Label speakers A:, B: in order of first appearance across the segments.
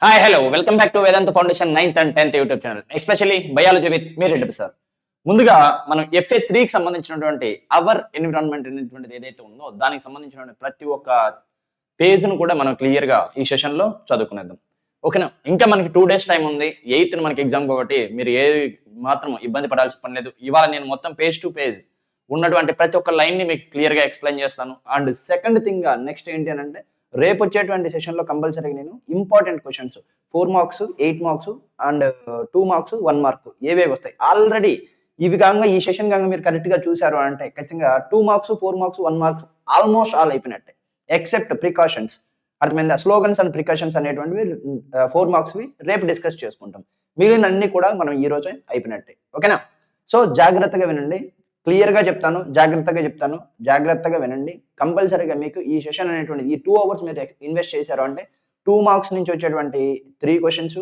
A: Hi hello welcome back to Vedanta foundation 9th and 10th YouTube channel especially biology with me Reddy sir. ముందుగా మనం FA3కి సంబంధించినటువంటి hour environment అనేటువంటిది ఏదైతే ఉందో దానికి సంబంధించినటువంటి ప్రతి ఒక్క పేజ్ను కూడా మనం క్లియర్గా ఈ సెషన్లో చదువుకునేద్దాం. ఓకేనా? ఇంకా మనకి 2 days టైం ఉంది. 8th మనకి ఎగ్జామ్ కాబట్టి మీరు ఏ మాత్రం ఇబ్బంది పడాల్సిన పని లేదు. ఇవాళ నేను మొత్తం పేజ్ టు పేజ్ ఉన్నటువంటి ప్రతి ఒక్క లైన్ని మీకు క్లియర్గా ఎక్స్ప్లెయిన్ చేస్తాను. అండ్ సెకండ్ థింగ్ నెక్స్ట్ ఏంటి అని అంటే రేపు వచ్చేటువంటి సెషన్లో కంపల్సరీగా నేను important questions 4 marks 8 marks and 2 marks 1 mark ఏవేవి వస్తాయి ఆల్రెడీ ఇవి కాగా ఈ సెషన్ కాగా మీరు కరెక్ట్గా చూసారు అంటే ఖచ్చితంగా 2 marks 4 marks 1 mark almost all అయిపోయినట్టే ఎక్సెప్ట్ ప్రికాషన్స్. అర్థమైందా? స్లోగన్స్ అండ్ ప్రికాషన్స్ అనేటువంటివి 4 marks రేపు డిస్కస్ చేసుకుంటాం. మిగిలిన అన్ని కూడా మనం ఈ రోజే అయిపోయినట్టే. ఓకేనా? సో జాగ్రత్తగా వినండి. క్లియర్గా చెప్తాను, జాగ్రత్తగా వినండి. కంపల్సరీగా మీకు ఈ సెషన్ అనేటువంటిది ఈ 2 hours మీరు ఇన్వెస్ట్ చేశారు అంటే 2 marks నుంచి వచ్చేటువంటి 3 questions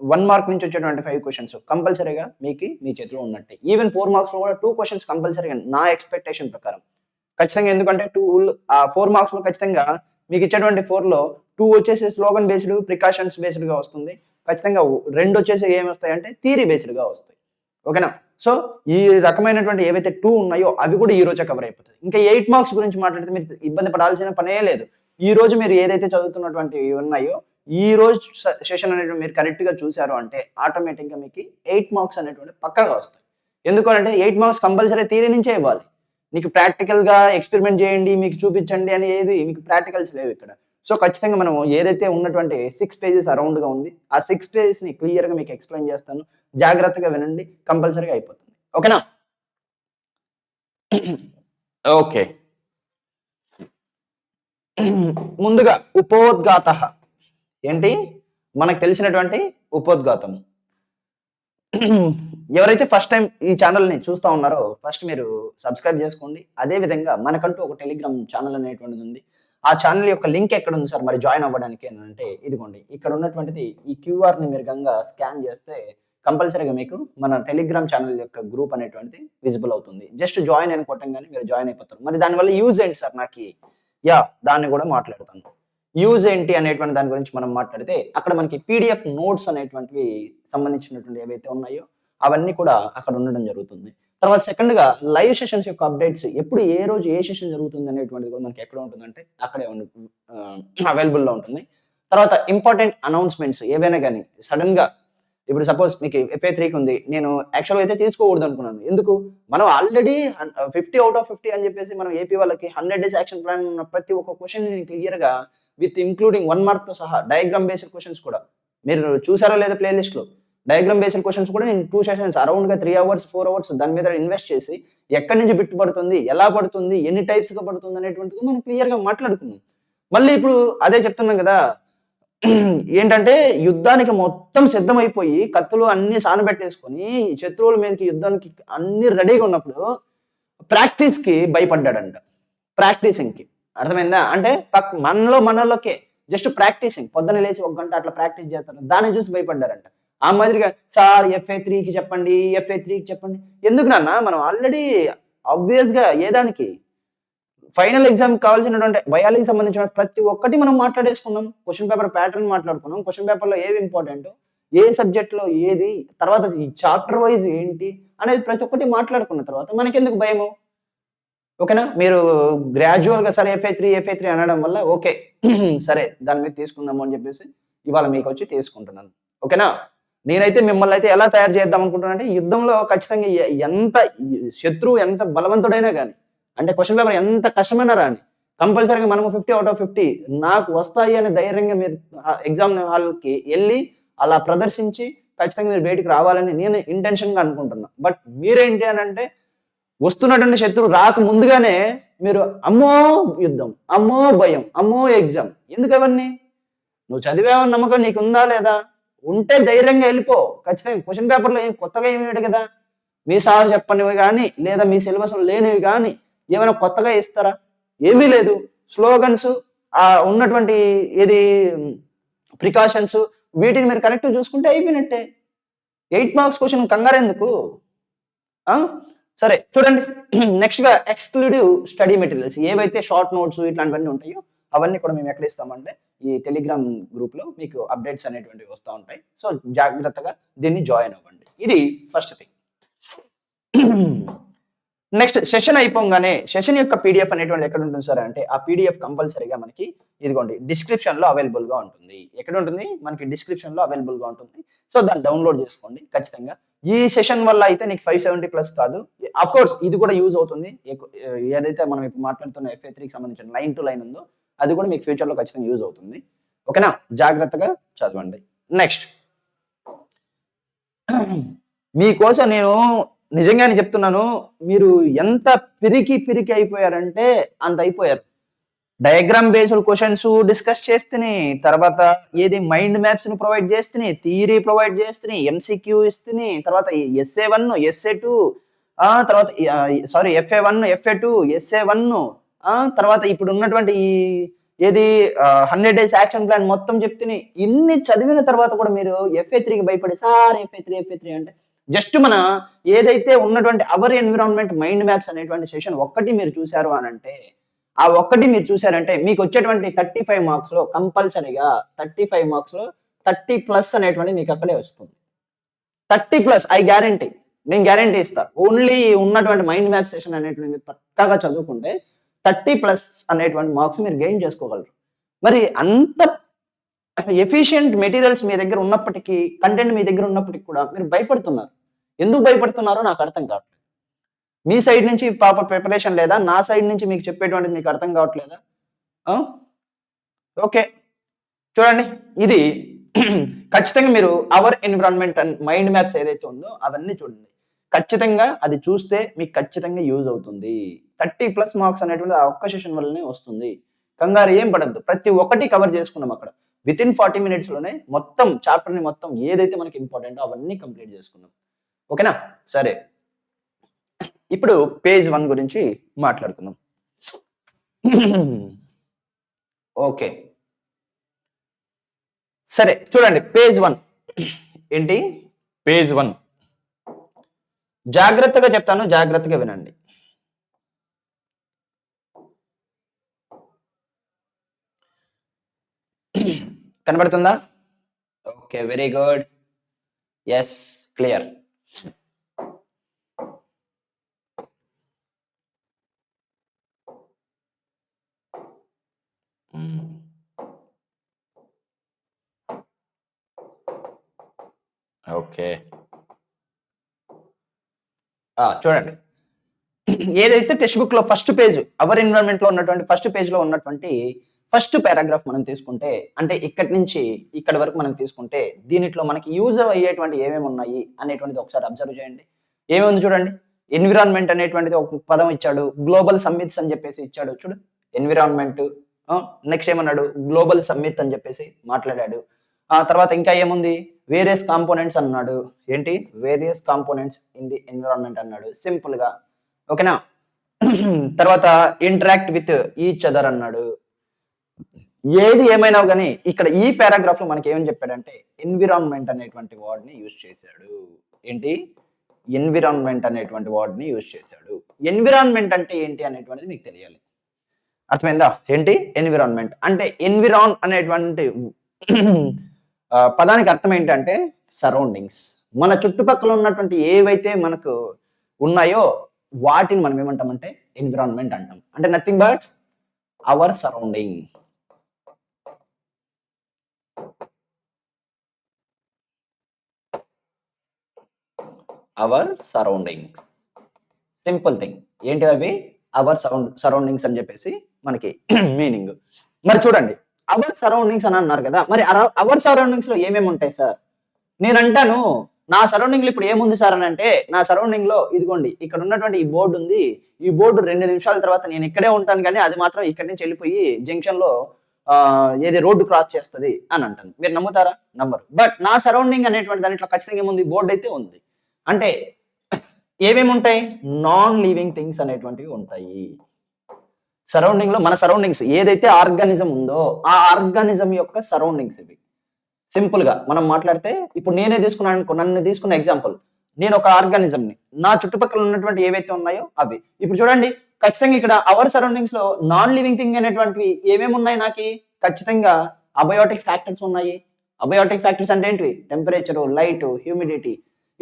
A: 1 mark నుంచి వచ్చేటువంటి 5 questions కంపల్సరీగా మీకు మీ చేతిలో ఉన్నట్టే. ఈవెన్ 4 marks లో కూడా 2 questions కంపల్సరీగా నా ఎక్స్పెక్టేషన్ ప్రకారం ఖచ్చితంగా. ఎందుకంటే 4 marks లో ఖచ్చితంగా మీకు ఇచ్చేటువంటి 4లో 2 వచ్చేసి స్లోగన్ బేస్డ్ ప్రికాషన్స్ బేస్డ్ గా వస్తుంది. ఖచ్చితంగా 2 వచ్చేసి ఏమి వస్తాయంటే థియరీ బేస్డ్ గా వస్తాయి. ఓకేనా? సో ఈ రకమైనటువంటి ఏవైతే 2 ఉన్నాయో అవి కూడా ఈ రోజే కవర్ అయిపోతాయి. ఇంకా 8 marks గురించి మాట్లాడితే మీరు ఇబ్బంది పడాల్సిన పనే లేదు. ఈ రోజు మీరు ఏదైతే చదువుతున్నటువంటి ఉన్నాయో ఈ రోజు సెషన్ అనేటువంటి మీరు కరెక్ట్గా చూసారు అంటే ఆటోమేటిక్గా మీకు 8 marks అనేటువంటి పక్కాగా వస్తాయి. ఎందుకంటే 8 marks కంపల్సరీ థియరీ నుంచే ఇవ్వాలి. మీకు ప్రాక్టికల్గా ఎక్స్పెరిమెంట్ చేయండి, మీకు చూపించండి అని ఏది మీకు ప్రాక్టికల్స్ లేవు ఇక్కడ. సో ఖచ్చితంగా మనం ఏదైతే ఉన్నటువంటి 6 pages అరౌండ్గా ఉంది ఆ 6 pagesని క్లియర్గా మీకు ఎక్స్ప్లెయిన్ చేస్తాను. జాగ్రత్తగా వినండి, కంపల్సరీగా అయిపోతుంది. ఓకేనా? ఓకే. ముందుగా ఉపోద్ఘాత ఏంటి మనకు తెలిసినటువంటి ఉపోద్ఘాతము. ఎవరైతే ఫస్ట్ టైం ఈ ఛానల్ని చూస్తూ ఉన్నారో ఫస్ట్ మీరు సబ్స్క్రైబ్ చేసుకోండి. అదేవిధంగా మనకంటూ ఒక టెలిగ్రామ్ ఛానల్ అనేటువంటిది ఉంది. ఆ ఛానల్ యొక్క లింక్ ఎక్కడ ఉంది సార్ మరి జాయిన్ అవ్వడానికి అని అంటే ఇదిగోండి ఇక్కడ ఉన్నటువంటిది ఈ క్యూఆర్ని మీరు గంగా స్కాన్ చేస్తే కంపల్సరీగా మీకు మన టెలిగ్రామ్ ఛానల్ యొక్క గ్రూప్ అనేటువంటిది విజిబుల్ అవుతుంది. జస్ట్ జాయిన్ అని కొట్టంగానే మీరు జాయిన్ అయిపోతారు. మరి దానివల్ల యూజ్ ఏంటి సార్ నాకు? దాన్ని కూడా మాట్లాడతాను. యూజ్ ఏంటి అనేటువంటి దాని గురించి మనం మాట్లాడితే అక్కడ మనకి పీడిఎఫ్ నోట్స్ అనేటువంటివి సంబంధించినటువంటి ఏవైతే ఉన్నాయో అవన్నీ కూడా అక్కడ ఉండడం జరుగుతుంది. తర్వాత సెకండ్గా లైవ్ సెషన్స్ యొక్క అప్డేట్స్ ఎప్పుడు ఏ రోజు ఏ సెషన్ జరుగుతుంది అనేటువంటిది కూడా మనకి ఎక్కడ ఉంటుందంటే అక్కడే అవైలబుల్లో ఉంటుంది. తర్వాత ఇంపార్టెంట్ అనౌన్స్మెంట్స్ ఏవైనా కానీ సడన్గా ఇప్పుడు సపోజ్ మీకు FA3కి ఉంది, నేను యాక్చువల్గా అయితే తీసుకోకూడదు అనుకున్నాను. ఎందుకు? మనం ఆల్రెడీ 50 out of 50 అని చెప్పేసి మనం ఏపీ వాళ్ళకి 100 days యాక్షన్ ప్లాన్ ఉన్న ప్రతి ఒక్క క్వశ్చన్ క్లియర్గా విత్ ఇంక్లూడింగ్ 1 mark తో సహా డయాగ్రామ్ బేస్డ్ క్వశ్చన్స్ కూడా మీరు చూసారో లేదా ప్లేలిస్ట్లో డయాగ్రామ్ బేస్డ్ క్వశ్చన్స్ కూడా నేను 2 sessions అరౌండ్గా 3 hours 4 hours దాని మీద ఇన్వెస్ట్ చేసి ఎక్కడి నుంచి బిట్టు పడుతుంది, ఎలా పడుతుంది, ఎన్ని టైప్స్గా పడుతుంది అనేటువంటిది మనం క్లియర్గా మాట్లాడుకున్నాం. మళ్ళీ ఇప్పుడు అదే చెప్తున్నాం కదా, ఏంటంటే యుద్ధానికి మొత్తం సిద్ధమైపోయి కత్తులు అన్ని సానబెట్టేసుకొని శత్రువుల మీదకి యుద్ధానికి అన్ని రెడీగా ఉన్నప్పుడు ప్రాక్టీస్కి భయపడ్డాడంట. ప్రాక్టీసింగ్కి అర్థమైందా? అంటే మనలోకే జస్ట్ ప్రాక్టీసింగ్ పొద్దున లేచి 1 గంట అట్లా ప్రాక్టీస్ చేస్తారు, దాన్ని చూసి భయపడ్డారంట. ఆ మాదిరిగా సార్ FA3కి చెప్పండి, FA3కి చెప్పండి. ఎందుకు నాన్న? మనం ఆల్రెడీ ఆబ్వియస్గా ఏదానికి ఫైనల్ ఎగ్జామ్ కావాల్సినటువంటి బయాలజీకి సంబంధించిన ప్రతి ఒక్కటి మనం మాట్లాడేసుకున్నాం. క్వశ్చన్ పేపర్ ప్యాటర్న్ మాట్లాడుకున్నాం. క్వశ్చన్ పేపర్లో ఏవి ఇంపార్టెంట్, ఏ సబ్జెక్ట్లో ఏది, తర్వాత ఈ చాప్టర్ వైజ్ ఏంటి అనేది ప్రతి ఒక్కటి మాట్లాడుకున్న తర్వాత మనకెందుకు భయము? ఓకేనా? మీరు గ్రాడ్యువల్గా సరే FA3 అనడం వల్ల ఓకే సరే దాని మీద తీసుకుందాము అని చెప్పేసి ఇవాళ మీకు వచ్చి తీసుకుంటున్నాను. ఓకేనా? నేనైతే మిమ్మల్ని అయితే ఎలా తయారు చేద్దాం అనుకుంటున్నానంటే యుద్ధంలో ఖచ్చితంగా ఎంత శత్రువు ఎంత బలవంతుడైనా కానీ అంటే క్వశ్చన్ పేపర్ ఎంత కష్టమైనా రాని కంపల్సరీగా మనము 50 out of 50 నాకు వస్తాయి అనే ధైర్యంగా మీరు ఎగ్జామ్ హాల్కి వెళ్ళి అలా ప్రదర్శించి ఖచ్చితంగా మీరు బయటికి రావాలని నేను ఇంటెన్షన్గా అనుకుంటున్నా. బట్ మీరేంటి అని అంటే వస్తున్నటువంటి శత్రువు రాక ముందుగానే మీరు అమ్మో యుద్ధం, అమ్మో భయం, అమ్మో ఎగ్జామ్. ఎందుకు అవన్నీ? నువ్వు చదివావని నమ్మకం నీకు ఉందా లేదా? ఉంటే ధైర్యంగా వెళ్ళిపో. ఖచ్చితంగా క్వశ్చన్ పేపర్లో ఏం కొత్తగా ఏమి వేయడు కదా. మీ సార్ చెప్పనివి కానీ లేదా మీ సిలబస్లో లేనివి కానీ ఏమైనా కొత్తగా ఇస్తారా? ఏమీ లేదు. స్లోగన్స్ ఉన్నటువంటి ఏది ప్రికాషన్స్ వీటిని మీరు కరెక్ట్గా చూసుకుంటే అయిపోయినట్టే. 8 marks క్వశ్చన్ కంగారు ఎందుకు? సరే చూడండి. నెక్స్ట్గా ఎక్స్క్లూడివ్ స్టడీ మెటీరియల్స్ ఏవైతే షార్ట్ నోట్స్ ఇట్లాంటివన్నీ ఉంటాయో అవన్నీ కూడా మేము ఎక్కడ ఇస్తామంటే ఈ టెలిగ్రామ్ గ్రూప్లో మీకు అప్డేట్స్ అనేటువంటివి వస్తూ ఉంటాయి. సో జాగ్రత్తగా దీన్ని జాయిన్ అవ్వండి. ఇది ఫస్ట్ థింగ్. నెక్స్ట్ సెషన్ అయిపోగానే సెషన్ యొక్క పీడిఎఫ్ అనేటువంటిది ఎక్కడ ఉంటుంది సార్ అంటే ఆ పీడిఎఫ్ కంపల్సరీగా మనకి ఇదిగోండి డిస్క్రిప్షన్లో అవైలబుల్గా ఉంటుంది. ఎక్కడ ఉంటుంది? మనకి డిస్క్రిప్షన్లో అవైలబుల్గా ఉంటుంది. సో దాన్ని డౌన్లోడ్ చేసుకోండి ఖచ్చితంగా. ఈ సెషన్ వల్ల అయితే నీకు 570+ కాదు. ఆఫ్ కోర్స్ ఇది కూడా యూజ్ అవుతుంది. ఏదైతే మనం ఇప్పుడు మాట్లాడుతున్న FA3కి సంబంధించిన లైన్ టు లైన్ ఉందో అది కూడా మీకు ఫ్యూచర్లో ఖచ్చితంగా యూజ్ అవుతుంది. ఓకేనా? జాగ్రత్తగా చదవండి. నెక్స్ట్ మీకోసం నేను నిజంగానే చెప్తున్నాను, మీరు ఎంత పిరికి అయిపోయారంటే అంత అయిపోయారు. డయాగ్రామ్ బేస్డ్ క్వశ్చన్స్ డిస్కస్ చేస్తేనే, తర్వాత ఏది మైండ్ మ్యాప్స్ ని ప్రొవైడ్ చేస్తేనే, థియరీ ప్రొవైడ్ చేస్తేనే, MCQ ఇస్తేనే, తర్వాత SA1 SA2 తర్వాత సారీ FA1 FA2 SA1 తర్వాత ఇప్పుడు ఉన్నటువంటి ఈ ఏది 100 డేస్ యాక్షన్ ప్లాన్ మొత్తం చెప్తేనే, ఇన్ని చదివిన తర్వాత కూడా మీరు FA3కి భయపడి సార్ FA3 అంటే జస్ట్ మన ఏదైతే ఉన్నటువంటి అవర్ ఎన్విరాన్మెంట్ మైండ్ మ్యాప్స్ అనేటువంటి సెషన్ ఒక్కటి మీరు చూశారు అని అంటే, ఆ ఒక్కటి మీరు చూశారంటే మీకు వచ్చేటువంటి 35 మార్క్స్ లో కంపల్సరీగా 35 మార్క్స్ లో 30+ అనేటువంటి మీకు అక్కడే వస్తుంది. 30+ ఐ గ్యారంటీ, నేను గ్యారంటీ ఇస్తా. ఓన్లీ ఉన్నటువంటి మైండ్ మ్యాప్ సెషన్ అనేటువంటి పక్కాగా చదువుకుంటే 30+ అనేటువంటి మార్క్స్ మీరు గెయిన్ చేసుకోగలరు. మరి అంత ఎఫిషియెంట్ మెటీరియల్స్ మీ దగ్గర ఉన్నప్పటికీ, కంటెంట్ మీ దగ్గర ఉన్నప్పటికీ కూడా మీరు భయపడుతున్నారు. ఎందుకు భయపడుతున్నారో నాకు అర్థం కావట్లేదు. మీ సైడ్ నుంచి ప్రాపర్ ప్రిపరేషన్ లేదా? నా సైడ్ నుంచి మీకు చెప్పేటువంటిది మీకు అర్థం కావట్లేదా? ఓకే, చూడండి ఇది ఖచ్చితంగా మీరు hour environment and mind maps ఏదైతే ఉందో అవన్నీ చూడండి. ఖచ్చితంగా అది చూస్తే మీకు ఖచ్చితంగా యూజ్ అవుతుంది. 30+ మార్క్స్ అనేటువంటి ఆ ఒక్క సెషన్ వల్లనే వస్తుంది. కంగారు ఏం పడద్దు, ప్రతి ఒక్కటి కవర్ చేసుకున్నాం అక్కడ. విత్ ఇన్ 40 minutes లోనే మొత్తం చాప్టర్ని మొత్తం ఏదైతే మనకి ఇంపార్టెంటో అవన్నీ కంప్లీట్ చేసుకున్నాం. ఓకేనా? సరే, ఇప్పుడు పేజ్ 1 గురించి మాట్లాడుకుందాం. ఓకే, సరే చూడండి పేజ్ 1 ఏంటి? పేజ్ 1 జాగ్రత్తగా చెప్తాను, జాగ్రత్తగా వినండి. కనబడుతుందా? Okay, very good. Yes, clear. Okay, చూడండి ఏదైతే టెక్స్ట్ బుక్ లో ఫస్ట్ పేజ్ అవర్ ఎన్విరాన్మెంట్ లో ఉన్నటువంటి ఫస్ట్ పేజ్ లో ఉన్నటువంటి ఫస్ట్ పారాగ్రాఫ్ మనం తీసుకుంటే, అంటే ఇక్కడి నుంచి ఇక్కడ వరకు మనం తీసుకుంటే దీనిట్లో మనకి యూజ్ అయ్యేటువంటి ఏమేమి ఉన్నాయి అనేటువంటిది ఒకసారి అబ్జర్వ్ చేయండి. ఏమేమి చూడండి. ఎన్విరాన్మెంట్ అనేటువంటిది ఒక పదం ఇచ్చాడు, గ్లోబల్ సమ్మిట్స్ అని చెప్పేసి ఇచ్చాడు. చూడు, ఎన్విరాన్మెంట్. నెక్స్ట్ ఏమన్నాడు? గ్లోబల్ సమ్మిట్ అని చెప్పేసి మాట్లాడాడు. ఆ తర్వాత ఇంకా ఏముంది? వేరియస్ కాంపోనెంట్స్ అన్నాడు. ఏంటి? Various components in the environment అన్నాడు సింపుల్ గా. ఓకేనా? తర్వాత ఇంటరాక్ట్ విత్ ఈచ్ అదర్ అన్నాడు. ఏది ఏమైనా కానీ ఇక్కడ ఈ పారాగ్రాఫ్ లో మనకి ఏమని చెప్పాడంటే ఎన్విరాన్మెంట్ అనేటువంటి వర్డ్ ని యూజ్ చేశాడు. ఏంటి? ఎన్విరాన్మెంట్ అనేటువంటి వర్డ్ ని యూజ్ చేశాడు. ఎన్విరాన్మెంట్ అంటే ఏంటి అనేటువంటిది మీకు తెలియాలి. అర్థమైందా? ఏంటి ఎన్విరాన్మెంట్ అంటే? ఎన్విరాన్ అనేటువంటి పదానికి అర్థం ఏంటంటే సరౌండింగ్స్. మన చుట్టుపక్కల ఉన్నటువంటి ఏవైతే మనకు ఉన్నాయో వాటిని మనం ఏమంటామంటే ఎన్విరాన్మెంట్ అంటాం. అంటే nothing but our surrounding. Hour surroundings, simple thing. ఏంటి అవి? అవర్ సరౌండింగ్స్ అని చెప్పేసి మనకి మీనింగ్. మరి చూడండి, అవర్ సరౌండింగ్స్ అని అన్నారు కదా, మరి అవర్ సరౌండింగ్స్ లో ఏమేమి ఉంటాయి సార్? నేను అంటాను నా సరౌండింగ్ లో ఇప్పుడు ఏముంది సార్ అని అంటే, నా సరౌండింగ్ లో ఇదిగోండి ఇక్కడ ఉన్నటువంటి ఈ బోర్డు ఉంది. ఈ బోర్డు 2 నిమిషాల తర్వాత నేను ఇక్కడే ఉంటాను, కానీ అది మాత్రం ఇక్కడి నుంచి వెళ్ళిపోయి జంక్షన్ లో ఏది రోడ్డు క్రాస్ చేస్తుంది అని అంటాను. మీరు నమ్ముతారా? నమ్మరు. బట్ నా సరౌండింగ్ అనేటువంటి దాంట్లో ఖచ్చితంగా ఏముంది? బోర్డు అయితే ఉంది. అంటే ఏమేమి ఉంటాయి? నాన్ లివింగ్ థింగ్స్ అనేటువంటివి ఉంటాయి సరౌండింగ్ లో. మన సరౌండింగ్స్ ఏదైతే ఆర్గానిజం ఉందో ఆ ఆర్గానిజం యొక్క సరౌండింగ్స్ ఇవి. సింపుల్ గా మనం మాట్లాడితే, ఇప్పుడు నేనే తీసుకున్నాను అనుకో, నన్ను తీసుకున్న ఎగ్జాంపుల్, నేను ఒక ఆర్గానిజంని, నా చుట్టుపక్కల ఉన్నటువంటి ఏవైతే ఉన్నాయో అవి. ఇప్పుడు చూడండి, ఖచ్చితంగా ఇక్కడ అవర్ సరౌండింగ్స్ లో నాన్ లివింగ్ థింగ్ అనేటువంటివి ఏమేమి ఉన్నాయి? నాకు ఖచ్చితంగా అబయోటిక్ ఫ్యాక్టర్స్ ఉన్నాయి. అబయోటిక్ ఫ్యాక్టర్స్ అంటే ఏంటి? టెంపరేచర్, లైట్, హ్యూమిడిటీ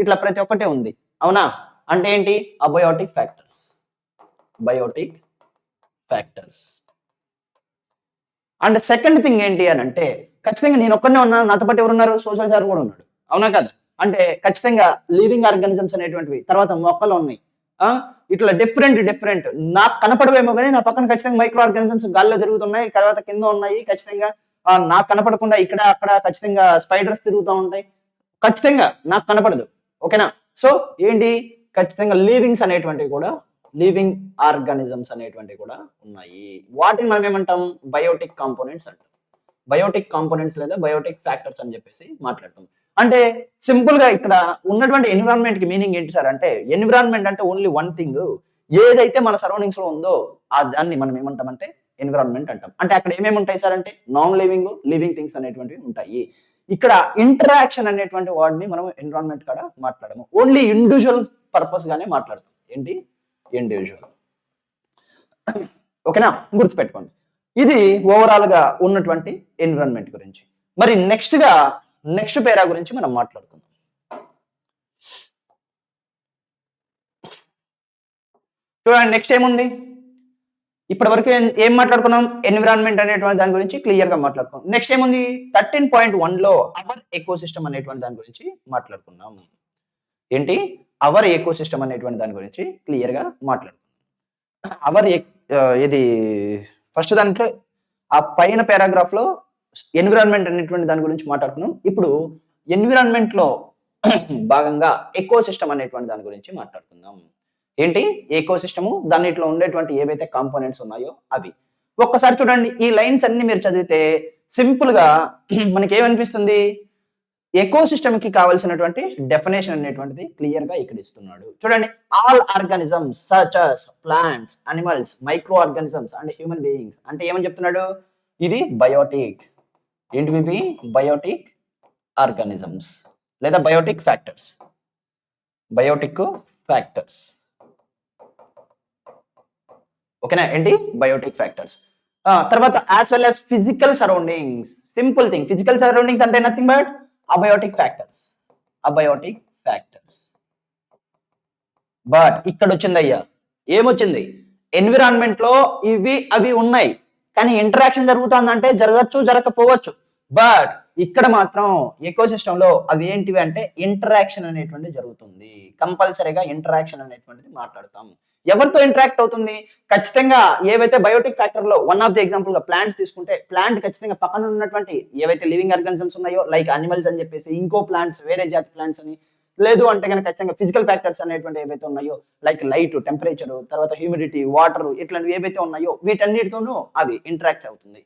A: ఇట్లా ప్రతి ఒక్కటే ఉంది. అవునా? అంటే ఏంటి? Abiotic factors. Biotic factors. And second thing ఏంటి అని అంటే ఖచ్చితంగా నేను ఒక్కనే ఉన్నాను, నాతో పాటు ఎవరున్నారు? సోషల్ సార్ కూడా ఉన్నాడు. అవునా కదా? అంటే ఖచ్చితంగా లివింగ్ ఆర్గానిజమ్స్ అనేటువంటివి, తర్వాత మొక్కలు ఉన్నాయి. ఇట్లా డిఫరెంట్ నాకు కనపడవేమో కానీ నా పక్కన ఖచ్చితంగా మైక్రో ఆర్గానిజమ్స్ గాల్లో తిరుగుతున్నాయి, తర్వాత కింద ఉన్నాయి. ఖచ్చితంగా నాకు కనపడకుండా ఇక్కడ అక్కడ ఖచ్చితంగా స్పైడర్స్ తిరుగుతూ ఉంటాయి. ఖచ్చితంగా నాకు కనపడదు. ఓకేనా? సో ఏంటి? ఖచ్చితంగా లివింగ్స్ అనేటువంటివి కూడా, లివింగ్ ఆర్గానిజమ్స్ అనేటువంటివి కూడా ఉన్నాయి. వాటిని మనం ఏమంటాం? బయోటిక్ కాంపోనెంట్స్ అంటాం. బయోటిక్ కాంపోనెంట్స్ లేదా బయోటిక్ ఫ్యాక్టర్స్ అని చెప్పేసి మాట్లాడతాం. అంటే సింపుల్ గా ఇక్కడ ఉన్నటువంటి ఎన్విరాన్మెంట్ కి మీనింగ్ ఏంటి సార్ అంటే, ఎన్విరాన్మెంట్ అంటే ఓన్లీ వన్ థింగ్. ఏదైతే మన సరౌండింగ్స్ లో ఉందో ఆ దాన్ని మనం ఏమంటామంటే ఎన్విరాన్మెంట్ అంటాం. అంటే అక్కడ ఏమేమి ఉంటాయి సార్ అంటే నాన్ లివింగ్, లివింగ్ థింగ్స్ అనేటువంటివి ఉంటాయి. ఇక్కడ ఇంటరాక్షన్ అనేటువంటి వాడిని మనం ఎన్విరాన్మెంట్ కాడ మాట్లాడము. ఓన్లీ ఇండివిజువల్ పర్పస్ గానే మాట్లాడతాం. ఏంటి? ఇండివిజువల్. ఓకేనా? గుర్తుపెట్టుకోండి. ఇది ఓవరాల్ గా ఉన్నటువంటి ఎన్విరాన్మెంట్ గురించి. మరి నెక్స్ట్ పేరా గురించి మనం మాట్లాడుకుందాం. చూడండి నెక్స్ట్ ఏముంది? ఇప్పటి వరకు ఏం మాట్లాడుకున్నాం? ఎన్విరాన్మెంట్ అనేటువంటి దాని గురించి క్లియర్ గా మాట్లాడుకున్నాం. నెక్స్ట్ ఏముంది? 13.1 లో అవర్ ఎకోసిస్టమ్ అనేటువంటి దాని గురించి మాట్లాడుకున్నాం. ఏంటి? అవర్ ఎకోసిస్టమ్ అనేటువంటి దాని గురించి క్లియర్ గా మాట్లాడుకున్నాం. అవర్ ఇది ఫస్ట్ దాంట్లో ఆ పైన పారాగ్రాఫ్ లో ఎన్విరాన్మెంట్ అనేటువంటి దాని గురించి మాట్లాడుకున్నాం. ఇప్పుడు ఎన్విరాన్మెంట్ లో భాగంగా ఎకోసిస్టమ్ అనేటువంటి దాని గురించి మాట్లాడుకుందాం. ఏంటి? ఎకోసిస్టమ్, దానిలో ఉండేటువంటి ఏవైతే కాంపోనెంట్స్ ఉన్నాయో అవి. ఒక్కసారి చూడండి, ఈ లైన్స్ అన్ని మీరు చదివితే సింపుల్ గా మనకి ఏమనిపిస్తుంది? ఎకోసిస్టమ్ కి కావాల్సినటువంటి డెఫినేషన్ అనేటువంటిది క్లియర్ గా ఇక్కడ ఇస్తున్నాడు. చూడండి, all organisms such as plants, animals, micro organisms and human beings. అంటే ఏమని చెప్తున్నాడు? ఇది బయోటిక్. ఏంటివి? బయోటిక్ ఆర్గానిజమ్స్ లేదా బయోటిక్ ఫ్యాక్టర్స్. Biotic factors. ఓకేనా? ఏంటి? Biotic factors. తర్వాత as well as physical surroundings. Simple thing, physical surroundings అంటే nothing but abiotic factors. Abiotic factors. But ఇక్కడ వచ్చిందయ్యా, ఏమొచ్చింది? ఎన్విరాన్మెంట్ లో ఇవి అవి ఉన్నాయి, కానీ ఇంటరాక్షన్ జరుగుతుందంటే జరగచ్చు, జరగకపోవచ్చు. బట్ ఇక్కడ మాత్రం ఎకోసిస్టమ్ లో అవి ఏంటివి అంటే ఇంటరాక్షన్ అనేటువంటిది జరుగుతుంది. కంపల్సరీగా ఇంటరాక్షన్ అనేటువంటిది మాట్లాడతాం. ఎవరితో ఇంటరాక్ట్ అవుతుంది? ఖచ్చితంగా ఏవైతే బయోటిక్ ఫ్యాక్టర్ లో వన్ ఆఫ్ ది ఎగ్జాంపుల్ గా ప్లాంట్ తీసుకుంటే, ప్లాంట్ ఖచ్చితంగా పక్కన ఉన్నటువంటి ఏవైతే లివింగ్ ఆర్గానిజమ్స్ ఉన్నాయో లైక్ అనిమల్స్ అని చెప్పేసి, ఇంకో ప్లాంట్స్, వేరే జాతి ప్లాంట్స్ అని, లేదు అంటే కనుక ఖచ్చితంగా ఫిజికల్ ఫ్యాక్టర్స్ అనేటువంటి ఏవైతే ఉన్నాయో లైక్ లైట్, టెంపరేచర్, తర్వాత హ్యూమిడిటీ, వాటర్ ఇట్లాంటివి ఏవైతే ఉన్నాయో వీటన్నిటితోనూ అవి ఇంటరాక్ట్ అవుతుంది.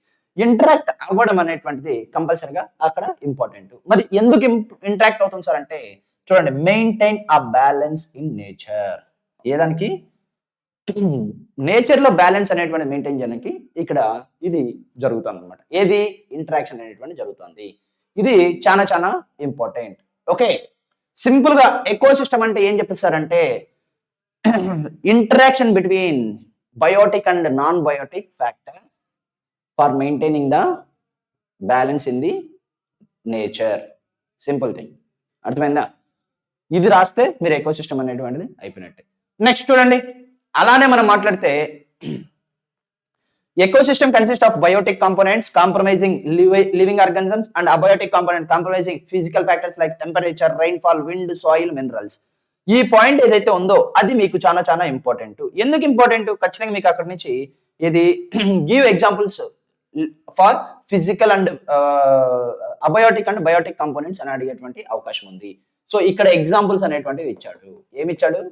A: ఇంటరాక్ట్ అవ్వడం అనేటువంటిది కంపల్సరీగా అక్కడ ఇంపార్టెంట్. మరి ఎందుకు ఇంటరాక్ట్ అవుతుంది సార్ అంటే చూడండి, maintain a balance in nature. ఏదానికి? నేచర్ లో బ్యాలెన్స్ అనేటువంటి మెయింటైన్ చేయడానికి ఇక్కడ ఇది జరుగుతుంది అనమాట. ఏది? ఇంటరాక్షన్ అనేటువంటి జరుగుతుంది. ఇది చాలా చాలా ఇంపార్టెంట్. ఓకే, సింపుల్ గా ఎకోసిస్టమ్ అంటే ఏం చెప్పేస్తారంటే interaction between biotic and non biotic factors for maintaining the balance in the nature. Simple thing. అర్థమైందా? ఇది రాస్తే మీరు ఎకోసిస్టమ్ అనేటువంటిది అయిపోయినట్టే. నెక్స్ట్ చూడండి, అలానే మనం మాట్లాడితే ecosystem consists of biotic components comprising living organisms and abiotic component comprising physical factors like temperature, rainfall, wind, soil, minerals. ఈ పాయింట్ ఏదైతే ఉందో అది మీకు చాలా చాలా ఇంపార్టెంట్. ఎందుకు ఇంపార్టెంట్? ఖచ్చితంగా మీకు అక్కడి నుంచి ఇది give examples for physical and abiotic and biotic components అని అడిగేటువంటి అవకాశం ఉంది. సో ఇక్కడ ఎగ్జాంపుల్స్ అనేటువంటివి ఇచ్చాడు. ఏమి ఇచ్చాడు?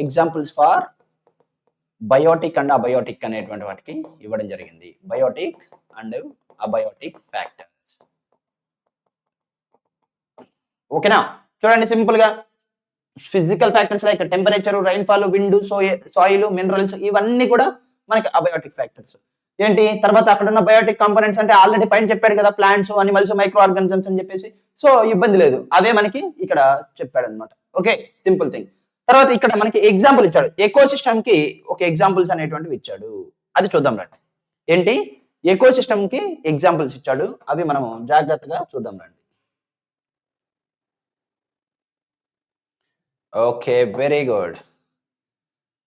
A: Examples for biotic and abiotic అనేటువంటి వాటికి ఇవ్వడం జరిగింది. Biotic and abiotic factors. ఓకేనా? చూడండి సింపుల్ గా physical factors like temperature, rainfall, wind, soil, minerals ఇవన్నీ కూడా మనకి అబయోటిక్ ఫ్యాక్టర్స్. ఏంటి తర్వాత అక్కడ ఉన్న బయోటిక్ కాంపోనెంట్స్ అంటే ఆల్రెడీ పైన చెప్పాడు కదా, ప్లాంట్స్, అనిమల్స్, మైక్రో ఆర్గానిజమ్స్ అని చెప్పేసి. సో ఇబ్బంది లేదు, అవే మనకి ఇక్కడ చెప్పాడు అనమాట. Okay, simple thing. తర్వాత ఇక్కడ మనకి ఎగ్జాంపుల్ ఇచ్చాడు, ఎకోసిస్టమ్ కి ఒక ఎగ్జాంపుల్స్ అనేటువంటివి ఇచ్చాడు. అది చూద్దాం రండి. ఏంటి ఎకో సిస్టమ్ కి ఎగ్జాంపుల్స్ ఇచ్చాడు, అవి మనం జాగ్రత్తగా చూద్దాం రండి. Okay, very good.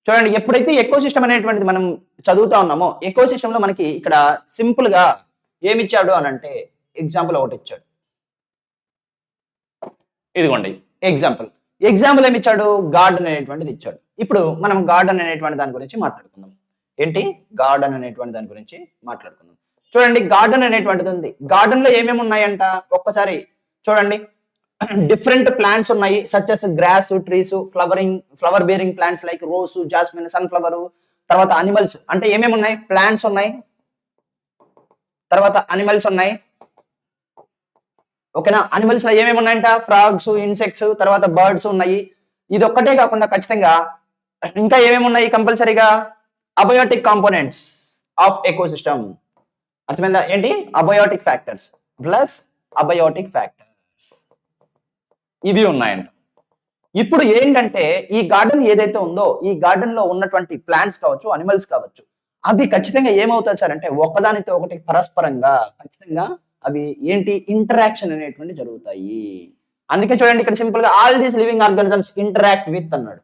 A: చూడండి, ఎప్పుడైతే ఎకో సిస్టమ్ అనేటువంటిది మనం చదువుతా ఉన్నామో, ఎకో సిస్టమ్ లో మనకి ఇక్కడ సింపుల్ గా ఏమిచ్చాడు అని అంటే ఎగ్జాంపుల్ ఒకటి ఇచ్చాడు. ఇదిగోండి ఎగ్జాంపుల్. ఎగ్జాంపుల్ ఏమి ఇచ్చాడు? గార్డెన్ అనేటువంటిది ఇచ్చాడు. ఇప్పుడు మనం గార్డెన్ అనేటువంటి దాని గురించి మాట్లాడుకుందాం. ఏంటి? గార్డెన్ అనేటువంటి దాని గురించి మాట్లాడుకుందాం. చూడండి, గార్డెన్ అనేటువంటిది ఉంది. గార్డెన్ లో ఏమేమి ఉన్నాయంట ఒక్కసారి చూడండి. డిఫరెంట్ ప్లాంట్స్ ఉన్నాయి, such as grass, trees, flower bearing plants like rose, jasmine, sunflower. తర్వాత అనిమల్స్ అంటే ఏమేమి ఉన్నాయి? ప్లాంట్స్ ఉన్నాయి, తర్వాత అనిమల్స్ ఉన్నాయి. ఓకేనా? అనిమల్స్ లో ఏమేమి ఉన్నాయంట? ఫ్రాగ్స్, ఇన్సెక్ట్స్, తర్వాత బర్డ్స్ ఉన్నాయి. ఇది ఒక్కటే కాకుండా ఖచ్చితంగా ఇంకా ఏమేమి ఉన్నాయి కంపల్సరీగా? Abiotic components of ecosystem. అర్థమైందా? ఏంటి? Abiotic factors plus abiotic factors ఇవి ఉన్నాయంట. ఇప్పుడు ఏంటంటే ఈ గార్డెన్ ఏదైతే ఉందో, ఈ గార్డెన్ లో ఉన్నటువంటి ప్లాంట్స్ కావచ్చు, అనిమల్స్ కావచ్చు, అవి ఖచ్చితంగా ఏమవుతాయి సార్ అంటే ఒకదానితో ఒకటి పరస్పరంగా ఖచ్చితంగా అవి ఏంటి ఇంటరాక్షన్ అనేటువంటి జరుగుతాయి. అందుకే చూడండి ఇక్కడ సింపుల్ గా all these living organisms interact with అన్నాడు.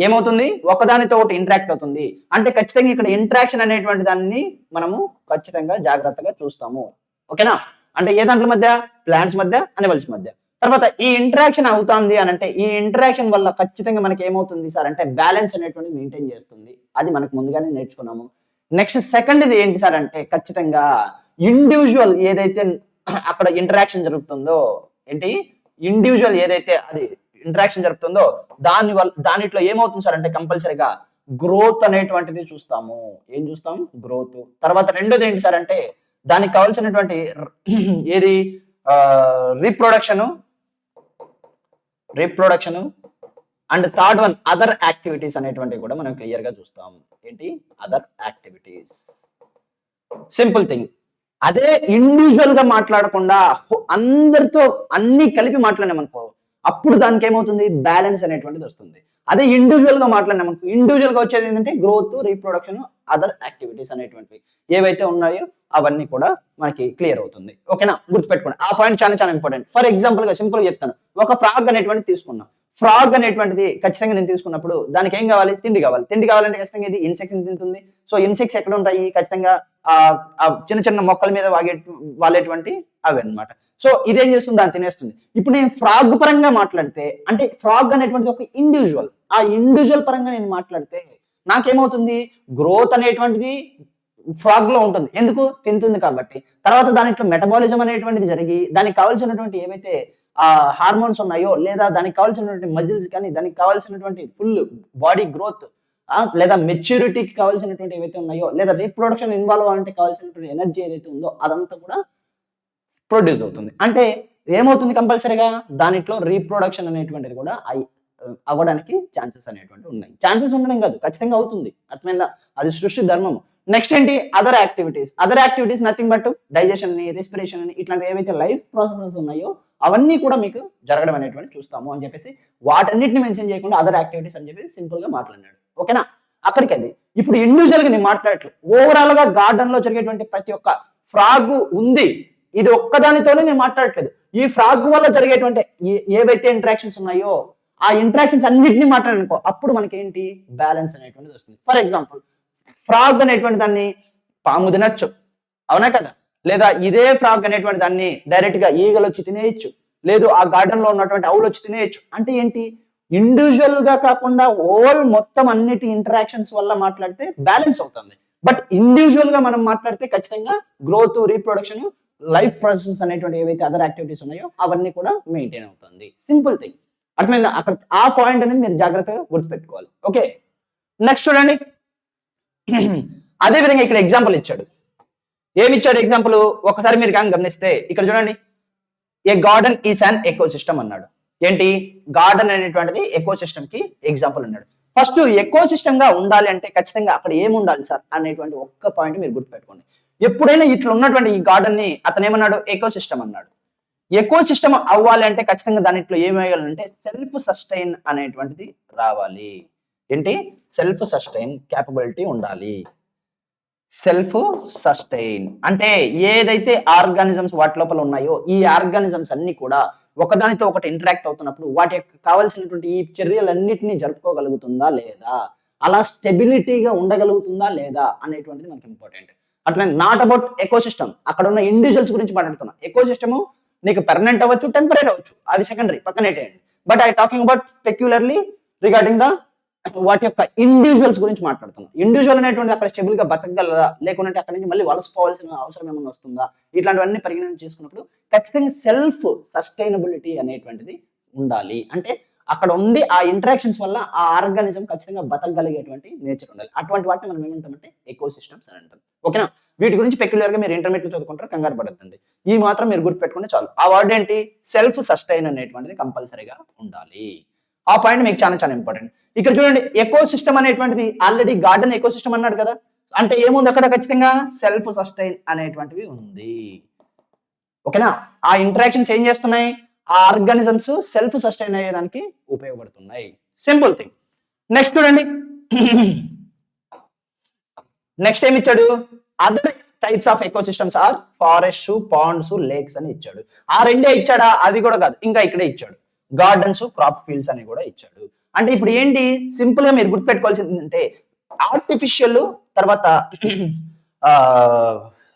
A: ఏమవుతుంది? ఒకదానితో ఒకటి ఇంటరాక్ట్ అవుతుంది అంటే ఖచ్చితంగా ఇక్కడ ఇంటరాక్షన్ అనేటువంటి దాన్ని మనము ఖచ్చితంగా జాగ్రత్తగా చూస్తాము. ఓకేనా? అంటే ఏ దాంట్ల మధ్య? ప్లాంట్స్ మధ్య, అనిమల్స్ మధ్య. తర్వాత ఈ ఇంటరాక్షన్ అవుతుంది అని అంటే ఈ ఇంటరాక్షన్ వల్ల ఖచ్చితంగా మనకి ఏమవుతుంది సార్ అంటే బ్యాలెన్స్ అనేటువంటి మెయింటైన్ చేస్తుంది. అది మనకు ముందుగానే నేర్చుకున్నాము. నెక్స్ట్ సెకండ్ది ఏంటి సార్ అంటే ఖచ్చితంగా ఇండివిజువల్ ఏదైతే అక్కడ ఇంటరాక్షన్ జరుగుతుందో, ఏంటి ఇండివిజువల్ ఏదైతే అది ఇంటరాక్షన్ జరుగుతుందో దానిట్లో ఏమవుతుంది సార్ అంటే కంపల్సరీగా గ్రోత్ అనేటువంటిది చూస్తాము. ఏం చూస్తాం? గ్రోత్. తర్వాత రెండోది ఏంటి సార్ అంటే దానికి కావాల్సినటువంటి ఏది reproduction and third one other activities అనేటువంటివి కూడా మనం క్లియర్ గా చూస్తాం. ఏంటి? Other activities. Simple thing. అదే ఇండివిజువల్ గా మాట్లాడకుండా అందరితో అన్ని కలిపి మాట్లాడినామనుకో, అప్పుడు దానికి ఏమవుతుంది? బ్యాలెన్స్ అనేటువంటిది వస్తుంది. అదే ఇండివిజువల్ గా మాట్లాడినామనుకో, ఇండివిజువల్ గా వచ్చేది ఏంటంటే గ్రోత్, రీప్రొడక్షన్, అదర్ యాక్టివిటీస్ అనేటువంటివి ఏవైతే ఉన్నాయో అవన్నీ కూడా మనకి క్లియర్ అవుతుంది. ఓకేనా? గుర్తుపెట్టుకోండి, ఆ పాయింట్ చాలా చాలా ఇంపార్టెంట్. ఫర్ ఎగ్జాంపుల్ గా సింపుల్ గా చెప్తాను. ఒక ఫ్రాగ్ అనేటువంటిది తీసుకున్నాం. ఫ్రాగ్ అనేటువంటిది ఖచ్చితంగా నేను తీసుకున్నప్పుడు దానికి ఏం కావాలి? తిండి కావాలి. తిండి కావాలంటే ఖచ్చితంగా ఇది ఇన్సెక్ట్స్ తింటుంది. సో ఇన్సెక్ట్స్ ఎక్కడ ఉంటాయి? ఖచ్చితంగా చిన్న చిన్న మొక్కల మీద వాలేటువంటి అవి అన్నమాట. సో ఇదేం చేస్తుంది? దాన్ని తినేస్తుంది. ఇప్పుడు నేను ఫ్రాగ్ పరంగా మాట్లాడితే అంటే ఫ్రాగ్ అనేటువంటిది ఒక ఇండివిజువల్. ఆ ఇండివిజువల్ పరంగా నేను మాట్లాడితే నాకేమవుతుంది? గ్రోత్ అనేటువంటిది ఫ్రాగ్ లో ఉంటుంది. ఎందుకు? తింటుంది కాబట్టి. తర్వాత దానిట్లో మెటబాలిజం అనేటువంటిది జరిగి దానికి కావాల్సినటువంటి ఏవైతే హార్మోన్స్ ఉన్నాయో, లేదా దానికి కావాల్సినటువంటి మజిల్స్ కానీ, దానికి కావాల్సినటువంటి ఫుల్ బాడీ గ్రోత్, లేదా మెచ్యూరిటీకి కావాల్సినటువంటి ఏవైతే ఉన్నాయో, లేదా రీప్రొడక్షన్ ఇన్వాల్వ్ అవ్వాలంటే కావాల్సినటువంటి ఎనర్జీ ఏదైతే ఉందో అదంతా కూడా ప్రొడ్యూస్ అవుతుంది. అంటే ఏమవుతుంది? కంపల్సరీగా దానిట్లో రీప్రొడక్షన్ అనేటువంటిది కూడా అవ్వడానికి ఛాన్సెస్ అనేటువంటివి ఉన్నాయి. ఛాన్సెస్ ఉండడం కాదు, ఖచ్చితంగా అవుతుంది. అర్థమైందా? అది సృష్టి ధర్మము. నెక్స్ట్ ఏంటి? Other activities nothing but digestion అని, రెస్పిరేషన్ అని, ఇట్లాంటి ఏవైతే లైఫ్ ప్రాసెసెస్ ఉన్నాయో అవన్నీ కూడా మీకు జరగడం అనేటువంటి చూస్తాము అని చెప్పేసి వాటన్నిటిని మెన్షన్ చేయకుండా అదర్ యాక్టివిటీస్ అని చెప్పి సింపుల్ గా మాట్లాడినాడు. ఓకేనా? అక్కడికి అది. ఇప్పుడు ఇండివిజువల్ గా నేను మాట్లాడట్లేదు, ఓవరాల్ గా గార్డెన్ లో జరిగేటువంటి ప్రతి ఒక్క ఫ్రాగ్ ఉంది, ఇది ఒక్కదానితోనే నేను మాట్లాడట్లేదు. ఈ ఫ్రాగ్ వల్ల జరిగేటువంటి ఏవైతే ఇంటరాక్షన్స్ ఉన్నాయో ఆ ఇంటరాక్షన్స్ అన్నిటిని మాట్లాడనుకో, అప్పుడు మనకి ఏంటి? బ్యాలెన్స్ అనేటువంటిది వస్తుంది. ఫర్ ఎగ్జాంపుల్ ఫ్రాగ్ అనేటువంటి దాన్ని పాము తినచ్చు, అవునా కదా? లేదా ఇదే ఫ్రాగ్ అనేటువంటి దాన్ని డైరెక్ట్ గా ఈగలు వచ్చి తినేయచ్చు, లేదు ఆ గార్డెన్ లో ఉన్నటువంటి ఆవులు వచ్చి తినేయచ్చు. అంటే ఏంటి? ఇండివిజువల్ గా కాకుండా ఓవల్ మొత్తం అన్నిటి ఇంటరాక్షన్స్ వల్ల మాట్లాడితే బ్యాలెన్స్ అవుతుంది. బట్ ఇండివిజువల్ గా మనం మాట్లాడితే ఖచ్చితంగా గ్రోత్, రీప్రొడక్షన్, లైఫ్ ప్రాసెస్ అనేటువంటి ఏవైతే అదర్ యాక్టివిటీస్ ఉన్నాయో అవన్నీ కూడా మెయింటైన్ అవుతుంది. Simple thing. అర్థమైందా? అక్కడ ఆ పాయింట్ అనేది మీరు జాగ్రత్తగా గుర్తుపెట్టుకోవాలి. ఓకే, నెక్స్ట్ చూడండి. అదే విధంగా ఇక్కడ ఎగ్జాంపుల్ ఇచ్చాడు. ఏమిచ్చాడు ఎగ్జాంపుల్? ఒకసారి మీరు కానీ గమనిస్తే ఇక్కడ చూడండి, ఏ garden is an eco system అన్నాడు. ఏంటి? గార్డెన్ అనేటువంటిది ఎకో సిస్టమ్ కి ఎగ్జాంపుల్ అన్నాడు. ఫస్ట్ ఎకో సిస్టమ్ గా ఉండాలి అంటే ఖచ్చితంగా అక్కడ ఏమి ఉండాలి సార్ అనేటువంటి ఒక్క పాయింట్ మీరు గుర్తుపెట్టుకోండి. ఎప్పుడైనా ఇట్లా ఉన్నటువంటి ఈ గార్డెన్ ని అతను ఏమన్నాడు? ఎకో సిస్టమ్ అన్నాడు. ఎకో సిస్టమ్ అవ్వాలి అంటే ఖచ్చితంగా దానిట్లో ఏమి వేయాలంటే సెల్ఫ్ సస్టైన్ అనేటువంటిది రావాలి. ఏంటి? సెల్ఫ్ సస్టైన్ క్యాపబిలిటీ ఉండాలి. సెల్ఫ్ సస్టైన్ అంటే ఏదైతే ఆర్గానిజమ్స్ వాటి లోపల ఉన్నాయో ఈ ఆర్గానిజమ్స్ అన్ని కూడా ఒకదానితో ఒకటి ఇంటరాక్ట్ అవుతున్నప్పుడు వాటి యొక్క కావాల్సినటువంటి ఈ చర్యలన్నిటినీ జరుపుకోగలుగుతుందా లేదా, అలా స్టెబిలిటీగా ఉండగలుగుతుందా లేదా అనేటువంటిది మనకి ఇంపార్టెంట్. అట్లా నాట్ అబౌట్ ఎకోసిస్టమ్, అక్కడ ఉన్న ఇండివిజువల్స్ గురించి మాట్లాడుతున్నా. ఎకోసిస్టమ్ నీకు పెర్మనెంట్ అవ్వచ్చు, టెంపరీ అవ్వచ్చు, అవి సెకండరీ పక్కనేటేయండి. But I talking about specifically regarding the వాటి యొక్క ఇండివిజువల్స్ గురించి మాట్లాడుతున్నాం. ఇండివిజువల్ అనేటువంటి అక్కడ స్టెబుల్ గా బతకగలదా, లేకుంటే అక్కడ నుంచి మళ్ళీ వలసపోవాల్సిన అవసరం ఏమైనా వస్తుందా, ఇట్లాంటివన్నీ పరిగణన చేసుకున్నప్పుడు ఖచ్చితంగా సెల్ఫ్ సస్టైనబిలిటీ అనేటువంటిది ఉండాలి. అంటే అక్కడ ఉండి ఆ ఇంటరాక్షన్స్ వల్ల ఆ ఆర్గానిజం ఖచ్చితంగా బతకగలిగేటువంటి నేచర్ ఉండాలి. అటువంటి వాటిని మనం ఏమంటామంటే ఎకో సిస్టమ్స్ అని అంటాం. ఓకేనా? వీటి గురించి పెక్యులర్ గా మీరు ఇంటర్మీడియట్ చదువుకుంటారు, కంగారు పడద్దండి. ఈ మాత్రం మీరు గుర్తుపెట్టుకుంటే చాలు. ఆ వర్డ్ ఏంటి? సెల్ఫ్ సస్టైన్ అనేటువంటిది కంపల్సరీగా ఉండాలి. ఆ పాయింట్ మీకు చాలా చాలా ఇంపార్టెంట్. ఇక్కడ చూడండి, ఎకో సిస్టమ్ అనేటువంటిది ఆల్రెడీ గార్డెన్ ఎకో సిస్టమ్ అన్నాడు కదా, అంటే ఏముంది అక్కడ? ఖచ్చితంగా సెల్ఫ్ సస్టైన్ అనేటువంటివి ఉంది. ఓకేనా? ఆ ఇంటరాక్షన్స్ ఏం చేస్తున్నాయి? ఆ ఆర్గానిజమ్స్ సెల్ఫ్ సస్టైన్ అయ్యేదానికి ఉపయోగపడుతున్నాయి. Simple thing. నెక్స్ట్ చూడండి, నెక్స్ట్ ఏమి ఇచ్చాడు? Other types of ecosystems or forest, ponds, lakes అని ఇచ్చాడు. ఆ రెండే ఇచ్చాడా? అవి కూడా కాదు, ఇంకా ఇక్కడే ఇచ్చాడు గార్డెన్స్, క్రాప్ ఫీల్డ్స్ అని కూడా ఇచ్చాడు. అంటే ఇప్పుడు ఏంటి, సింపుల్ గా మీరు గుర్తుపెట్టుకోవాల్సింది ఏంటంటే ఆర్టిఫిషియల్ తర్వాత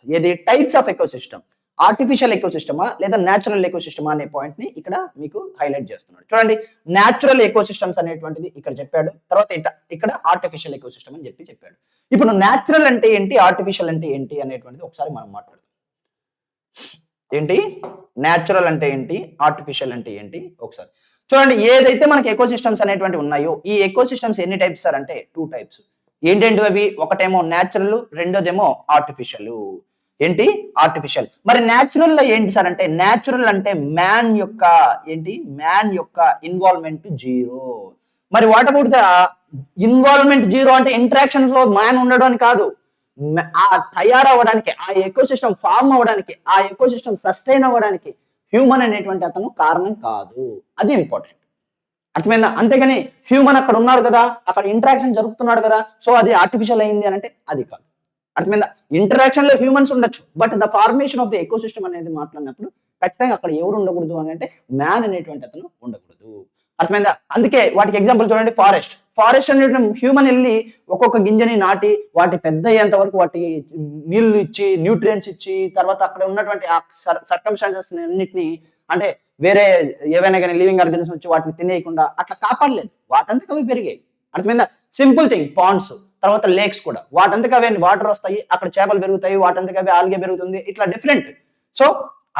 A: ఏది types of ecosystem, artificial ఎకో సిస్టమా లేదా న్యాచురల్ ఎకో సిస్టమా అనే పాయింట్ ని ఇక్కడ మీకు హైలైట్ చేస్తున్నాడు. చూడండి, న్యాచురల్ ఎకో సిస్టమ్స్ అనేటువంటిది ఇక్కడ చెప్పాడు, తర్వాత ఇక్కడ ఆర్టిఫిషియల్ ఎకో సిస్టమ్ అని చెప్పాడు. ఇప్పుడు న్యాచురల్ అంటే ఏంటి, ఆర్టిఫిషియల్ అంటే ఏంటి అనేటువంటిది ఒకసారి మనం మాట్లాడదాం. ఏంటి న్యాచురల్ అంటే ఏంటి, ఆర్టిఫిషియల్ అంటే ఏంటి ఒకసారి చూడండి. ఏదైతే మనకి ఎకో సిస్టమ్స్ అనేటువంటి ఉన్నాయో ఈ ఎకో సిస్టమ్స్ ఎన్ని టైప్స్ సార్ అంటే 2 టైప్స్. ఏంటంటే అవి, ఒకటేమో న్యాచురల్, రెండోదేమో ఆర్టిఫిషియల్. ఏంటి? ఆర్టిఫిషియల్. మరి న్యాచురల్ లో ఏంటి సార్ అంటే, న్యాచురల్ అంటే మ్యాన్ యొక్క ఏంటి, మ్యాన్ యొక్క ఇన్వాల్వ్మెంట్ జీరో. మరి what about the involvement zero అంటే ఇంటరాక్షన్ లో మ్యాన్ ఉండడం అని కాదు, ఆ తయారవ్వడానికి, ఆ ఎకో సిస్టమ్ ఫార్మ్ అవ్వడానికి, ఆ ఎకో సిస్టమ్ సస్టైన్ అవ్వడానికి హ్యూమన్ అనేటువంటి అతను కారణం కాదు. అది ఇంపార్టెంట్. అర్థమైందా? అంతేగాని హ్యూమన్ అక్కడ ఉన్నాడు కదా, అక్కడ ఇంటరాక్షన్ జరుగుతున్నాడు కదా, సో అది ఆర్టిఫిషియల్ అయింది అని అంటే అది కాదు. అర్థమైందా? ఇంటరాక్షన్ లో హ్యూమన్స్ ఉండొచ్చు, but the formation of the eco system అనేది మాట్లాడినప్పుడు ఖచ్చితంగా అక్కడ ఎవరు ఉండకూడదు అని అంటే మ్యాన్ అనేటువంటి అతను ఉండకూడదు. అర్థమైందా? అందుకే వాటికి ఎగ్జాంపుల్ చూడండి, ఫారెస్ట్. ఫారెస్ట్ అనేటువంటి హ్యూమన్ వెళ్ళి ఒక్కొక్క గింజని నాటి వాటి పెద్ద అయ్యేంత వరకు వాటి నీళ్లు ఇచ్చి, న్యూట్రియంట్స్ ఇచ్చి, తర్వాత అక్కడ ఉన్నటువంటి ఆ సర్కమ్స్టాన్సెస్ అన్నిటిని, అంటే వేరే ఏవైనా కానీ లివింగ్ ఆర్గానిజం వచ్చి వాటిని తినేయకుండా అట్లా కాపాడలేదు, వాటంతకు అవి పెరిగాయి. అర్థమైందా? Simple thing. పాండ్స్, తర్వాత లేక్స్ కూడా వాటంతకు అవే వాటర్ వస్తాయి, అక్కడ చేపలు పెరుగుతాయి, వాటంతకు అవే ఆల్గే పెరుగుతుంది, ఇట్లా డిఫరెంట్. సో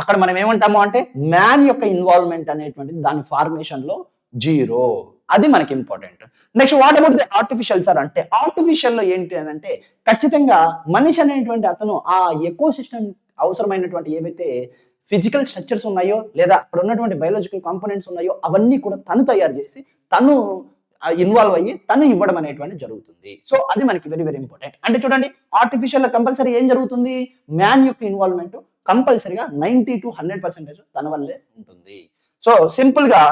A: అక్కడ మనం ఏమంటాము అంటే మ్యాన్ యొక్క ఇన్వాల్వ్మెంట్ అనేటువంటిది దాని ఫార్మేషన్ లో జీరో. అది మనకి important. Next what about the artificial sir అంటే, ఆర్టిఫిషియల్ లో ఏంటి అని అంటే ఖచ్చితంగా మనిషి అనేటువంటి అతను ఆ ఎకో సిస్టమ్ అవసరమైనటువంటి ఏవైతే ఫిజికల్ స్ట్రక్చర్స్ ఉన్నాయో లేదా అక్కడ ఉన్నటువంటి బయోలాజికల్ కాంపోనెంట్స్ ఉన్నాయో అవన్నీ కూడా తను తయారు చేసి తను ఇన్వాల్వ్ అయ్యి తను ఇవ్వడం అనేటువంటి జరుగుతుంది. సో అది మనకి వెరీ వెరీ ఇంపార్టెంట్. అంటే చూడండి, ఆర్టిఫిషియల్ కంపల్సరీ ఏం జరుగుతుంది, మ్యాన్ యొక్క ఇన్వాల్వ్మెంట్ కంపల్సరీగా 90 to 100% తన వల్లే ఉంటుంది. సో సింపుల్ గా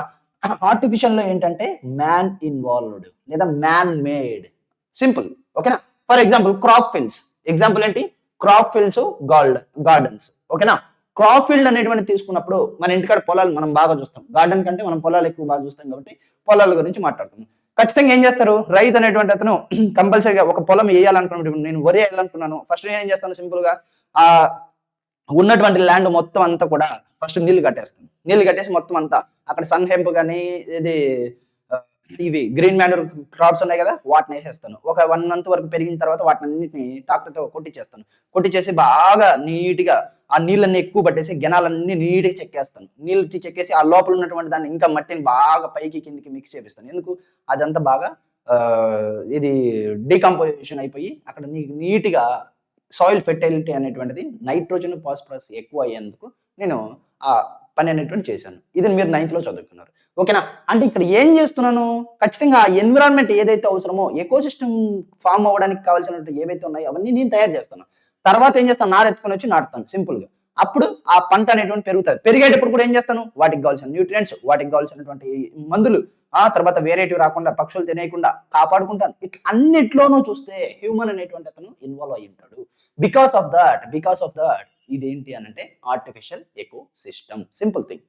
A: ఆర్టిఫిషియల్ లో ఏంటంటే మ్యాన్ ఇన్వాల్వ్డ్ లేదా మ్యాన్ మేడ్. సింపుల్. ఓకేనా? For example crop fields. Example ఏంటి? Crop fields, gardens. ఓకేనా? క్రాప్ ఫీల్డ్ అనేటువంటి తీసుకున్నప్పుడు మన ఇంటికాడ పొలాలు మనం బాగా చూస్తాం, గార్డెన్ కంటే మనం పొలాలు ఎక్కువ బాగా చూస్తాం కాబట్టి పొలాల గురించి మాట్లాడుతున్నాం. ఖచ్చితంగా ఏం చేస్తారు, రైతు అనేటువంటి అతను కంపల్సరీగా ఒక పొలం వేయాలనుకున్నప్పుడు, నేను వరి వేయాలనుకున్నాను, ఫస్ట్ నేను ఏం చేస్తాను, సింపుల్ గా ఆ ఉన్నటువంటి ల్యాండ్ మొత్తం అంతా కూడా ఫస్ట్ నీళ్లు కట్టేస్తాను. నీళ్లు కట్టేసి మొత్తం అంతా అక్కడ సన్ హెంప్ కానీ ఇది ఇవి గ్రీన్ మ్యానూర్ క్రాప్స్ ఉన్నాయి కదా, వాటిని వేసేస్తాను. ఒక 1 month వరకు పెరిగిన తర్వాత వాటిని అన్నింటిని ట్రాక్టర్తో కొట్టించేస్తాను. కొట్టించేసి బాగా నీట్గా ఆ నీళ్ళన్నీ ఎక్కువ పట్టేసి గెనాలన్నీ నీట్గా చెక్కేస్తాను. నీళ్ళు చెక్కేసి ఆ లోపల ఉన్నటువంటి దాన్ని ఇంకా మట్టిని బాగా పైకి కిందికి మిక్స్ చేపిస్తాను. ఎందుకు? అదంతా బాగా ఇది డీకంపోజిషన్ అయిపోయి అక్కడ నీట్గా సాయిల్ ఫెర్టిలిటీ అనేటువంటిది నైట్రోజన్, ఫాస్ఫరస్ ఎక్కువ అయ్యేందుకు నేను ఆ పని అనేటువంటి చేశాను. ఇది మీరు 9th లో చదువుకున్నారు. ఓకేనా? అంటే ఇక్కడ ఏం చేస్తున్నాను, ఖచ్చితంగా ఆ ఎన్విరాన్మెంట్ ఏదైతే అవసరమో ఎకో సిస్టమ్ ఫామ్ అవ్వడానికి కావాల్సినటువంటి ఏవైతే ఉన్నాయో అవన్నీ నేను తయారు చేస్తాను. తర్వాత ఏం చేస్తాను, నారెత్తుకొని వచ్చి నాటుతాను సింపుల్ గా. అప్పుడు ఆ పంట అనేటువంటి పెరుగుతుంది. పెరిగేటప్పుడు కూడా ఏం చేస్తాను, వాటికి కావాల్సిన న్యూట్రియంట్స్, వాటికి కావాల్సినటువంటి మందులు, ఆ తర్వాత వేరేటివి రాకుండా పక్షులు తినేయకుండా కాపాడుకుంటాను. అన్నిట్లోనూ చూస్తే హ్యూమన్ అనేటువంటి అతను ఇన్వాల్వ్ అయి ఉంటాడు. బికాస్ ఆఫ్ దట్ ఇదేంటి అని అంటే artificial eco system. Simple thing.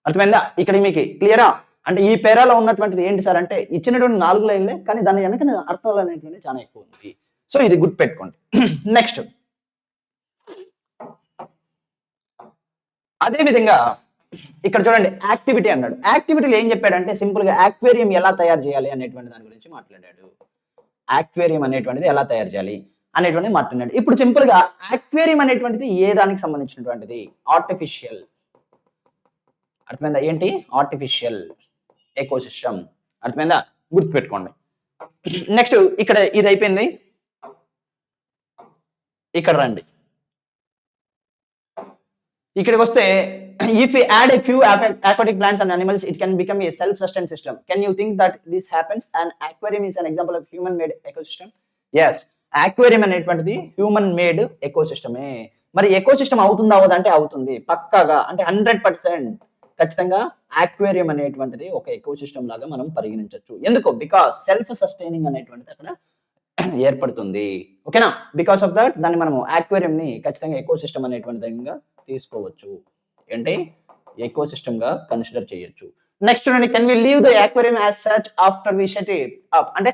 A: అర్థమైందా? ఇక్కడ మీకు క్లియరా? అంటే ఈ పేరాలో ఉన్నటువంటిది ఏంటి సార్ అంటే ఇచ్చినటువంటి 4 లైన్లే, కానీ దాని వెనక అర్థాలు అనేటువంటి చాలా ఎక్కువ ఉంది. సో ఇది గుర్తుపెట్టుకోండి. నెక్స్ట్ అదే విధంగా ఇక్కడ చూడండి, యాక్టివిటీ అన్నాడు. యాక్టివిటీలో ఏం చెప్పాడంటే సింపుల్ గా యాక్వేరియం ఎలా తయారు చేయాలి అనేటువంటి దాని గురించి మాట్లాడాడు. యాక్వేరియం అనేటువంటిది ఎలా తయారు చేయాలి అనేటువంటిది మాట్లాడాడు. ఇప్పుడు సింపుల్ గా యాక్వేరియం అనేటువంటిది ఏ దానికి సంబంధించినటువంటిది? ఆర్టిఫిషియల్. అర్థమైందా? ఏంటి? Artificial ecosystem. అర్థమైందా? గుర్తుపెట్టుకోండి. నెక్స్ట్ ఇక్కడ ఇది అయిపోయింది. ఇక్కడ రండి. ఇక్కడికి వస్తే if we add a few aquatic plants and animals, it can become a self-sustained system. Can you think that this happens? An aquarium is an example of human-made ecosystem. Yes, aquarium అనేటువంటిది human made ఎకోసిస్టమే. మరి ecosystem అవుతుందా అవదా అంటే అవుతుంది పక్కాగా, అంటే 100% ఖచ్చితంగా aquarium అనేటువంటిది ఒక ఎకోసిస్టమ్ లాగా మనం పరిగణించవచ్చు. ఎందుకు? బికాస్ సెల్ఫ్ సస్టైనింగ్ అనేటువంటిది అక్కడ ఏర్పడుతుంది. ఓకేనా? బికాస్ ఆఫ్ దట్ దాన్ని మనము ఆక్వేరియం ని ఖచ్చితంగా ఎకోసిస్టమ్ అనేటువంటి విధంగా తీసుకోవచ్చు. ఏంటి? ఎకోసిస్టమ్ గా కన్సిడర్ చేయొచ్చు. నెక్స్ట్ చూడండి, can we leave the aquarium as such after we set it up? అంటే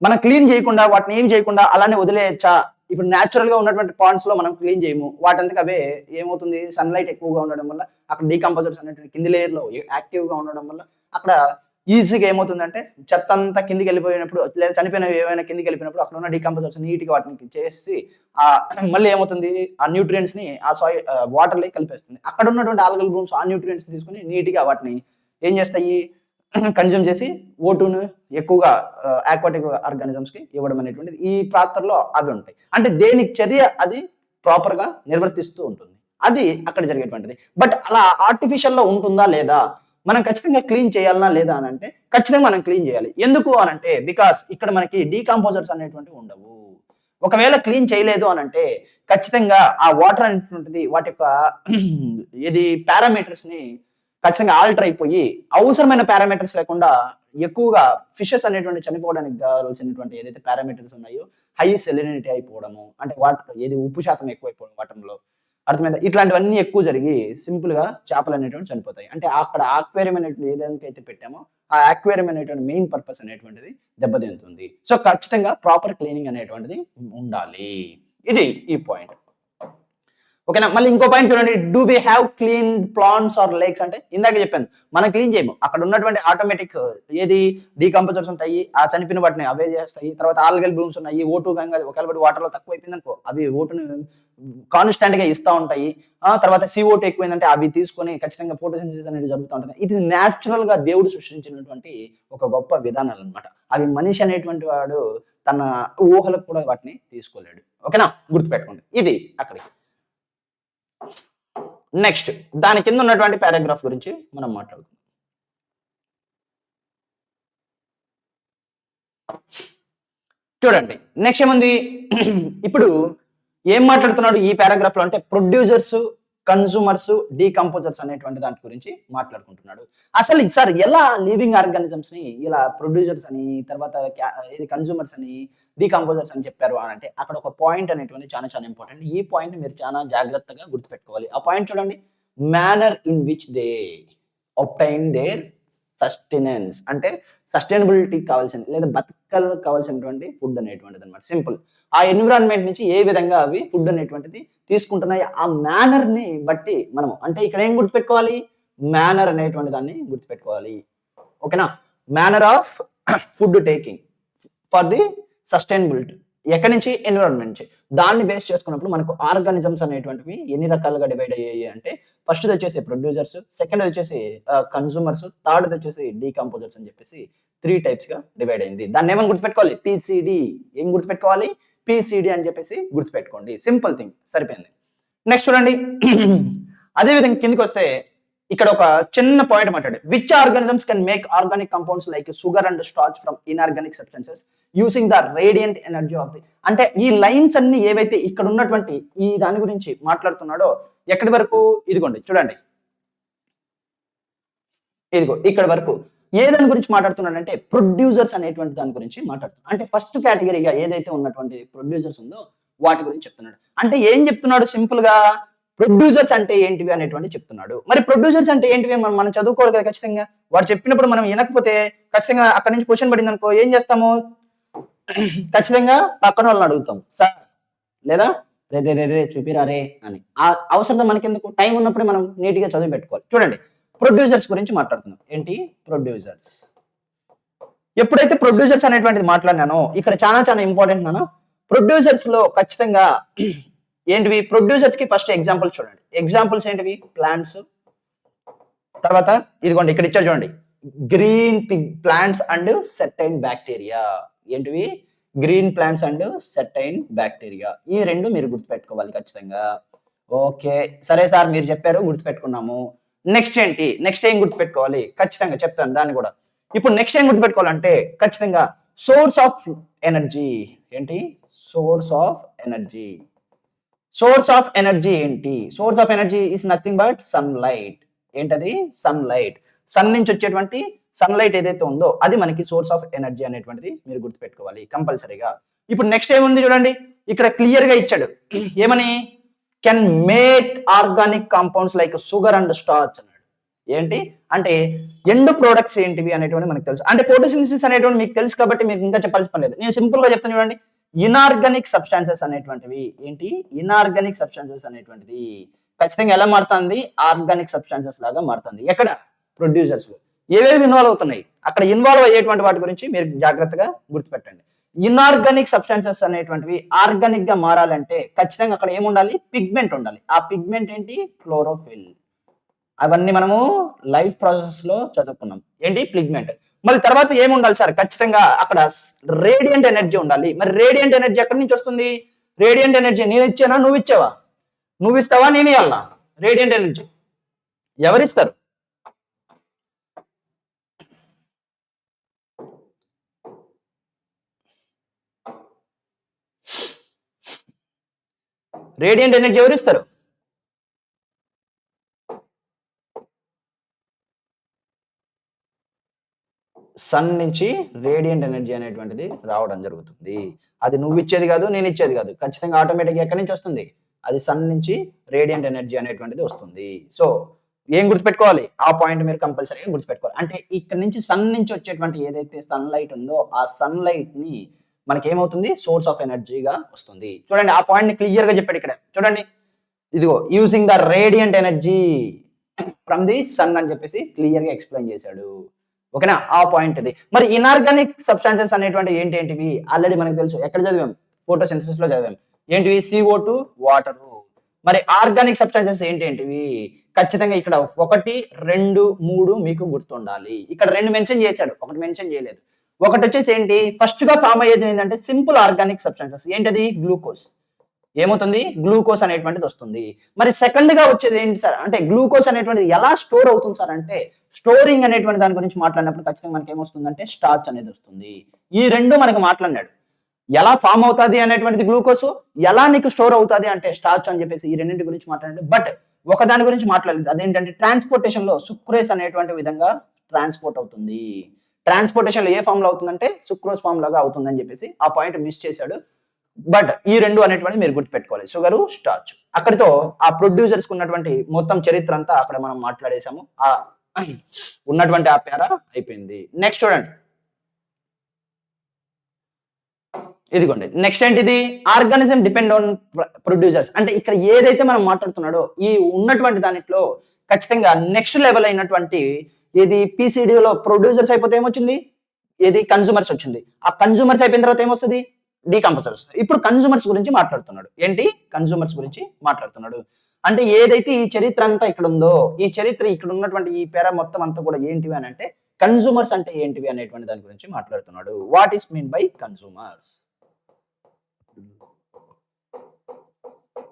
A: మనం క్లీన్ చేయకుండా, వాటిని ఏం చేయకుండా అలానే వదిలేయచ్చా? ఇప్పుడు న్యాచురల్ గా ఉన్నటువంటి పాండ్స్ లో మనం క్లీన్ చేయము, వాటంతకు అవే ఏమవుతుంది, సన్లైట్ ఎక్కువగా ఉండడం వల్ల అక్కడ డీకంపోజర్స్ అనేటువంటి కింది లేయర్ లో యాక్టివ్ గా ఉండడం వల్ల అక్కడ ఈజీగా ఏమవుతుందంటే చెత్త అంతా కిందికి వెళ్ళిపోయినప్పుడు, లేదా చనిపోయినవి ఏమైనా కిందికి వెళ్ళిపోయినప్పుడు అక్కడ ఉన్న డీకంపోజర్స్ నీట్గా వాటిని చేసి మళ్ళీ ఏమవుతుంది, ఆ న్యూట్రియంట్స్ ని ఆ సాయిల్ వాటర్ లో కలిపేస్తుంది. అక్కడ ఉన్నటువంటి ఆల్గల్ బ్లూమ్స్ ఆ న్యూట్రియంట్స్ తీసుకుని నీట్గా వాటిని ఏం చేస్తాయి, కన్జ్యూమ్ చేసి ఓటును ఎక్కువగా ఆక్వాటిక్ ఆర్గానిజమ్స్ కి ఇవ్వడం అనేటువంటిది ఈ ప్రాంతంలో అవి ఉంటాయి. అంటే దేనికి చర్య అది ప్రాపర్ గా నిర్వర్తిస్తూ ఉంటుంది. అది అక్కడ జరిగేటువంటిది. బట్ అలా ఆర్టిఫిషియల్ లో ఉంటుందా లేదా, మనం ఖచ్చితంగా క్లీన్ చేయాలన్నా లేదా అని అంటే ఖచ్చితంగా మనం క్లీన్ చేయాలి. ఎందుకు అని అంటే బికాస్ ఇక్కడ మనకి డీకంపోజర్స్ అనేటువంటివి ఉండవు. ఒకవేళ క్లీన్ చేయలేదు అని అంటే ఖచ్చితంగా ఆ వాటర్ అనేటువంటిది వాటి యొక్క ఇది పారామీటర్స్ ని ఖచ్చితంగా ఆల్టర్ అయిపోయి అవసరమైన పారామీటర్స్ లేకుండా ఎక్కువగా ఫిషెస్ అనేటువంటి చనిపోవడానికి కావాల్సినటువంటి ఏదైతే పారామీటర్స్ ఉన్నాయో హై సెలినిటీ అయిపోవడము, అంటే వాటర్ ఏది ఉప్పు శాతం ఎక్కువైపోవడం వాటర్లో, అర్థమైందా? ఇట్లాంటివన్నీ ఎక్కువ జరిగి సింపుల్ గా చేపలు అనేటువంటి చనిపోతాయి. అంటే అక్కడ ఆక్వేరియం అనేటువంటి ఏదైతే పెట్టామో ఆ ఆక్వేరియం అనేటువంటి మెయిన్ పర్పస్ అనేటువంటిది దెబ్బతింటుంది. సో ఖచ్చితంగా ప్రాపర్ క్లీనింగ్ అనేటువంటిది ఉండాలి. ఇది ఈ పాయింట్. ఓకేనా? మళ్ళీ ఇంకో పాయింట్ చూడండి, do we have clean plants or lakes? అంటే ఇందాక చెప్పాను మనం క్లీన్ చేయము, అక్కడ ఉన్నటువంటి ఆటోమేటిక్ ఏది డీకంపోజర్స్ ఉంటాయి, ఆ చనిపోయిన వాటిని అవే చేస్తాయి. తర్వాత ఆల్గల్ బ్లూమ్స్ ఉన్నాయి, ఓటు గంగా ఒకవేళ వాటర్ లో తక్కువ అయిపోయింది అనుకో అవి ఓటుని కాన్స్టాంట్ గా ఇస్తూ ఉంటాయి. తర్వాత CO2 ఎక్కువైందంటే అవి తీసుకొని ఖచ్చితంగా ఫోటోసింథసిస్ అనేది జరుగుతూ ఉంటుంది. ఇది న్యాచురల్ గా దేవుడు సృష్టించినటువంటి ఒక గొప్ప విధానాలు అనమాట. అవి మనిషి అనేటువంటి వాడు తన ఊహలకు కూడా వాటిని తీసుకోలేడు. ఓకేనా? గుర్తుపెట్టుకోండి. ఇది అక్కడికి. నెక్స్ట్ దాని కింద ఉన్నటువంటి పారాగ్రాఫ్ గురించి మనం మాట్లాడుకుందాం. చూడండి నెక్స్ట్ ఏముంది, ఇప్పుడు ఏం మాట్లాడుతున్నాడు ఈ పారాగ్రాఫ్ లో అంటే ప్రొడ్యూసర్స్, కన్సూమర్స్, డీకంపోజర్స్ అనేటువంటి దాని గురించి మాట్లాడుకుంటున్నాడు. అసలు సార్ ఎలా లివింగ్ ఆర్గానిజమ్స్ ని ఇలా ప్రొడ్యూసర్స్ అని, తర్వాత ఇది కన్సూమర్స్ అని, డీకంపోజర్స్ అని చెప్పారు అని అంటే అక్కడ ఒక పాయింట్ అనేటువంటి చాలా చాలా ఇంపార్టెంట్. ఈ పాయింట్ మీరు చాలా జాగ్రత్తగా గుర్తుపెట్టుకోవాలి. ఆ పాయింట్ చూడండి, manner in which they obtain their sustenance, అంటే సస్టైనబిలిటీ కావాల్సింది లేదా బతకాలకు కావాల్సినటువంటి ఫుడ్ అనేటువంటిది అనమాట. సింపుల్. ఆ ఎన్విరాన్మెంట్ నుంచి ఏ విధంగా అవి ఫుడ్ అనేటువంటిది తీసుకుంటున్నాయి ఆ మేనర్ ని బట్టి మనం, అంటే ఇక్కడ ఏం గుర్తుపెట్టుకోవాలి, మేనర్ అనేటువంటి దాన్ని గుర్తుపెట్టుకోవాలి. ఓకేనా? Manner of food taking for the sustainability ఎక్కడి నుంచి, ఎన్విరాన్మెంట్ నుంచి. దాన్ని బేస్ చేసుకున్నప్పుడు మనకు ఆర్గానిజమ్స్ అనేటువంటివి ఎన్ని రకాలుగా డివైడ్ అయ్యాయి అంటే ఫస్ట్ వచ్చేసి ప్రొడ్యూసర్స్, సెకండ్ వచ్చేసి కన్సూమర్స్, థర్డ్ వచ్చేసి డీకంపోజర్స్ అని చెప్పేసి 3 టైప్స్ గా డివైడ్ అయింది. దాన్ని ఏమని గుర్తుపెట్టుకోవాలి, PCD. ఏం గుర్తుపెట్టుకోవాలి, PCD అని చెప్పేసి గుర్తుపెట్టుకోండి. సింపుల్ థింగ్, సరిపోయింది. నెక్స్ట్ చూడండి, అదే విధంగా కిందికి వస్తే ఇక్కడ ఒక చిన్న పాయింట్ మాట్లాడు. Which organisms can make organic compounds like sugar and starch from inorganic substances using the radiant energy of the. అంటే ఈ లైన్స్ అన్ని ఏవైతే ఇక్కడ ఉన్నటువంటి ఈ దాని గురించి మాట్లాడుతున్నాడో ఎక్కడి వరకు ఇదిగోండి చూడండి, ఇదిగో ఇక్కడ వరకు ఏ దాని గురించి మాట్లాడుతున్నాడంటే ప్రొడ్యూసర్స్ అనేటువంటి దాని గురించి మాట్లాడుతున్నాడు. అంటే ఫస్ట్ కేటగిరీగా ఏదైతే ఉన్నటువంటి ప్రొడ్యూసర్స్ ఉందో వాటి గురించి చెప్తున్నాడు. అంటే ఏం చెప్తున్నాడు, సింపుల్ గా ప్రొడ్యూసర్స్ అంటే ఏంటివి అనేటువంటి చెప్తున్నాడు. మరి ప్రొడ్యూసర్స్ అంటే ఏంటివి మనం చదువుకోవాలి కదా ఖచ్చితంగా. వాడు చెప్పినప్పుడు మనం వినకపోతే ఖచ్చితంగా అక్కడి నుంచి క్వశ్చన్ పడింది అనుకో ఏం చేస్తాము, ఖచ్చితంగా పక్కన వాళ్ళని అడుగుతాం, సార్ లేదా రే రే రే రే చూపిరా రే అని. ఆ అవసరం మనకెందుకు, టైం ఉన్నప్పుడు మనం నీట్ గా చదివి పెట్టుకోవాలి. చూడండి ప్రొడ్యూసర్స్ గురించి మాట్లాడుతున్నాం. ఏంటి ప్రొడ్యూసర్స్, ఎప్పుడైతే ప్రొడ్యూసర్స్ అనేటువంటిది మాట్లాడినానో ఇక్కడ చాలా చాలా ఇంపార్టెంట్. నాను ప్రొడ్యూసర్స్ లో ఖచ్చితంగా ఏంటివి, ప్రొడ్యూసర్స్ కి ఫస్ట్ ఎగ్జాంపుల్ చూడండి. ఎగ్జాంపుల్స్ ఏంటివి, ప్లాంట్స్, తర్వాత ఇదిగోండి ఇక్కడ ఇచ్చారు చూడండి, గ్రీన్ పిగ్ ప్లాంట్స్ అండ్ సెర్టైన్ బ్యాక్టీరియా. ఏంటివి, green plants and certain bacteria. ఈ రెండు మీరు గుర్తుపెట్టుకోవాలి ఖచ్చితంగా. ఓకే సరే సార్ మీరు చెప్పారు గుర్తుపెట్టుకున్నాము. నెక్స్ట్ ఏంటి, నెక్స్ట్ ఏం గుర్తుపెట్టుకోవాలి ఖచ్చితంగా చెప్తాను దాన్ని కూడా. ఇప్పుడు నెక్స్ట్ ఏం గుర్తుపెట్టుకోవాలంటే ఖచ్చితంగా సోర్స్ ఆఫ్ ఎనర్జీ. ఏంటి, source of energy. Source of energy ఏంటి, source of energy is nothing but sunlight. ఏంటది, సన్లైట్. సన్ నుంచి వచ్చేటువంటి సన్లైట్ ఏదైతే ఉందో అది మనకి సోర్స్ ఆఫ్ ఎనర్జీ అనేటువంటిది మీరు గుర్తుపెట్టుకోవాలి కంపల్సరీగా. ఇప్పుడు నెక్స్ట్ ఏముంది చూడండి, ఇక్కడ క్లియర్ గా ఇచ్చాడు ఏమని, can make organic compounds like sugar and starch అన్నాడు. ఏంటి అంటే ఎండ్ ప్రొడక్ట్స్ ఏంటివి అనేటువంటి మనకు తెలుసు. అంటే ఫోటోసింథసిస్ అనేటువంటి మీకు తెలుసు కాబట్టి మీకు ఇంకా చెప్పాల్సిన పని లేదు. నేను సింపుల్ గా చెప్తాను చూడండి, ఇన్ఆర్గానిక్ సబ్స్టాన్సెస్ అనేటువంటివి ఏంటి, ఇన్ఆర్గానిక్ సబ్స్టాన్సెస్ అనేటువంటిది ఖచ్చితంగా ఎలా మారుతుంది, ఆర్గానిక్ సబ్స్టాన్సెస్ లాగా మారుతుంది. ఎక్కడ, ప్రొడ్యూసర్స్ లో. ఏవేవి ఇన్వాల్వ్ అవుతున్నాయి, అక్కడ ఇన్వాల్వ్ అయ్యేటువంటి వాటి గురించి మీరు జాగ్రత్తగా గుర్తుపెట్టండి. ఇన్ఆర్గానిక్ సబ్స్టాన్సెస్ అనేటువంటివి ఆర్గానిక్ గా మారాలంటే ఖచ్చితంగా అక్కడ ఏముండాలి, పిగ్మెంట్ ఉండాలి. ఆ పిగ్మెంట్ ఏంటి, క్లోరోఫిల్. అవన్నీ మనము లైఫ్ ప్రాసెస్ లో చదువుకున్నాం. ఏంటి, పిగ్మెంట్. మళ్ళీ తర్వాత ఏముండాలి సార్, ఖచ్చితంగా అక్కడ రేడియంట్ ఎనర్జీ ఉండాలి. మరి రేడియంట్ ఎనర్జీ ఎక్కడి నుంచి వస్తుంది, రేడియంట్ ఎనర్జీ నేను ఇచ్చానా నువ్వు ఇచ్చావా, నువ్వు ఇస్తావా నేను ఇవ్వాలా, రేడియంట్ ఎనర్జీ ఎవరిస్తారు, రేడియంట్ ఎనర్జీ ఎవరిస్తారు, సన్ నుంచి రేడియంట్ ఎనర్జీ అనేటువంటిది రావడం జరుగుతుంది. అది నువ్వు ఇచ్చేది కాదు, నేను ఇచ్చేది కాదు, ఖచ్చితంగా ఆటోమేటిక్గా ఎక్కడి నుంచి వస్తుంది, అది సన్ నుంచి రేడియంట్ ఎనర్జీ అనేటువంటిది వస్తుంది. సో ఏం గుర్తుపెట్టుకోవాలి, ఆ పాయింట్ మీరు కంపల్సరీగా గుర్తుపెట్టుకోవాలి. అంటే ఇక్కడ నుంచి సన్ నుంచి వచ్చేటువంటి ఏదైతే సన్ లైట్ ఉందో ఆ సన్ లైట్ ని మనకి ఏమవుతుంది, సోర్స్ ఆఫ్ ఎనర్జీగా వస్తుంది. చూడండి ఆ పాయింట్ ని క్లియర్ గా చెప్పాడు ఇక్కడ. చూడండి ఇదిగో using the radiant energy from the sun అని చెప్పేసి క్లియర్ గా ఎక్స్ప్లెయిన్ చేశాడు. ఓకేనా, ఆ పాయింట్ ఇది. మరి ఇన్ఆర్గానిక్ సబ్స్టాన్సెస్ అనేటువంటి ఏంటివి ఆల్రెడీ మనకు తెలుసు, ఎక్కడ చదివాం, ఫోటోసింథసిస్ లో చదివాం. ఏంటివి, CO2 వాటర్. మరి ఆర్గానిక్ సబ్స్టాన్సెస్ ఏంటివి, ఖచ్చితంగా ఇక్కడ 1, 2, 3 మీకు గుర్తుండాలి. ఇక్కడ 2 మెన్షన్ చేశాడు, ఒకటి మెన్షన్ చేయలేదు. ఒకటి వచ్చేసి ఏంటి, ఫస్ట్ గా ఫామ్ అయ్యేది ఏంటంటే సింపుల్ ఆర్గానిక్ సబ్స్టాన్సెస్. ఏంటది, గ్లూకోజ్. ఏమవుతుంది, గ్లూకోజ్ అనేటువంటిది వస్తుంది. మరి సెకండ్ గా వచ్చేది ఏంటి సార్ అంటే గ్లూకోజ్ అనేటువంటిది ఎలా స్టోర్ అవుతుంది సార్ అంటే స్టోరింగ్ అనేటువంటి దాని గురించి మాట్లాడినప్పుడు ఖచ్చితంగా మనకి ఏమొస్తుందంటే స్టార్చ్ అనేది వస్తుంది. ఈ రెండు మనకి మాట్లాడినాడు, ఎలా ఫామ్ అవుతుంది అనేటువంటిది గ్లూకోజ్, ఎలా నీకు స్టోర్ అవుతుంది అంటే స్టార్చ్ అని చెప్పేసి ఈ రెండింటి గురించి మాట్లాడండి. బట్ ఒక దాని గురించి మాట్లాడలేదు, అదేంటంటే ట్రాన్స్పోర్టేషన్ లో సుక్రోజ్ అనేటువంటి విధంగా ట్రాన్స్పోర్ట్ అవుతుంది. ట్రాన్స్పోర్టేషన్ లో ఏ ఫామ్ లో అవుతుందంటే సుక్రోజ్ ఫామ్ లాగా అవుతుంది అని చెప్పేసి ఆ పాయింట్ మిస్ చేశాడు. బట్ ఈ రెండు అనేటువంటి మీరు గుర్తుపెట్టుకోవాలి, షుగరు స్టార్చ్. అక్కడితో ఆ ప్రొడ్యూసర్స్ ఉన్నటువంటి మొత్తం చరిత్ర అంతా అక్కడ మనం మాట్లాడేసాము. ఆ ఉన్నటువంటి ఆ పేర అయిపోయింది. నెక్స్ట్ చూడండి, ఇదిగోండి నెక్స్ట్ ఏంటిది, ఆర్గానిజం డిపెండ్ ఆన్ ప్రొడ్యూసర్స్. అంటే ఇక్కడ ఏదైతే మనం మాట్లాడుతున్నాడో ఈ ఉన్నటువంటి దాంట్లో ఖచ్చితంగా నెక్స్ట్ లెవెల్ అయినటువంటి ఏది PCDలో ప్రొడ్యూసర్స్ అయిపోతే ఏమొచ్చింది, ఏది కన్సూమర్స్ వచ్చింది. ఆ కన్సూమర్స్ అయిపోయిన తర్వాత ఏమొస్తుంది, డీకంపోజర్స్. ఇప్పుడు కన్సూమర్స్ గురించి మాట్లాడుతున్నాడు. ఏంటి, కన్సూమర్స్ గురించి మాట్లాడుతున్నాడు. అంటే ఏదైతే ఈ చరిత్ర అంతా ఇక్కడ ఉందో ఈ చరిత్ర ఇక్కడ ఉన్నటువంటి ఈ పేర మొత్తం అంతా కూడా ఏంటివి అని అంటే కన్సూమర్స్ అంటే ఏంటివి అనేటువంటి దాని గురించి మాట్లాడుతున్నాడు. What is mean by consumers.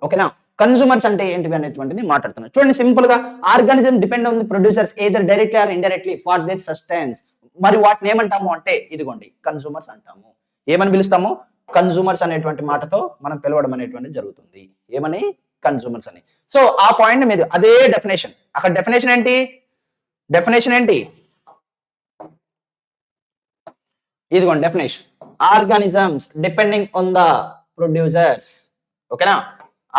A: ఓకేనా, కన్సూమర్స్ అంటే ఏంటివి అనేటువంటిది మాట్లాడుతున్నాం. చూడండి సింపుల్ గా organism depend on the producers either directly or indirectly for their sustenance. మరి వాటిని ఏమంటాము అంటే ఇదిగోండి కన్సూమర్స్ అంటాము. ఏమని పిలుస్తాము? కన్సూమర్స్ అనేటువంటి మాటతో మనం పిలవడం అనేటువంటిది జరుగుతుంది. ఏమని? కన్సూమర్స్ అని. సో ఆ పాయింట్ మీరు అదే డెఫినేషన్, అక్కడ డెఫినేషన్ ఏంటి? డెఫినేషన్ ఏంటి? ఇదిగోండి definition. Organisms depending on the producers. ఓకేనా?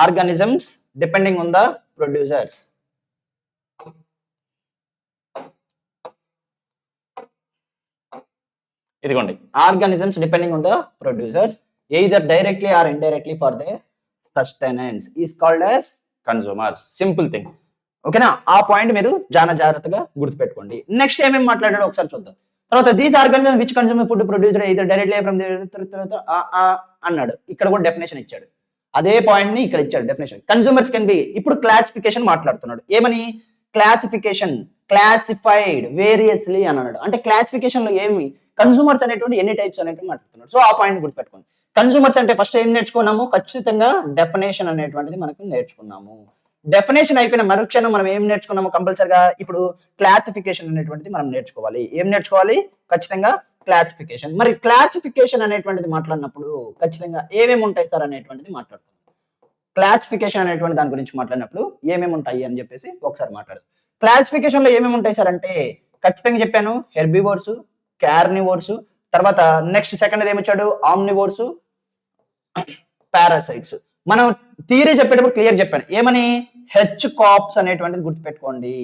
A: Organisms depending on the producers. ఇదిగోండి organisms depending on the producers either directly or indirectly for the sustenance is called as consumers. Simple thing. ఓకేనా? ఆ point మీరు జాగ్రత్తగా గుర్తుపెట్టుకోండి. Next ఏమేమి మాట్లాడాడో ఒకసారి చూద్దాం. తర్వాత these organism which consume food produced either directly from అన్నాడు. ఇక్కడ కూడా డెఫినేషన్ ఇచ్చాడు. అదే పాయింట్ ని ఇక్కడ ఇచ్చాడు డెఫినేషన్. Consumers can be. ఇప్పుడు క్లాసిఫికేషన్ మాట్లాడుతున్నాడు. ఏమని? క్లాసిఫికేషన్, క్లాసిఫైడ్ వేరియస్లీ అని అన్నాడు. అంటే క్లాసిఫికేషన్ లో ఏమి కన్సూమర్స్ అనేటువంటి ఎన్ని టైప్స్ అనేటువంటి మాట్లాడుతున్నాడు. సో ఆ పాయింట్ గుర్తుపెట్టుకోండి. కన్సూమర్స్ అంటే ఫస్ట్ ఏం నేర్చుకున్నాము? ఖచ్చితంగా డెఫినేషన్ అనేటువంటిది మనకు నేర్చుకున్నాము. డెఫినేషన్ అయిపోయిన మరుక్షణం మనం ఏం నేర్చుకున్నాము? కంపల్సరిగా ఇప్పుడు క్లాసిఫికేషన్ అనేటువంటిది మనం నేర్చుకోవాలి. ఏం నేర్చుకోవాలి? ఖచ్చితంగా క్లాసిఫికేషన్. మరి క్లాసిఫికేషన్ అనేటువంటిది మాట్లాడినప్పుడు ఖచ్చితంగా ఏమేమి ఉంటాయి సార్ అనేటువంటిది మాట్లాడుకుందాం. క్లాసిఫికేషన్ అనేటువంటి దాని గురించి మాట్లాడినప్పుడు ఏమేమి ఉంటాయి అని చెప్పేసి ఒకసారి మాట్లాడదాం. క్లాసిఫికేషన్ లో ఏమేమి ఉంటాయి సార్ అంటే ఖచ్చితంగా చెప్పాను. హెర్బివోర్స్, కార్నివోర్స్, తర్వాత నెక్స్ట్ సెకండ్ ఏమిచ్చాడు? Omnivores, parasites. మనం థియరీ చెప్పేటప్పుడు క్లియర్ చెప్పాను. ఏమని? హెచ్ కాప్స్ అనేటువంటిది గుర్తుపెట్టుకోండి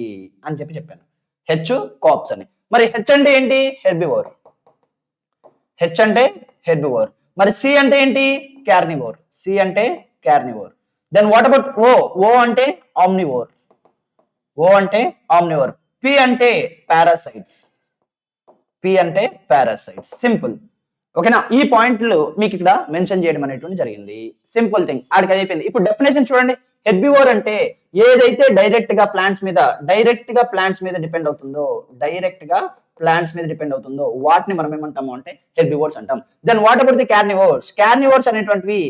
A: అని చెప్పాను. హెచ్ కాప్స్ అని. మరి హెచ్ అంటే ఏంటి? హెర్బివోర్. హెచ్ అంటే హెర్బివోర్. మరి సి అంటే ఏంటి? కార్నివోర్. సి అంటే కార్నివోర్. దెన్ వాట్ అబౌట్ ఓ? ఓ అంటే ఆమ్నివోర్. ఓ అంటే ఆమ్నివోర్. పి అంటే పారాసైట్స్. పి అంటే పారాసైట్స్. సింపుల్. ఓకేనా? ఈ పాయింట్లు మీకు ఇక్కడ మెన్షన్ చేయడం అనేటువంటి జరిగింది. Simple thing. ఆడికి అయిపోయింది. ఇప్పుడు డెఫినేషన్ చూడండి. హెర్బివోర్ అంటే ఏదైతే డైరెక్ట్ గా ప్లాంట్స్ మీద డిపెండ్ అవుతుందో, వాటిని మనం ఏమంటాము అంటే హెర్బివోర్స్ అంటాం. Then what about the carnivores? Carnivores అనేటువంటివి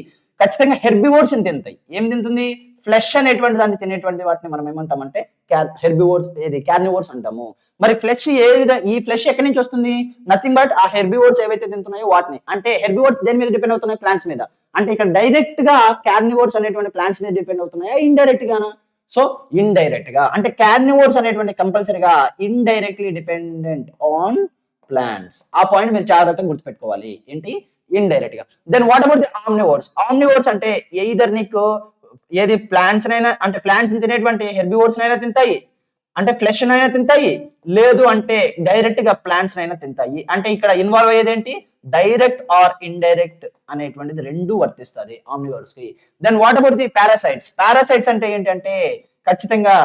A: ఖచ్చితంగా హెర్బివోర్స్ తింటాయి. ఏం తింటుంది? ఫ్లెష్ అనేటువంటి దాన్ని తినేటువంటి వాటిని మనం ఏమంటామంటే హెర్బివోర్స్, ఏది కార్నివోర్స్ అంటాము. మరి ఫ్లెష్ ఈ ఫ్లెష్ ఎక్కడి నుంచి వస్తుంది? నథింగ్ బట్ ఆ హెర్బివోర్స్ ఏవైతే తింటున్నాయో వాటిని. అంటే హెర్బివోర్స్ దేని మీద డిపెండ్ అవుతున్నాయి? ప్లాంట్స్ మీద. అంటే ఇక్కడ డైరెక్ట్ గా కార్నివోర్స్ అనేటువంటి ప్లాంట్స్ మీద డిపెండ్ అవుతున్నాయా? ఇండైరెక్ట్ గానా? సో ఇండైరెక్ట్ గా. అంటే కార్నివోర్స్ అనేటువంటి కంపల్సరీగా ఇండైరెక్ట్లీ డిపెండెంట్ ఆన్ ప్లాంట్స్. ఆ పాయింట్ మీరు జాగ్రత్తగా గుర్తుపెట్టుకోవాలి. ఏంటి? ఇండైరెక్ట్ గా. Then what about the omnivores? Omnivores అంటే ఎయిదర్ నీకు ఏది ప్లాంట్స్ అయినా, అంటే ప్లాంట్స్ తినేటువంటి హెర్బివోర్స్ అయినా తింటాయి, అంటే ఫ్లెష్ అయినా తింటాయి, లేదు అంటే డైరెక్ట్ గా ప్లాంట్స్ అయినా తింటాయి. అంటే ఇక్కడ ఇన్వాల్వ్ అయ్యేదేంటి? డైరెక్ట్ ఆర్ ఇండైరెక్ట్ అనేటువంటిది రెండు వర్తిస్తుంది ఆమ్నివోర్స్ కి. Then what about the parasites? Parasites అంటే ఏంటంటే ఖచ్చితంగా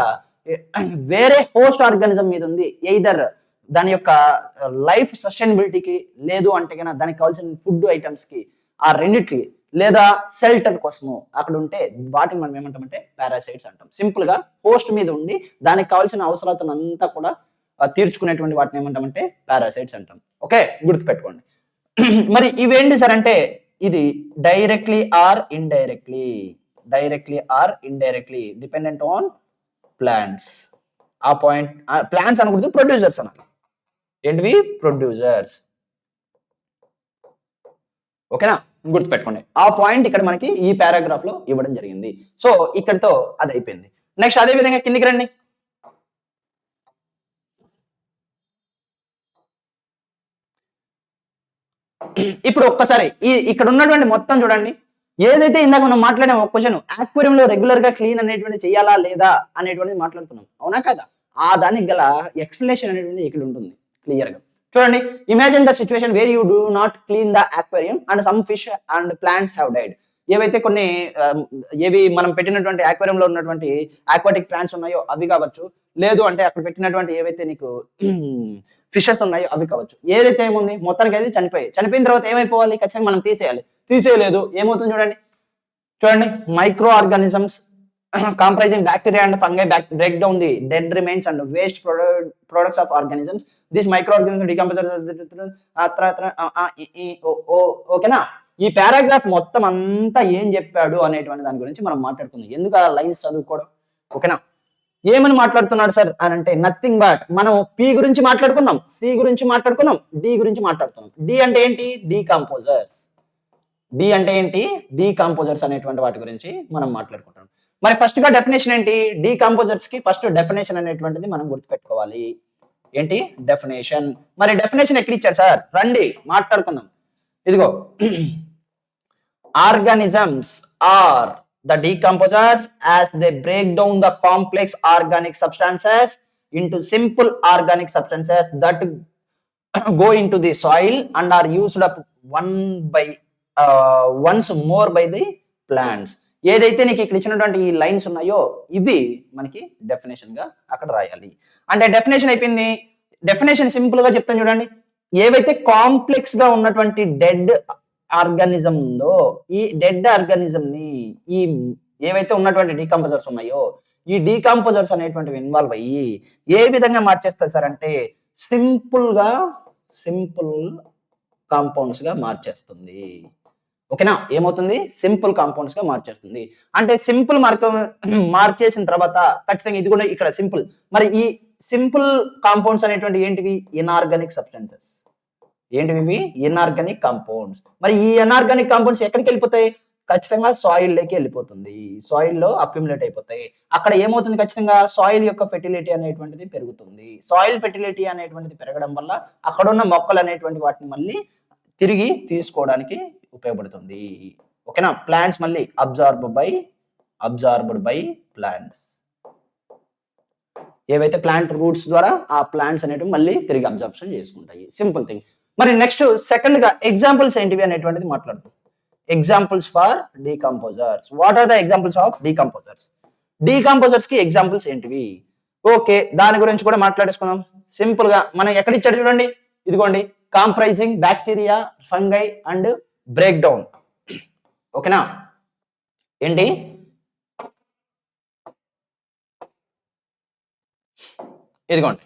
A: వేరే హోస్ట్ ఆర్గానిజం మీద ఉంది. ఎయిదర్ దాని యొక్క లైఫ్ సస్టైనబిలిటీకి, లేదు అంటే కన్నా దానికి కావాల్సిన ఫుడ్ ఐటమ్స్ కి, ఆ రెండిటికి, లేదా షెల్టర్ కోసము అక్కడ ఉంటే వాటిని మనం ఏమంటామంటే పారాసైట్స్ అంటాం. సింపుల్ గా హోస్ట్ మీద ఉండి దానికి కావాల్సిన అవసరాలను అంతా కూడా తీర్చుకునేటువంటి వాటిని ఏమంటామంటే పారాసైట్స్ అంటాం. ఓకే, గుర్తుపెట్టుకోండి. మరి ఇవేంటి సార్ అంటే ఇది directly or indirectly dependent on plants. ఆ పాయింట్ ప్లాంట్స్ అనకూడదు, ప్రొడ్యూసర్స్ అనాలి. ఏంటివి? ప్రొడ్యూసర్స్. ఓకేనా? గుర్తుపెట్టుకోండి. ఆ పాయింట్ ఇక్కడ మనకి ఈ పారాగ్రాఫ్ లో ఇవ్వడం జరిగింది. సో ఇక్కడితో అది అయిపోయింది. నెక్స్ట్ అదే విధంగా కిందికి రండి. ఇప్పుడు ఒక్కసారి ఇక్కడ ఉన్నటువంటి మొత్తం చూడండి. ఏదైతే ఇందాక మనం మాట్లాడాము ఒక క్వశ్చన్, ఆక్వేరియం లో రెగ్యులర్ గా క్లీన్ అనేటువంటి చేయాలా లేదా అనేటువంటిది మాట్లాడుతున్నాం. అవునా కదా? ఆ దానికి గల ఎక్స్ప్లెనేషన్ అనేటువంటి ఇక్కడ ఉంటుంది క్లియర్ గా. చూడండి. Imagine the situation where you do not clean the aquarium and some fish and plants have died. ఏవైతే కొన్ని ఏవి మనం పెట్టినటువంటి ఆక్వేరియం లో ఉన్నటువంటి ఆక్వాటిక్ ప్లాంట్స్ ఉన్నాయో అవి కావచ్చు, లేదు అంటే అక్కడ పెట్టినటువంటి ఏవైతే నీకు ఫిషెస్ ఉన్నాయో అవి కావచ్చు. ఏదైతే ఏముంది మొత్తానికి అయితే చనిపోయిన తర్వాత ఏమైపోవాలి? ఖచ్చితంగా మనం తీసేయాలి. తీసేయలేదు ఏమవుతుంది చూడండి. Micro organisms comprising bacteria and fungi break down the dead remains and waste products of organisms. These microorganisms decompose. ఓకేనా? ఈ పారాగ్రాఫ్ మొత్తం అంతా ఏం చెప్పాడు అనేటువంటి దాని గురించి మనం మాట్లాడుకుందాం. ఎందుకు ఆ లైన్స్ చదువుకోవడం? ఓకేనా? ఏమని మాట్లాడుతున్నాడు సార్ అని అంటే నథింగ్ బట్ మనం పి గురించి మాట్లాడుకున్నాం, సి గురించి మాట్లాడుకున్నాం, డి గురించి మాట్లాడుతున్నాం. డి అంటే ఏంటి? డీకంపోజర్స్. డి అంటే ఏంటి? డీకంపోజర్స్ అనేటువంటి వాటి గురించి మనం మాట్లాడుకుంటాం. మరి ఫస్ట్ గా డెఫినేషన్ ఏంటి? డీకంపోజర్స్ కి ఫస్ట్ డెఫినేషన్ అనేటువంటిది మనం గుర్తుపెట్టుకోవాలి. ఏంటి? డెఫినేషన్. మరి డెఫినేషన్ ఎక్కడ ఇచ్చారు సార్? రండి మాట్లాడుకుందాం. ఇదిగో organisms are the decomposers as they break down the complex organic substances into simple organic substances that go into the soil and are used up once more by the plants. ఏదైతే నీకు ఇక్కడ ఇచ్చినటువంటి ఈ lines ఉన్నాయో ఇవి మనకి definition గా అక్కడ రాయాలి. అంటే డెఫినేషన్ అయిపోయింది. డెఫినేషన్ సింపుల్ గా చెప్తాను చూడండి. ఏవైతే కాంప్లెక్స్ గా ఉన్నటువంటి డెడ్ ఆర్గానిజం ఉందో ఈ డెడ్ ఆర్గానిజం ని ఈ ఏవైతే ఉన్నటువంటి డీకంపోజర్స్ ఉన్నాయో ఈ డీకంపోజర్స్ అనేటువంటివి ఇన్వాల్వ్ అయ్యి ఏ విధంగా మార్చేస్తారు సార్ అంటే సింపుల్ కాంపౌండ్స్ గా మార్చేస్తుంది. ఓకేనా? ఏమవుతుంది? సింపుల్ కాంపౌండ్స్ గా మార్చేస్తుంది. అంటే సింపుల్ మార్చేసిన తర్వాత ఖచ్చితంగా ఇది కూడా ఇక్కడ సింపుల్. మరి ఈ సింపుల్ కాంపౌండ్స్ అనేటువంటి ఏంటివి? Inorganic substances. ఏంటివి? Inorganic compounds. మరి ఈ ఇన్ఆర్గానిక్ కాంపౌండ్స్ ఎక్కడికి వెళ్ళిపోతాయి? ఖచ్చితంగా సాయిల్ లోకి వెళ్ళిపోతుంది. సాయిల్ లో అక్యుములేట్ అయిపోతాయి. అక్కడ ఏమవుతుంది? ఖచ్చితంగా సాయిల్ యొక్క ఫెర్టిలిటీ అనేటువంటిది పెరుగుతుంది. సాయిల్ ఫెర్టిలిటీ అనేటువంటిది పెరగడం వల్ల అక్కడ ఉన్న మొక్కలు అనేటువంటి వాటిని మళ్ళీ తిరిగి తీసుకోవడానికి ఉపయోగపడుతుంది. ఓకేనా? ప్లాంట్స్ మళ్ళీ అబ్జార్బ్డ్ బై ప్లాంట్స్. ఏవైతే ప్లాంట్ రూట్స్ ద్వారా ఆ ప్లాంట్స్ అనేటివి మళ్ళీ తిరిగి అబ్జార్ప్షన్ చేసుకుంటాయి. Simple thing. మరి నెక్స్ట్ సెకండ్ గా ఎగ్జాంపుల్స్ ఏంటివి అనేటువంటిది మాట్లాడుతాం. Examples for decomposers. What are the examples of decomposers? Decomposers కి ఎగ్జాంపుల్స్ ఏంటివి? ఓకే, దాని గురించి కూడా మాట్లాడేసుకుందాం. సింపుల్ గా మనం ఎక్కడ ఇచ్చాడు చూడండి. ఇదిగోండి, comprising bacteria, fungi and break down. ఓకేనా? ఏంటి? ఇదిగోండి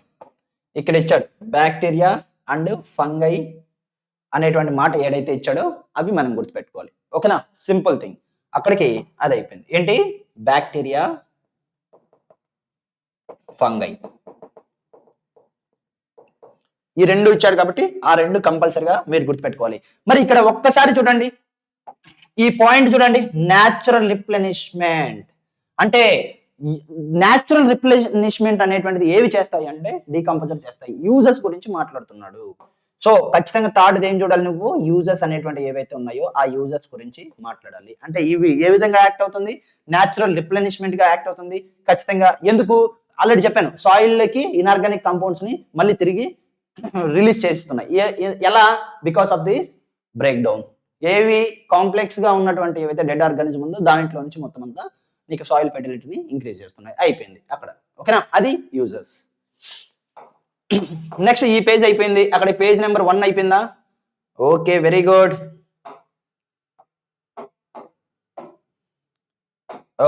A: ఇక్కడ ఇచ్చాడు బ్యాక్టీరియా అండ్ ఫంగై అనేటువంటి మాట ఏదైతే ఇచ్చాడో అవి మనం గుర్తుపెట్టుకోవాలి. ఓకేనా? Simple thing. అక్కడికి అది అయిపోయింది. ఏంటి? బ్యాక్టీరియా, ఫంగై ఈ రెండు ఇచ్చాడు కాబట్టి ఆ రెండు కంపల్సరిగా మీరు గుర్తుపెట్టుకోవాలి. మరి ఇక్కడ ఒక్కసారి చూడండి, ఈ పాయింట్ చూడండి, న్యాచురల్ రిప్లెనిష్మెంట్. అంటే న్యాచురల్ రిప్లెనిష్మెంట్ అనేటువంటిది ఏవి చేస్తాయి అంటే డీకంపోజర్ చేస్తాయి. యూజెస్ గురించి మాట్లాడుతున్నాడు. సో ఖచ్చితంగా థర్డ్ ఏం చూడాలి నువ్వు? యూజెస్ అనేటువంటి ఏవైతే ఉన్నాయో ఆ యూజెస్ గురించి మాట్లాడాలి. అంటే ఇవి ఏ విధంగా యాక్ట్ అవుతుంది? న్యాచురల్ రిప్లెనిష్మెంట్ గా యాక్ట్ అవుతుంది. ఖచ్చితంగా ఎందుకు? ఆల్రెడీ చెప్పాను, సాయిల్ లకి ఇన్ఆర్గానిక్ కంపౌండ్స్ ని మళ్ళీ తిరిగి రిలీజ్ చేస్తున్నాయి. ఎలా? Because of this break down. ఏవి? కాంప్లెక్స్ గా ఉన్నటువంటి ఏవైతే డెడ్ ఆర్గానిజం ఉందో దాంట్లో నుంచి మొత్తం అంతా నీకు సాయిల్ ఫెర్టిలిటీని ఇంక్రీజ్ చేస్తున్నాయి. అయిపోయింది అక్కడ. ఓకేనా? అది యూజెస్. నెక్స్ట్ ఈ పేజ్ అయిపోయింది. అక్కడ పేజ్ నెంబర్ 1 అయిపోయిందా? Okay, very good.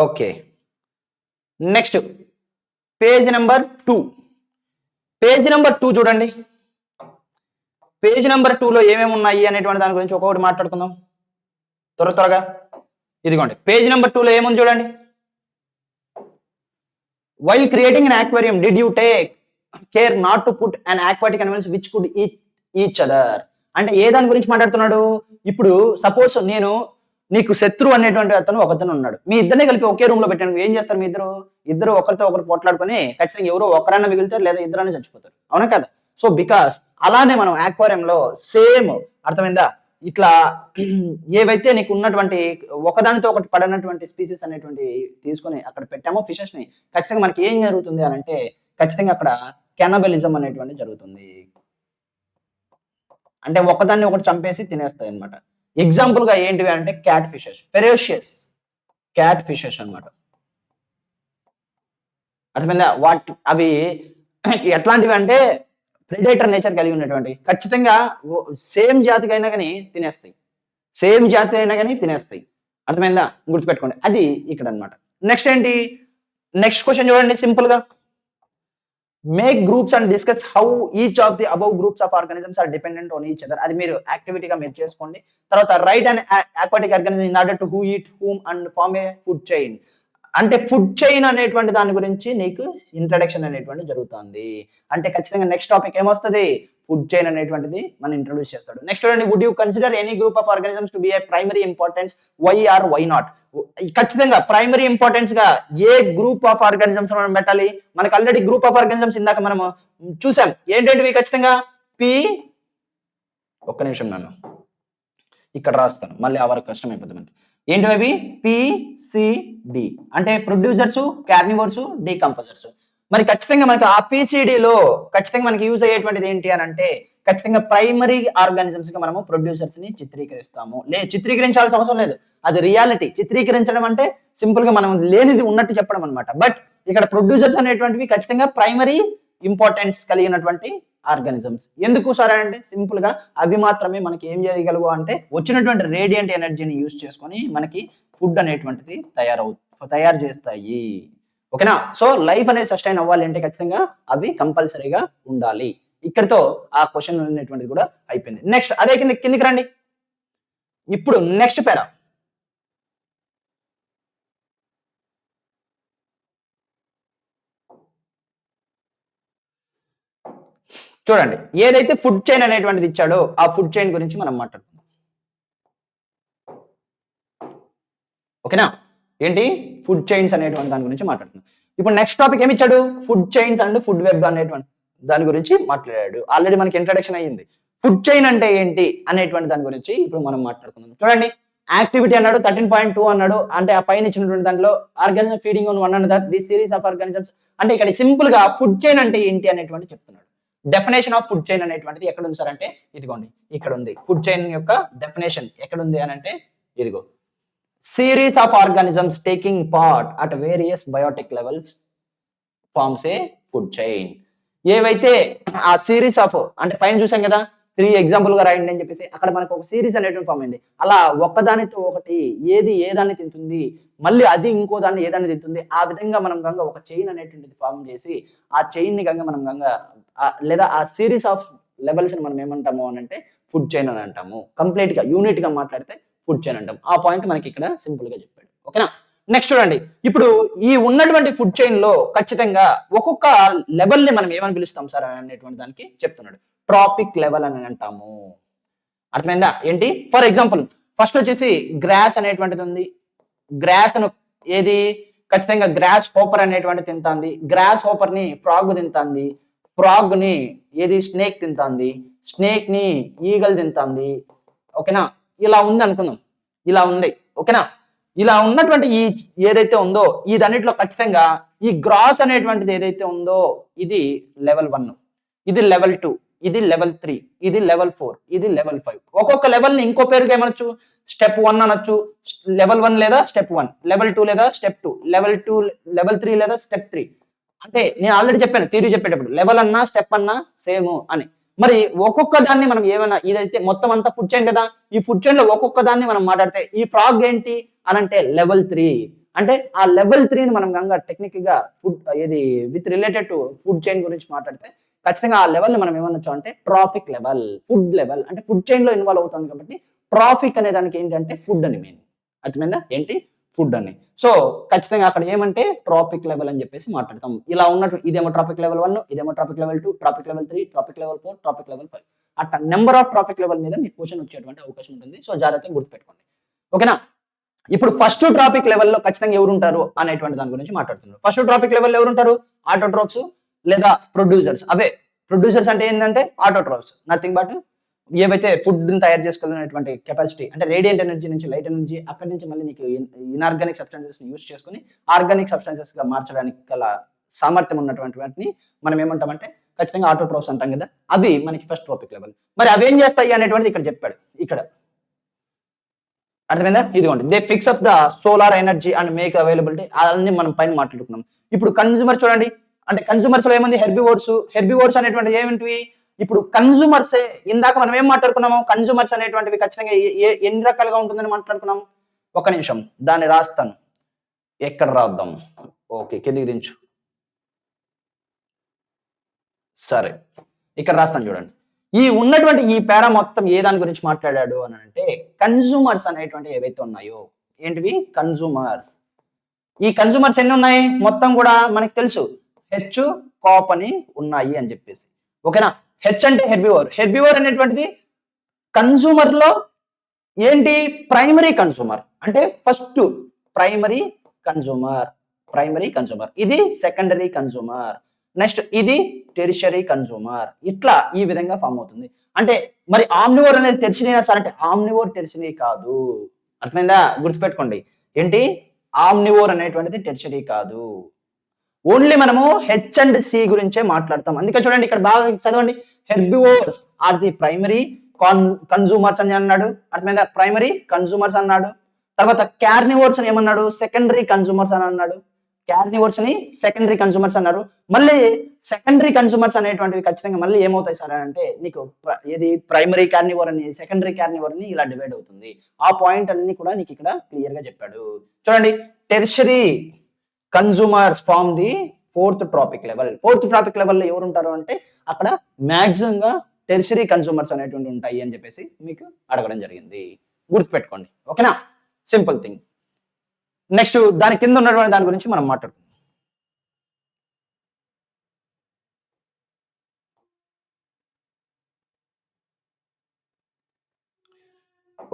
A: Okay, next page number 2. Page number 2 చూడండి. పేజ్ నెంబర్ 2లో ఏమేమి ఉన్నాయి అనేటువంటి దాని గురించి ఒక్కొక్కటి మాట్లాడుకుందాం త్వరగా. ఇదిగోండి పేజ్ నెంబర్ 2లో ఏముంది చూడండి. While creating an aquarium, did you take care not to put an aquatic animals which could eat each other? అంటే ఏ దాని గురించి మాట్లాడుతున్నాడు? ఇప్పుడు సపోజ్ నీకు శత్రువు అనేటువంటి ఒకతను ఉన్నాడు. మీ ఇద్దరిని కలిపి ఒకే రూమ్ లో పెట్టాను. ఏం చేస్తారు? మీ ఇద్దరు ఒకరితో ఒకరు పోట్లాడుకొని ఖచ్చితంగా ఎవరో ఒకరైనా మిగులుతారు లేదా ఇద్దరైనా చచ్చిపోతారు. అవునా కదా? సో బికాస్ అలానే మనం ఆక్వేరియంలో సేమ్, అర్థమైందా? ఇట్లా ఏవైతే నీకు ఉన్నటువంటి ఒకదానితో ఒకటి పడనటువంటి స్పీసీస్ అనేటువంటి తీసుకొని అక్కడ పెట్టామో ఫిషెస్ ని, ఖచ్చితంగా మనకి ఏం జరుగుతుంది అని అంటే ఖచ్చితంగా అక్కడ కెనబలిజం అనేటువంటి జరుగుతుంది. అంటే ఒకదాన్ని ఒకటి చంపేసి తినేస్తాయి అనమాట. ఎగ్జాంపుల్ గా ఏంటివి అంటే cat fishes, ferocious cat fishes అనమాట. అర్థమైందా? అవి ఎట్లాంటివి అంటే ప్రెడేటర్ నేచర్ కలిగి ఉన్నటువంటి, ఖచ్చితంగా సేమ్ జాతికి అయినా కానీ తినేస్తాయి. సేమ్ జాతి అయినా కానీ తినేస్తాయి. అర్థమైందా? గుర్తుపెట్టుకోండి. అది ఇక్కడ అనమాట. నెక్స్ట్ ఏంటి? నెక్స్ట్ క్వశ్చన్ చూడండి సింపుల్ గా. Make groups and discuss how each of the above groups of organisms are dependent on each other. అది మీరు యాక్టివిటీగా మీరు చేసుకోండి. తర్వాత write and aquatic organism in order to who eat whom and form a food chain. అంటే food chain అనేటువంటి దాని గురించి నీకు ఇంట్రడక్షన్ అనేటువంటి జరుగుతుంది. అంటే ఖచ్చితంగా నెక్స్ట్ టాపిక్ ఏమొస్తుంది, ఫుడ్ చైన్ అనేటువంటిది మనం ఇంట్రొడ్యూస్ చేస్తాడు. నెక్స్ట్ చూడండి, would you consider any group of organisms to be a primary importance, why or why not. ఖచ్చితంగా ప్రైమరీ ఇంపార్టెన్స్ గా ఏ గ్రూప్ ఆఫ్ ఆర్గానిజమ్స్ మనం పెట్టాలి. మనకు ఆల్రెడీ గ్రూప్ ఆఫ్ ఆర్గానిజమ్స్ ఇందాక మనం చూసాం. ఏంటంటే ఖచ్చితంగా పి, ఒక్క నిమిషం నన్ను ఇక్కడ రాస్తాను, మళ్ళీ ఆ వరకు కష్టం అయిపోతుంది మనకి. ఏంటి అవి, పిసిడి అంటే ప్రొడ్యూసర్స్, కార్నివర్స్, డీకంపోజర్స్. మరి ఖచ్చితంగా మనకి ఆ పిసిడిలో ఖచ్చితంగా మనకి యూజ్ అయ్యేటువంటిది ఏంటి అని అంటే ఖచ్చితంగా ప్రైమరీ ఆర్గానిజమ్స్ గా మనము ప్రొడ్యూసర్స్ ని చిత్రీకరిస్తాము. చిత్రీకరించాల్సిన అవసరం లేదు, అది రియాలిటీ. చిత్రీకరించడం అంటే సింపుల్ గా మనం లేనిది ఉన్నట్టు చెప్పడం అనమాట. బట్ ఇక్కడ ప్రొడ్యూసర్స్ అనేటువంటివి ఖచ్చితంగా ప్రైమరీ ఇంపార్టెన్స్ కలిగినటువంటి ఆర్గానిజమ్స్. ఎందుకు సార్ అంటే సింపుల్ గా అవి మాత్రమే మనకి ఏం చేయగలవు అంటే వచ్చినటువంటి రేడియంట్ ఎనర్జీని యూజ్ చేసుకొని మనకి ఫుడ్ అనేటువంటిది తయారు చేస్తాయి. ఓకేనా. సో లైఫ్ అనేది సస్టైన్ అవ్వాలి అంటే ఖచ్చితంగా అవి కంపల్సరీగా ఉండాలి. ఇక్కడితో ఆ క్వశ్చన్ అనేటువంటిది కూడా అయిపోయింది. నెక్స్ట్ అదే కిందికి రండి. ఇప్పుడు నెక్స్ట్ పేరా చూడండి. ఏదైతే ఫుడ్ చైన్ అనేటువంటిది ఇచ్చాడో ఆ ఫుడ్ చైన్ గురించి మనం మాట్లాడుకుందాం. ఓకేనా. ఏంటి ఫుడ్ చైన్స్ అనేటువంటి దాని గురించి మాట్లాడుతున్నాం. ఇప్పుడు నెక్స్ట్ టాపిక్ ఏమి ఇచ్చాడు, food chains and food web అనేటువంటి దాని గురించి మాట్లాడాడు. ఆల్రెడీ మనకి ఇంట్రడక్షన్ అయ్యింది. ఫుడ్ చైన్ అంటే ఏంటి అనేటువంటి దాని గురించి ఇప్పుడు మనం మాట్లాడుకుందాం. చూడండి, యాక్టివిటీ అన్నాడు 13.2 అన్నాడు. అంటే ఆ పైన ఇచ్చినటువంటి దాంట్లో organism feeding on one another the series of organisms. అంటే ఇక్కడ సింపుల్ గా ఫుడ్ చైన్ అంటే ఏంటి అనేటువంటి చెప్తున్నాడు. డెఫినేషన్ ఆఫ్ ఫుడ్ చైన్ అనేటువంటిది ఎక్కడ ఉంది సార్ అంటే ఇదిగోండి ఇక్కడ ఉంది. ఫుడ్ చైన్ యొక్క డెఫినేషన్ ఎక్కడ ఉంది అని అంటే ఇదిగో, series of organisms taking part at various biotic levels forms a food chain. ఏవైతే ఆ సిరీస్ ఆఫ్ అంటే పైన చూసాం కదా 3 ఎగ్జాంపుల్ గా రాయండి అని చెప్పేసి అక్కడ మనకు ఒక సిరీస్ అనేటువంటి ఫామ్ అయింది. అలా ఒక్కదానితో ఒకటి ఏది ఏదాన్ని తింటుంది, మళ్ళీ అది ఇంకో దాన్ని ఏదాన్ని తింటుంది. ఆ విధంగా మనం గంగ ఒక చైన్ అనేటువంటిది ఫామ్ చేసి ఆ చైన్ ని గంగ మనం గంగ లేదా ఆ సిరీస్ ఆఫ్ లెవెల్స్ ని మనం ఏమంటాము అని అంటే ఫుడ్ చైన్ అని అంటాము. కంప్లీట్ గా యూనిట్ గా మాట్లాడితే ఫుడ్ చైన్ అంటాం. ఆ పాయింట్ మనకి ఇక్కడ సింపుల్ గా చెప్పాడు. ఓకేనా. నెక్స్ట్ చూడండి, ఇప్పుడు ఈ ఉన్నటువంటి ఫుడ్ చైన్ లో ఖచ్చితంగా ఒక్కొక్క లెవెల్ ని మనం ఏమని పిలుస్తాం సార్ అనేటువంటి దానికి చెప్తున్నాడు. ట్రాపిక్ లెవెల్ అని అంటాము. అర్థమైందా ఏంటి. ఫర్ ఎగ్జాంపుల్ ఫస్ట్ వచ్చేసి గ్రాస్ అనేటువంటిది ఉంది. గ్రాస్ ఏది ఖచ్చితంగా గ్రాస్ హోపర్ అనేటువంటి తింటాంది. గ్రాస్ హోపర్ ని ఫ్రాగ్ తింటాంది. ఫ్రాగ్ ని ఏది స్నేక్ తింటాంది. స్నేక్ ని ఈగల్ తింటాంది. ఓకేనా. ఇలా ఉంది అనుకుందాం, ఇలా ఉంది. ఓకేనా. ఇలా ఉన్నటువంటి ఈ ఏదైతే ఉందో ఇదన్నిటిలో ఖచ్చితంగా ఈ గ్రాస్ అనేటువంటిది ఏదైతే ఉందో ఇది లెవెల్ 1, ఇది లెవెల్ 2, ఇది లెవెల్ 3, ఇది లెవెల్ 4, ఇది లెవెల్ 5. ఒక్కొక్క లెవెల్ ని ఇంకో పేరుగా ఏమనొచ్చు, స్టెప్ 1 అనొచ్చు, లెవెల్ 1 లేదా స్టెప్ 1, లెవెల్ 2 లేదా స్టెప్ 2, లెవెల్ 2, లెవెల్ 3 లేదా స్టెప్ 3. అంటే నేను ఆల్రెడీ చెప్పాను థియరీ చెప్పేటప్పుడు లెవెల్ అన్నా స్టెప్ అన్నా సేమ్ అని. మరి ఒక్కొక్క దాన్ని మనం ఏమైనా ఇదైతే మొత్తం అంతా ఫుడ్ చైన్ కదా, ఈ ఫుడ్ చైన్ లో ఒక్కొక్క దాన్ని మనం మాట్లాడితే ఈ ఫ్రాగ్ ఏంటి అని అంటే లెవెల్ 3. అంటే ఆ లెవెల్ 3ని మనం గంగా టెక్నిక్ గా ఫుడ్ ఏది with related to food chain గురించి మాట్లాడితే ఖచ్చితంగా ఆ లెవెల్ ని మనం ఏమనొచ్చు అంటే ట్రాఫిక్ లెవెల్. ఫుడ్ లెవెల్ అంటే ఫుడ్ చైన్ లో ఇన్వాల్వ్ అవుతుంది కాబట్టి ట్రాఫిక్ అనే దానికి ఏంటంటే ఫుడ్ అని మీన్. అర్థమైందా ఏంటి ఫుడ్ అని. సో ఖచ్చితంగా అక్కడ ఏమంటే ట్రాపిక్ లెవెల్ అని చెప్పేసి మాట్లాడతాం. ఇలా ఉన్నట్టు ఇదేమో ట్రాపిక్ లెవెల్ 1, ఇదేమో trophic level 2, trophic level 3, trophic level 4, trophic level 5. అట్లా నెంబర్ ఆఫ్ ట్రాపిక్ లెవెల్ మీద మీకు క్వశ్చన్ వచ్చేటువంటి అవకాశం ఉంటుంది. సో జాగ్రత్తగా గుర్తుపెట్టుకోండి. ఓకేనా. ఇప్పుడు ఫస్ట్ ట్రాపిక్ లెవెల్లో ఖచ్చితంగా ఎవరు ఉంటారు అనేటువంటి దాని గురించి మాట్లాడుతున్నారు. ఫస్ట్ ట్రాపిక్ లెవెల్ ఎవరు ఉంటారు, ఆటోట్రోఫ్స్ లేదా ప్రొడ్యూసర్స్. అవే ప్రొడ్యూసర్స్ అంటే ఏంటంటే ఆటోట్రోఫ్స్, నథింగ్ బట్ ఏవైతే ఫుడ్ తయారు చేసుకోవాలనేటువంటి కెపాసిటీ అంటే రేడియంట్ ఎనర్జీ నుంచి లైట్ ఎనర్జీ అక్కడి నుంచి మళ్ళీ నీకు ఇన్ఆర్గానిక్ సబ్స్టాన్సెస్ ని యూస్ చేసుకుని ఆర్గానిక్ సబ్స్టాన్సెస్ గా మార్చడానికి గల సామర్థ్యం ఉన్నటువంటి వాటిని మనం ఏమంటామంటే ఖచ్చితంగా ఆటోట్రోఫ్స్ అంటాం కదా. అవి మనకి ఫస్ట్ ట్రాపిక్ లెవెల్. మరి అవి ఏం చేస్తాయి అనేటువంటిది ఇక్కడ చెప్పాడు. ఇక్కడ అర్థమైందా. ఇదిగోండి, they fix up the solar energy and make availability. అన్ని మనం పైన మాట్లాడుకున్నాం. ఇప్పుడు కన్జ్యూమర్ చూడండి, అంటే కన్జ్యూమర్స్ లో ఏముంది హెర్బివోర్స్. హెర్బివోర్స్ అనేటువంటి ఏమిటివి, ఇప్పుడు కన్జ్యూమర్సే ఇందాక మనం ఏం మాట్లాడుకున్నాము, కన్జ్యూమర్స్ అనేటువంటివి ఖచ్చితంగా ఎన్ని రకాలుగా ఉంటుందని మాట్లాడుకున్నాం. ఒక నిమిషం దాన్ని రాస్తాను, ఎక్కడ రాద్దాం. ఓకే కిందికి దించు. సరే, ఇక్కడ రాస్తాను చూడండి. ఈ ఉన్నటువంటి ఈ పేరా మొత్తం ఏ దాని గురించి మాట్లాడాడు అని అంటే కన్జ్యూమర్స్ అనేటువంటి ఏవైతే ఉన్నాయో, ఏంటివి కన్జ్యూమర్స్. ఈ కన్జ్యూమర్స్ ఎన్ని ఉన్నాయి మొత్తం కూడా మనకి తెలుసు, హెచ్ కాప్ అని ఉన్నాయి అని చెప్పేసి. ఓకేనా? హెచ్ అంటే హెర్బివోర్. హెర్బివోర్ అనేటువంటిది కన్జ్యూమర్ లో ఏంటి ప్రైమరీ కన్జ్యూమర్, అంటే first primary consumer, primary consumer. ఇది సెకండరీ కన్జ్యూమర్, నెక్స్ట్ ఇది టెరిషరీ కన్జ్యూమర్. ఇట్లా ఈ విధంగా ఫామ్ అవుతుంది. అంటే మరి ఆమ్నివోర్ అనేది టెరిషరీనా సార్ అంటే ఆమ్నివోర్ టెరిషరీ కాదు. అర్థమైందా? గుర్తుపెట్టుకోండి. ఏంటి ఆమ్నివోర్ అనేటువంటిది టెరిషరీ కాదు. ఓన్లీ మనము హెచ్ అండ్ సి గురించే మాట్లాడతాం. అందుకే చూడండి ఇక్కడ బాగా చదవండి. Herbivores are the primary consumers అని అన్నాడు. అర్థమైందా? ప్రైమరీ కన్జ్యూమర్స్ అన్నాడు. తర్వాత కార్నివోర్స్ అని ఏమన్నాడు? సెకండరీ కన్జ్యూమర్స్ అని అన్నాడు. కార్నివోర్స్ ని సెకండరీ కన్జ్యూమర్స్ అన్నారు. మళ్ళీ సెకండరీ కన్జ్యూమర్స్ అనేటువంటివి ఖచ్చితంగా మళ్ళీ ఏమవుతాయి సార్ అంటే నీకు ఏది ప్రైమరీ కార్నివోర్ అని సెకండరీ కార్నివోర్ అని ఇలా డివైడ్ అవుతుంది. ఆ పాయింట్ అన్ని కూడా నీకు ఇక్కడ క్లియర్ గా చెప్పాడు. చూడండి, tertiary consumers form the fourth trophic level. Fourth trophic లెవెల్లో ఎవరు ఉంటారు అంటే అక్కడ మాక్సిమం గా టెరిషరీ కన్జ్యూమర్స్ అనేటువంటి ఉంటాయి అని చెప్పేసి మీకు అడగడం జరిగింది. గుర్తుపెట్టుకోండి. ఓకేనా? Simple thing. నెక్స్ట్ దాని కింద ఉన్నటువంటి దాని గురించి మనం మాట్లాడుకుందాం.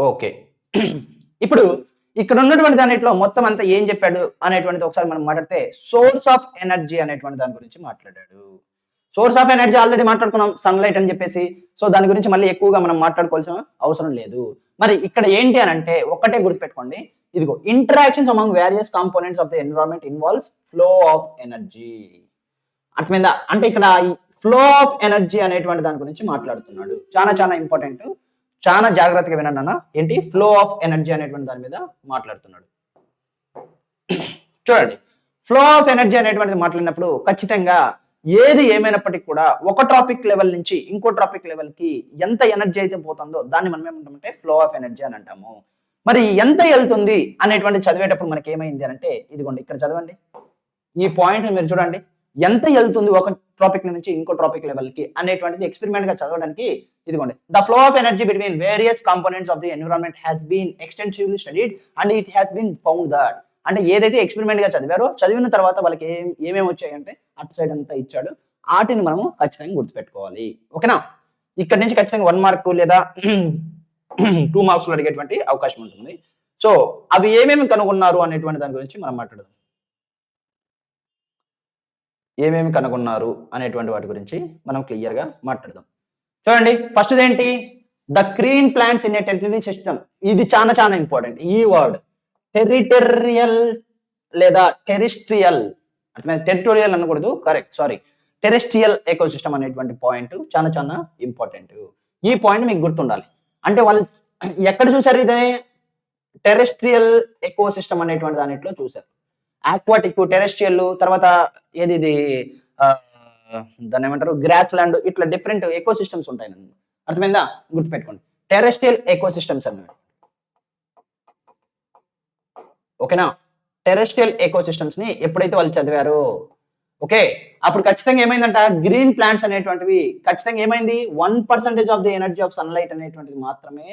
A: ఓకే, ఇప్పుడు ఇక్కడ ఉన్నటువంటి దానిట్లో మొత్తం అంతా ఏం చెప్పాడు అనేటువంటిది ఒకసారి మనం మాట్లాడితే సోర్స్ ఆఫ్ ఎనర్జీ అనేటువంటి దాని గురించి మాట్లాడాడు. సోర్స్ ఆఫ్ ఎనర్జీ ఆల్రెడీ మాట్లాడుకున్నాం, సన్లైట్ అని చెప్పేసి. సో దాని గురించి మళ్ళీ ఎక్కువగా మనం మాట్లాడుకోవాల్సిన అవసరం లేదు. మరి ఇక్కడ ఏంటి అని అంటే ఒక్కటే గుర్తుపెట్టుకోండి, ఇదిగో interactions among various components of the environment involves flow of energy. అర్థమైందా? అంటే ఇక్కడ ఈ ఫ్లో ఆఫ్ ఎనర్జీ అనేటువంటి దాని గురించి మాట్లాడుతున్నాడు. చాలా చాలా ఇంపార్టెంట్, చాలా జాగ్రత్తగా వినండి అన్న. ఏంటి ఫ్లో ఆఫ్ ఎనర్జీ అనేటువంటి దాని మీద మాట్లాడుతున్నాడు. చూడండి, ఫ్లో ఆఫ్ ఎనర్జీ అనేటువంటిది మాట్లాడినప్పుడు ఖచ్చితంగా ఏది ఏమైనప్పటికీ కూడా ఒక ట్రాపిక్ లెవెల్ నుంచి ఇంకో ట్రాపిక్ లెవెల్ కి ఎంత ఎనర్జీ అయితే పోతుందో దాన్ని మనం ఏమంటామంటే ఫ్లో ఆఫ్ ఎనర్జీ అని అంటాము. మరి ఎంత వెళ్తుంది అనేటువంటి చదివేటప్పుడు మనకి ఏమైంది అని అంటే ఇదిగోండి ఇక్కడ చదవండి. ఈ పాయింట్ మీరు చూడండి, ఎంత వెళ్తుంది ఒక ట్రాపిక్ నుంచి ఇంకో ట్రాపిక్ లెవెల్ కి అనేటువంటిది ఎక్స్పెరిమెంట్ గా చదవడానికి ఇదిగోండి. The flow of energy between various components of the environment has been extensively studied and it has been found that. అంటే ఏదైతే ఎక్స్పెరిమెంట్ గా చదివారో చదివిన తర్వాత వాళ్ళకి ఏమేమి వచ్చాయంటే అటు సైడ్ అంతా ఇచ్చాడు. వాటిని మనము ఖచ్చితంగా గుర్తుపెట్టుకోవాలి. ఓకేనా? ఇక్కడ నుంచి ఖచ్చితంగా 1 మార్క్ లేదా 2 మార్క్స్ అడిగేటువంటి అవకాశం ఉంటుంది. సో అవి ఏమేమి కనుగొన్నారు అనేటువంటి దాని గురించి మనం మాట్లాడదాం. ఏమేమి కనుగొన్నారు అనేటువంటి వాటి గురించి మనం క్లియర్ గా మాట్లాడదాం. చూడండి, ఫస్ట్ ఏంటి the green plants in a territory system. ఇది చాలా చాలా ఇంపార్టెంట్ ఈ వర్డ్. టెరిటరియల్ లేదా టెరిస్ట్రియల్, అర్థమైంది? టెరిటోరియల్ అనకూడదు, కరెక్ట్, సారీ. టెరెస్ట్రియల్ ఎకోసిస్టమ్ అనేటువంటి పాయింట్ చాలా చాలా ఇంపార్టెంట్. ఈ పాయింట్ మీకు గుర్తుండాలి. అంటే వాళ్ళు ఎక్కడ చూసారు ఇదే టెరెస్ట్రియల్ ఎకోసిస్టమ్ అనేటువంటి దానిట్లో చూసారు. ఆక్వాటిక్, టెరెస్ట్రియల్, తర్వాత ఏది ఇది దాన్ని ఏమంటారు గ్రాస్ ల్యాండ్, ఇట్లా డిఫరెంట్ ఎకోసిస్టమ్స్ ఉంటాయి. అర్థమైందా? గుర్తుపెట్టుకోండి, టెరెస్ట్రియల్ ఎకోసిస్టమ్స్ అన్నమాట. ఓకేనా? టెరెస్ట్రియల్ ఎకోసిస్టమ్స్ ని ఎప్పుడైతే వాళ్ళు చదివారో ఓకే అప్పుడు ఖచ్చితంగా ఏమైందంట గ్రీన్ ప్లాంట్స్ అనేటువంటివి ఖచ్చితంగా ఏమైంది 1% of the energy of sunlight అనేటువంటిది మాత్రమే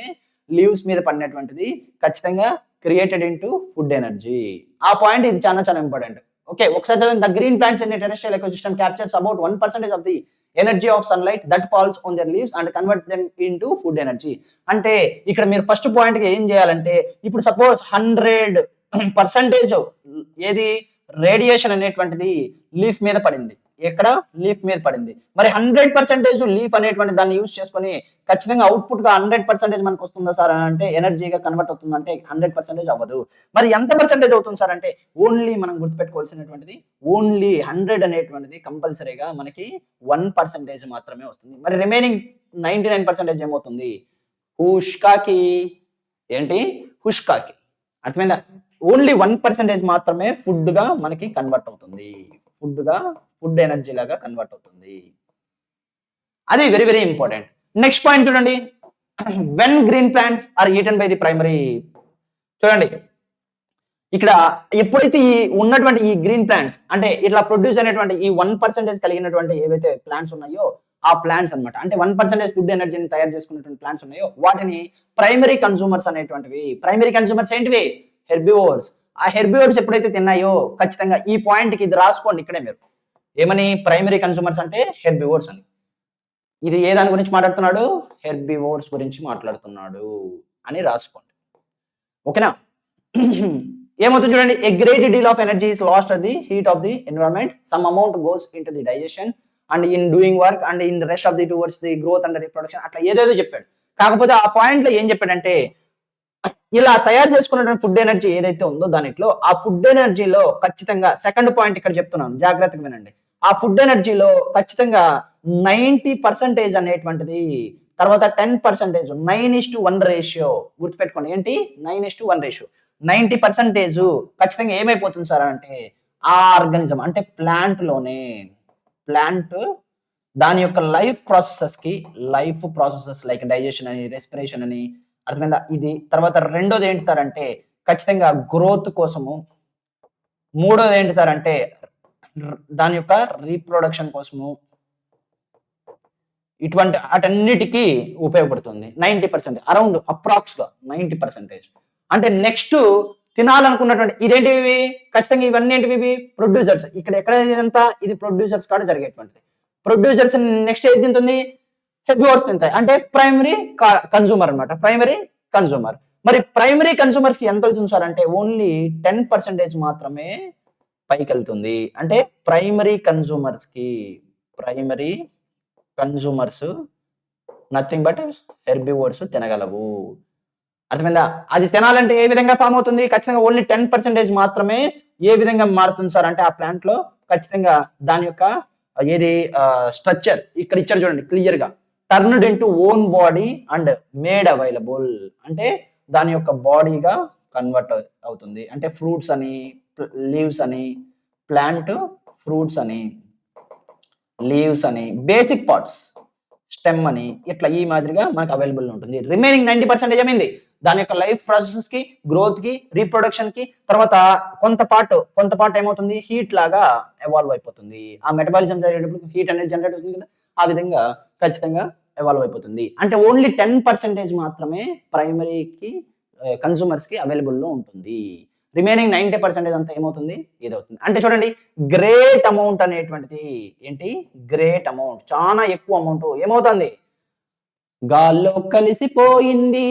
A: లీవ్స్ మీద పడినటువంటిది ఖచ్చితంగా క్రియేటెడ్ ఇంటూ ఫుడ్ ఎనర్జీ. ఆ పాయింట్ ఇది చాలా చాలా ఇంపార్టెంట్. ఓకే, ఒకసారి చదివండి. The green plants in terrestrial ecosystem captures about 1% of the energy of sunlight that falls on their leaves and convert them into food energy. అంటే ఇక్కడ మీరు first point కి ఏం చేయాలంటే ఇప్పుడు సపోజ్ 100% ఏది రేడియేషన్ అనేటువంటిది లీఫ్ మీద పడింది. ఎక్కడ లీఫ్ మీద పడింది. మరి 100% లీఫ్ అనేటువంటి దాన్ని యూజ్ చేసుకొని ఖచ్చితంగా అవుట్పుట్ గా 100% మనకు వస్తుందా సార్ అంటే ఎనర్జీగా కన్వర్ట్ అవుతుందంటే 100% అవ్వదు. మరి ఎంత పర్సెంటేజ్ అవుతుంది సార్ అంటే ఓన్లీ మనం గుర్తుపెట్టుకోవాల్సినటువంటిది ఓన్లీ 100 అనేటువంటిది కంపల్సరీగా మనకి 1% మాత్రమే వస్తుంది. మరి రిమైనింగ్ 99% ఏమవుతుంది హుష్కాకి. ఏంటి హుష్కాకి, అర్థమైందా? ఓన్లీ 1% మాత్రమే ఫుడ్ గా మనకి కన్వర్ట్ అవుతుంది. ఫుడ్ ఎనర్జీ లాగా కన్వర్ట్ అవుతుంది. అది very very important. Next point చూడండి, when green plants are eaten by the primary. చూడండి, ఇక్కడ ఎప్పుడైతే ఈ ఉన్నటువంటి ఈ గ్రీన్ ప్లాంట్స్ అంటే ఇట్లా ప్రొడ్యూస్ అయినటువంటి ఈ 1% కలిగినటువంటి ఏవైతే ప్లాంట్స్ ఉన్నాయో ఆ ప్లాంట్స్ అన్నమాట. అంటే 1% ఫుడ్ ఎనర్జీని తయారు చేసుకున్నటువంటి ప్లాంట్స్ ఉన్నాయో వాటిని ప్రైమరీ కన్స్యూమర్స్ అనేటువంటివి. ప్రైమరీ కన్స్యూమర్స్ ఏంటివి? హెర్బివోర్స్. ఆ హెర్బివోర్స్ ఎప్పుడైతే తిన్నాయో ఖచ్చితంగా ఈ పాయింట్‌కి ఇది రాసుకోండి ఇక్కడే మీరు. ఏమని? ప్రైమరీ కన్స్యూమర్స్ అంటే హెర్బివోర్స్ అని. ఇది ఏ దాని గురించి మాట్లాడుతున్నాడు? హెర్బివోర్స్ గురించి మాట్లాడుతున్నాడు అని రాసుకోండి. ఓకేనా? ఏమవుతుంది చూడండి. A great deal of energy is last at the heat of the environment. Some amount goes into the digestion and in doing work and in rest of the towards the growth and reproduction. అట్లా ఏదేదో చెప్పాడు. కాకపోతే ఆ point లో ఏం చెప్పాడంటే ఇలా తయారు చేసుకున్నటువంటి ఫుడ్ ఎనర్జీ ఏదైతే ఉందో దానిట్లో ఆ ఫుడ్ ఎనర్జీలో ఖచ్చితంగా సెకండ్ పాయింట్ ఇక్కడ చెప్తున్నాను జాగ్రత్తగా వినండి. ఆ ఫుడ్ ఎనర్జీలో ఖచ్చితంగా 90% అనేటువంటిది తర్వాత 10% 9:1 రేషియో గుర్తుపెట్టుకోండి. ఏంటి? 9:1 రేషియో. 90% ఖచ్చితంగా ఏమైపోతుంది సార్ అంటే ఆ ఆర్గానిజం అంటే ప్లాంట్ దాని యొక్క లైఫ్ ప్రాసెసెస్ లైక్ డైజెషన్ అని, రెస్పిరేషన్ అని, అర్థమైందా? ఇది తర్వాత రెండోది ఏంటి సార్ అంటే ఖచ్చితంగా గ్రోత్ కోసము, మూడోది ఏంటి సార్ అంటే దాని యొక్క రీప్రొడక్షన్ కోసము, ఇటువంటి వాటన్నిటికీ ఉపయోగపడుతుంది. 90% అరౌండ్ అప్రాక్స్ గా 90%. అంటే నెక్స్ట్ తినాలనుకున్నటువంటి ఇదేంటివి? ఖచ్చితంగా ఇవన్నీ ఏంటివి? ప్రొడ్యూసర్స్. ఇక్కడ ఎక్కడ ఇదంతా ఇది ప్రొడ్యూసర్స్ కాడ జరిగేటువంటిది. ప్రొడ్యూసర్స్ నెక్స్ట్ ఏది తింటుంది? హెర్బివోర్స్ తింటాయి. అంటే ప్రైమరీ కన్సూమర్ అన్నమాట. Primary consumer. మరి ప్రైమరీ కన్సూమర్స్ కి ఎంత అవుతుంది సార్ అంటే ఓన్లీ 10% మాత్రమే పైకి వెళ్తుంది. అంటే primary consumers nothing but herbivores తినగలవు. అర్థమైందా? అది తినాలంటే ఏ విధంగా ఫామ్ అవుతుంది? ఖచ్చితంగా ఓన్లీ 10% మాత్రమే ఏ విధంగా మారుతుంది సార్ అంటే ఆ ప్లాంట్ లో ఖచ్చితంగా దాని యొక్క ఏది స్ట్రక్చర్ ఇక్కడ ఇచ్చారు చూడండి క్లియర్ గా. Turned into own body and made available. అంటే దాని యొక్క బాడీగా కన్వర్ట్ అవుతుంది. అంటే ఫ్రూట్స్ అని, లీవ్స్ అని, ప్లాంట్ ఫ్రూట్స్ అని, లీవ్స్ అని, బేసిక్ పార్ట్స్ స్టెమ్ అని ఇట్లా ఈ మాదిరిగా మనకు అవైలబుల్ ఉంటుంది. రిమైనింగ్ 90% ఏమైంది? దాని యొక్క లైఫ్ ప్రాసెసెస్ కి, గ్రోత్ కి, రీప్రొడక్షన్ కి, తర్వాత కొంత పార్ట్ ఏమవుతుంది? హీట్ లాగా ఎవాల్వ్ అయిపోతుంది. ఆ మెటబాలిజం జరిగేటప్పుడు హీట్ అనేది జనరేట్ అవుతుంది కదా, ఆ విధంగా ఖచ్చితంగా ఎవాల్వ్ అయిపోతుంది. అంటే ఓన్లీ 10% మాత్రమే ప్రైమరీకి కన్సూమర్స్ కి అవైలబుల్ లో ఉంటుంది. రిమైనింగ్ 90% అంతా ఏమవుతుంది? ఇదవుతుంది. అంటే చూడండి గ్రేట్ అమౌంట్ అనేటువంటిది ఏంటి? గ్రేట్ అమౌంట్, చాలా ఎక్కువ అమౌంట్ ఏమవుతుంది? గాల్లో కలిసిపోయింది.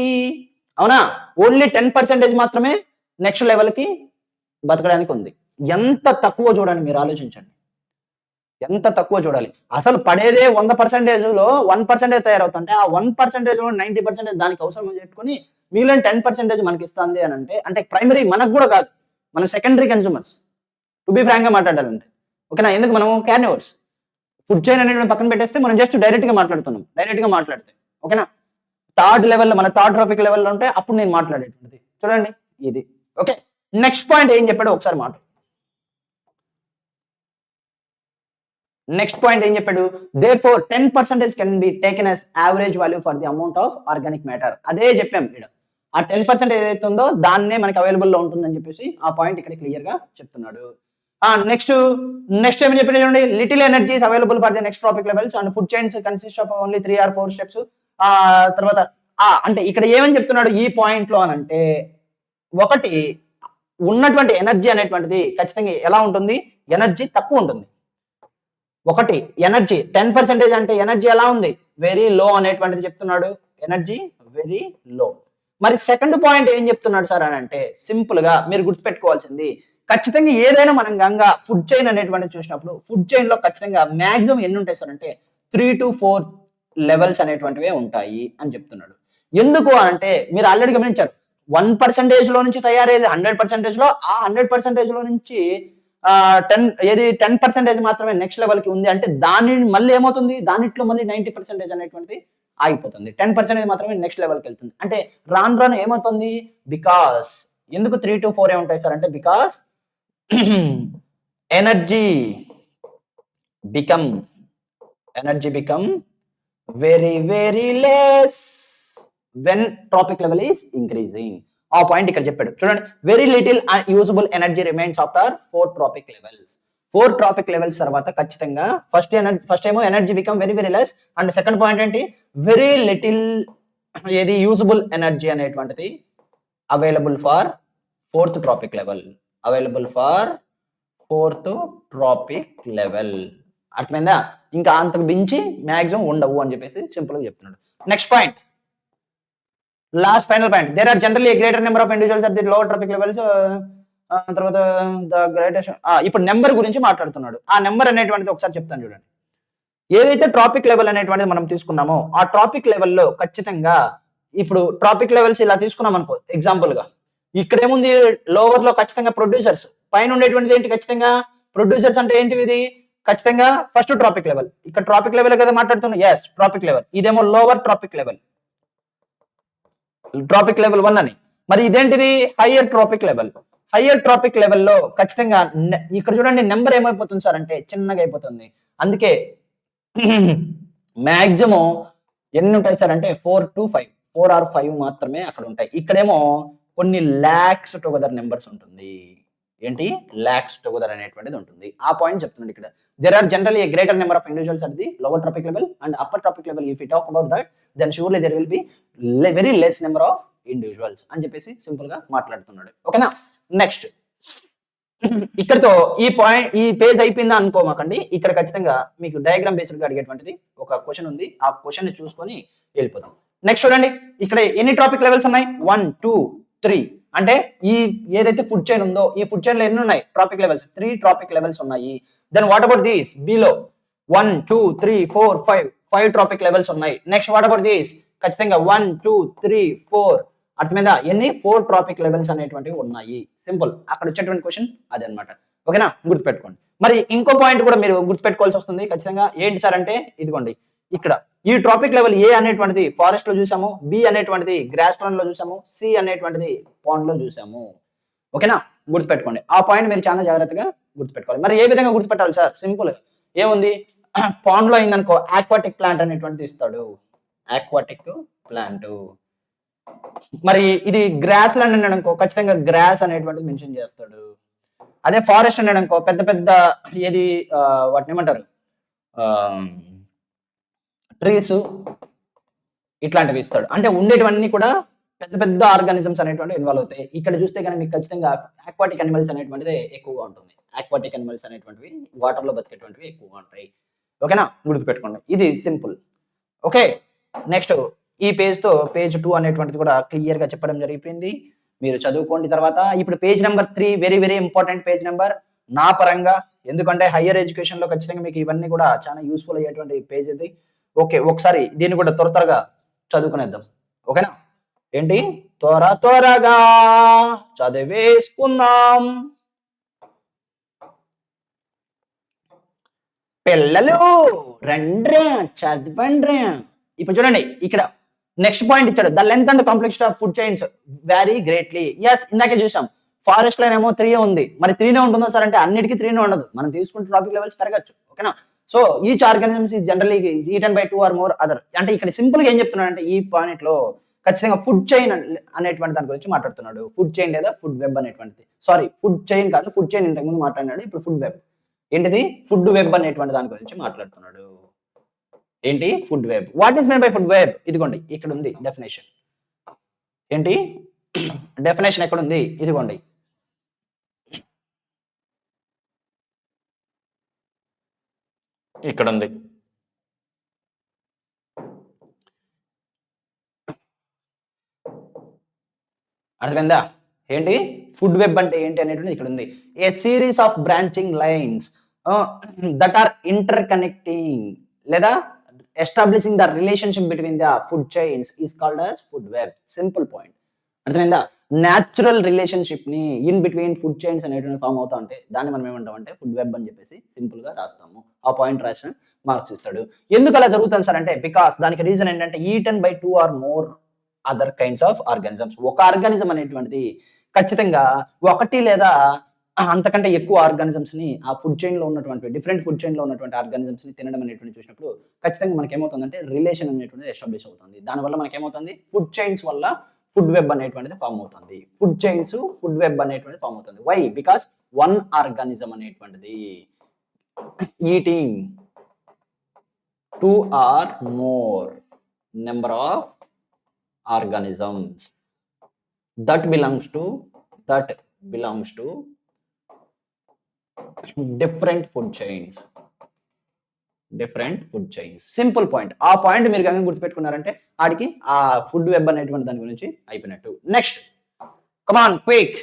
A: అవునా? ఓన్లీ 10% మాత్రమే నెక్స్ట్ లెవెల్ కి బతకడానికి ఉంది. ఎంత తక్కువ చూడండి, మీరు ఆలోచించండి. ఎంత తక్కువ చూడాలి. అసలు పడేదే 100%లో 1% తయారవుతుంటే ఆ 1%లో 90% దానికి అవసరం అని చెప్పుకొని మిగిలిన 10% మనకి ఇస్తుంది అని అంటే ప్రైమరీ మనకు కూడా కాదు, మనం secondary consumers. To be frank గా మాట్లాడాలంటే ఓకేనా? ఎందుకు మనం క్యార్నివర్స్ ఫుడ్ చైన్ అనేది పక్కన పెట్టేస్తే మనం జస్ట్ డైరెక్ట్ గా మాట్లాడుతున్నాం. డైరెక్ట్ గా మాట్లాడితే ఓకేనా? థర్డ్ లెవెల్లో మన థర్డ్ ట్రాపిక్ లెవెల్లో ఉంటే అప్పుడు నేను మాట్లాడేది చూడండి ఇది. ఓకే, నెక్స్ట్ పాయింట్ ఏం చెప్పాడో ఒకసారి మాట. నెక్స్ట్ పాయింట్ ఏం చెప్పాడు? Therefore 10% can be taken as average value for the amount of organic matter. అదే చెప్పాం ఇక్కడ. ఆ 10% ఏదైతే ఉందో దాన్నే మనకి అవైలబుల్ లో ఉంటుందని చెప్పేసి ఆ పాయింట్ ఇక్కడ క్లియర్ గా చెప్తున్నాడు. నెక్స్ట్ ఏమని చెప్పాడు చూడండి. Little energy is available for the next trophic levels and food chains consist of only 3 or 4 steps. తర్వాత అంటే ఇక్కడ ఏమని చెప్తున్నాడు ఈ పాయింట్ లో అని అంటే ఒకటి ఉన్నటువంటి ఎనర్జీ అనేటువంటిది ఖచ్చితంగా ఎలా ఉంటుంది? ఎనర్జీ తక్కువ ఉంటుంది. ఒకటి ఎనర్జీ 10% అంటే ఎనర్జీ ఎలా ఉంది? వెరీ లో అనేటువంటిది చెప్తున్నాడు. Energy very low. మరి సెకండ్ పాయింట్ ఏం చెప్తున్నాడు సార్ అని అంటే సింపుల్ గా మీరు గుర్తుపెట్టుకోవాల్సింది ఖచ్చితంగా ఏదైనా మనం గంగా ఫుడ్ చైన్ అనేటువంటిది చూసినప్పుడు ఫుడ్ చైన్ లో ఖచ్చితంగా మాక్సిమం ఎన్ని ఉంటాయి సార్ అంటే 3 to 4 లెవెల్స్ అనేటువంటివే ఉంటాయి అని చెప్తున్నాడు. ఎందుకు అంటే మీరు ఆల్రెడీ గమనించారు 1% లో నుంచి తయారయ్యేది 100% లో, ఆ 100% లో నుంచి 10% మాత్రమే నెక్స్ట్ లెవెల్ కి ఉంది అంటే దాని మళ్ళీ ఏమవుతుంది? దానిట్లో మళ్ళీ 90% అనేటువంటిది ఆగిపోతుంది. 10% మాత్రమే నెక్స్ట్ లెవెల్ కి వెళ్తుంది. అంటే రాను ఏమవుతుంది? బికాస్ ఎందుకు 3 to 4 ఉంటాయి సార్ అంటే because energy become very less when tropic level is increasing. ఆ పాయింట్ ఇక్కడ చెప్పాడు చూడండి. Very little usable energy remains after 4 trophic levels. 4 trophic levels తర్వాత ఖచ్చితంగా ఫస్ట్ ఏమో energy become very very less, and second point ఏంటి, very little ఏది usable energy అనేటువంటిది available for 4th trophic level. Available for 4th trophic level. అర్థమైందా? ఇంకా అంతకు మించి మాక్సిమం ఉండవు అని చెప్పేసి సింపుల్ గా చెప్తున్నాడు. Next point, last final point, there are generally greater number of individuals at the lower trophic levels. తర్వాత ద గ్రేటెస్ట్, ఇప్పుడు నెంబర్ గురించి మాట్లాడుతున్నాడు. ఆ నెంబర్ అనేటువంటిది ఒకసారి చెప్తాను చూడండి. ఏదైతే ట్రాపిక్ లెవెల్ అనేటువంటిది మనం తీసుకున్నామో ఆ ట్రాపిక్ లెవెల్లో ఖచ్చితంగా ఇప్పుడు ట్రాపిక్ లెవెల్స్ ఇలా తీసుకున్నాం అనుకో ఎగ్జాంపుల్ గా, ఇక్కడ ఏముంది లోవర్ లో ఖచ్చితంగా ప్రొడ్యూసర్స్, పైన ఉండేటువంటిది ఏంటి ఖచ్చితంగా ప్రొడ్యూసర్స్ అంటే ఏంటి ఇది ఖచ్చితంగా ఫస్ట్ ట్రాపిక్ లెవెల్. ఇక్కడ ట్రాపిక్ లెవెల్ కదా మాట్లాడుతున్నాం, ఎస్ ట్రాపిక్ లెవెల్. ఇదేమో lower trophic level, trophic level 1 అని. మరి ఇదేంటిది higher trophic level. Higher trophic లెవెల్లో ఖచ్చితంగా ఇక్కడ చూడండి నెంబర్ ఏమైపోతుంది సార్ అంటే చిన్నగా అయిపోతుంది. అందుకే మాక్సిమం ఎన్ని ఉంటాయి సార్ అంటే 4 to 5, 4 or 5 మాత్రమే అక్కడ ఉంటాయి. ఇక్కడేమో కొన్ని లాక్స్ టుగెదర్ నెంబర్స్ ఉంటుంది. ఏంటి లాక్స్ టుగెదర్ అనేటువంటిది ఉంటుంది. ఆ పాయింట్ చెప్తున్నాడు ఇక్కడ. There are generally a greater number of individuals at the lower trophic level and upper trophic level. If you talk about that then surely there will be very less number of individuals అని చెప్పేసి simple గా మాట్లాడుతున్నాడు. ఓకేనా? Next ఇక్కడతో ఈ page అయిపోయిందా అనుకోమాకండి. ఇక్కడ ఖచ్చితంగా మీకు డయాగ్రామ్ బేస్డ్ గా అడిగేటువంటిది ఒక క్వశ్చన్ ఉంది. ఆ క్వశ్చన్ ని చూసుకొని వెళ్ళిపోదాం. నెక్స్ట్ చూడండి, ఇక్కడ ఎన్ని ట్రాపిక్ లెవెల్స్ ఉన్నాయి, 1, 2, 3. అంటే ఈ ఏదైతే ఫుడ్ చైన్ ఉందో ఈ ఫుడ్ చైన్ లో ఎన్ని ఉన్నాయి ట్రాపిక్ లెవెల్స్, 3 ట్రాపిక్ లెవెల్స్ ఉన్నాయి. Then what about these below 1, 2, 3, 4, 5 trophic levels ఉన్నాయి. నెక్స్ట్ వాట్ అబౌట్ దీస్ ఖచ్చితంగా 1, 2, 3, 4. అర్థమైందా? ఎన్ని 4 ట్రాపిక్ లెవెల్స్ అనేటువంటివి ఉన్నాయి. సింపుల్, అక్కడ వచ్చేటువంటి క్వశ్చన్ అదే అనమాట. ఓకేనా? గుర్తుపెట్టుకోండి. మరి ఇంకో పాయింట్ కూడా మీరు గుర్తుపెట్టుకోవాల్సి వస్తుంది ఖచ్చితంగా. ఏంటి సార్ అంటే ఇదిగోండి, ఇక్కడ ఈ ట్రాపిక్ లెవెల్ ఏ అనేటువంటిది ఫారెస్ట్ లో చూసాము, బి అనేటువంటిది గ్రాస్ ల్యాండ్ లో చూసాము, సి అనేటువంటిది పాండ్ లో చూసాము. ఓకేనా? గుర్తుపెట్టుకోండి. ఆ పాయింట్ మీరు చాలా జాగ్రత్తగా గుర్తుపెట్టుకోవాలి. మరి ఏ విధంగా గుర్తుపెట్టాలి సార్? సింపుల్, ఏముంది పాండ్ లో అయిందనుకో ఆక్వాటిక్ ప్లాంట్ అనేటువంటిది ఇస్తాడు, ఆక్వాటిక్ ప్లాంట్. మరి ఇది గ్రాస్ ల్యాండ్ అన్నాడు అనుకో ఖచ్చితంగా గ్రాస్ అనేటువంటిది మెన్షన్ చేస్తాడు. అదే ఫారెస్ట్ అన్నాడు అనుకో పెద్ద పెద్ద ఏది వాటిని ఏమంటారు ట్రీస్ ఇట్లాంటివి ఇస్తాడు. అంటే ఉండేటివన్నీ కూడా పెద్ద పెద్ద ఆర్గానిజమ్స్ అనేటువంటి ఇన్వాల్వ్ అవుతాయి. ఇక్కడ చూస్తే కనుక మీకు ఖచ్చితంగా ఆక్వాటిక్ అనిమల్స్ అనేటువంటిది ఎక్కువగా ఉంటుంది. ఆక్వాటిక్ అనిమల్స్ అనేటువంటివి వాటర్ లో బతికేటువంటివి ఎక్కువగా ఉంటాయి. ఓకేనా? గుర్తుపెట్టుకోండి. ఇది సింపుల్. ఓకే, నెక్స్ట్ ఈ పేజ్ తో పేజ్ 2 అనేటువంటిది కూడా క్లియర్ గా చెప్పడం జరిగిపోయింది. మీరు చదువుకోండి. తర్వాత ఇప్పుడు page number 3 very very important page number నా పరంగా. ఎందుకంటే హయ్యర్ ఎడ్యుకేషన్ లో ఖచ్చితంగా మీకు ఇవన్నీ కూడా చాలా యూస్ఫుల్ అయ్యేటువంటి పేజ్ ఇది. ఓకే, ఒకసారి దీన్ని కూడా త్వరగా చదువుకునేద్దాం. ఓకేనా? ఏంటి త్వరగా చదివేసుకుందాం పిల్లలు, రండ్రా చదవండ్రా. ఇప్పుడు చూడండి, ఇక్కడ నెక్స్ట్ పాయింట్ ఇచ్చాడు. The length and complexity of food chains vary greatly. Yes, ఇందాకే చూసాం ఫారెస్ట్ లో ఏమో 3 ఉంది. మరి 3 ఉంటుందా సార్ అంటే అన్నిటికీ 3 ఉండదు. మనం తీసుకుంటే ట్రాపిక్ లెవెల్స్ పెరగచ్చు. ఓకేనా? So each organisms is generally eaten by 2 or more other. అంటే ఇక్కడ సింపుల్ గా ఏం చెప్తున్నాడు అంటే ఈ పాయింట్ లో ఖచ్చితంగా ఫుడ్ చైన్ అనేటువంటి దాని గురించి మాట్లాడుతున్నాడు. ఫుడ్ చైన్ లేదా ఫుడ్ వెబ్ అనేటువంటిది. సారీ, ఫుడ్ చైన్ కాదు, ఫుడ్ చైన్ ఇంతకుముందు మాట్లాడినాడు. ఇప్పుడు ఫుడ్ వెబ్. ఏంటిది ఫుడ్ వెబ్ అనేటువంటి దాని గురించి మాట్లాడుతున్నాడు. ఏంటి food web. What is mean by food web? ఇదిగోండి ఇక్కడ ఉంది డెఫినేషన్. ఏంటి డెఫినేషన్ ఎక్కడ ఉంది? ఇదిగోండి, ఇక్కడ ఉంది. అర్థమైందా? ఏంటి ఫుడ్ వెబ్ అంటే ఏంటి అనేటువంటి ఇక్కడ ఉంది. A series of branching lines that are interconnecting లేదా establishing the relationship between the food chains is called as food web. Simple point. అర్థమైందా? న్యాచురల్ రిలేషన్షిప్ ని ఇన్ బిట్వీన్ ఫుడ్ చైన్స్ అనేటువంటి form అవుతా ఉంటే దాన్ని మనం ఏమంటాం అంటే ఫుడ్ వెబ్ అని చెప్పేసి సింపుల్ గా రాస్తాము. ఆ పాయింట్ రాసిన మార్క్స్ ఇస్తాడు. ఎందుకు అలా జరుగుతుంది సార్ అంటే బికాస్ దానికి రీజన్ ఏంటంటే eaten by 2 or more other kinds of organisms. ఒక ఆర్గానిజం అనేటువంటిది ఖచ్చితంగా ఒకటి లేదా అంతకంటే ఎక్కువ ఆర్గానిజమ్స్ ని ఆ ఫుడ్ చైన్ లో ఉన్నటువంటి డిఫరెంట్ ఫుడ్ చైన్ లో ఉన్నటువంటి ఆర్గానిజమ్స్ ని తినడం అనేటువంటి చూసినప్పుడు ఖచ్చితంగా మనకి ఏమవుతుందంటే రిలేషన్ అనేటువంటిది ఎస్టాబ్లిష్ అవుతుంది. దానివల్ల మనకి ఏమవుతుంది ఫుడ్ చైన్స్ వల్ల ఫుడ్ వెబ్ అనేటువంటిది ఫామ్ అవుతుంది. ఫుడ్ చైన్స్, ఫుడ్ వెబ్ అనేటువంటిది ఫామ్ అవుతుంది. వై? బికాస్ వన్ ఆర్గానిజం అనేటువంటిది eating 2 or more number of organisms that belongs to different food chains. Simple point. ఆ పాయింట్ మీరు కనుక గుర్తుపెట్టుకున్నారంటే ఆడికి ఆ ఫుడ్ వెబ్ అనేటువంటి దాని గురించి అయిపోయినట్టు. Next come on quick.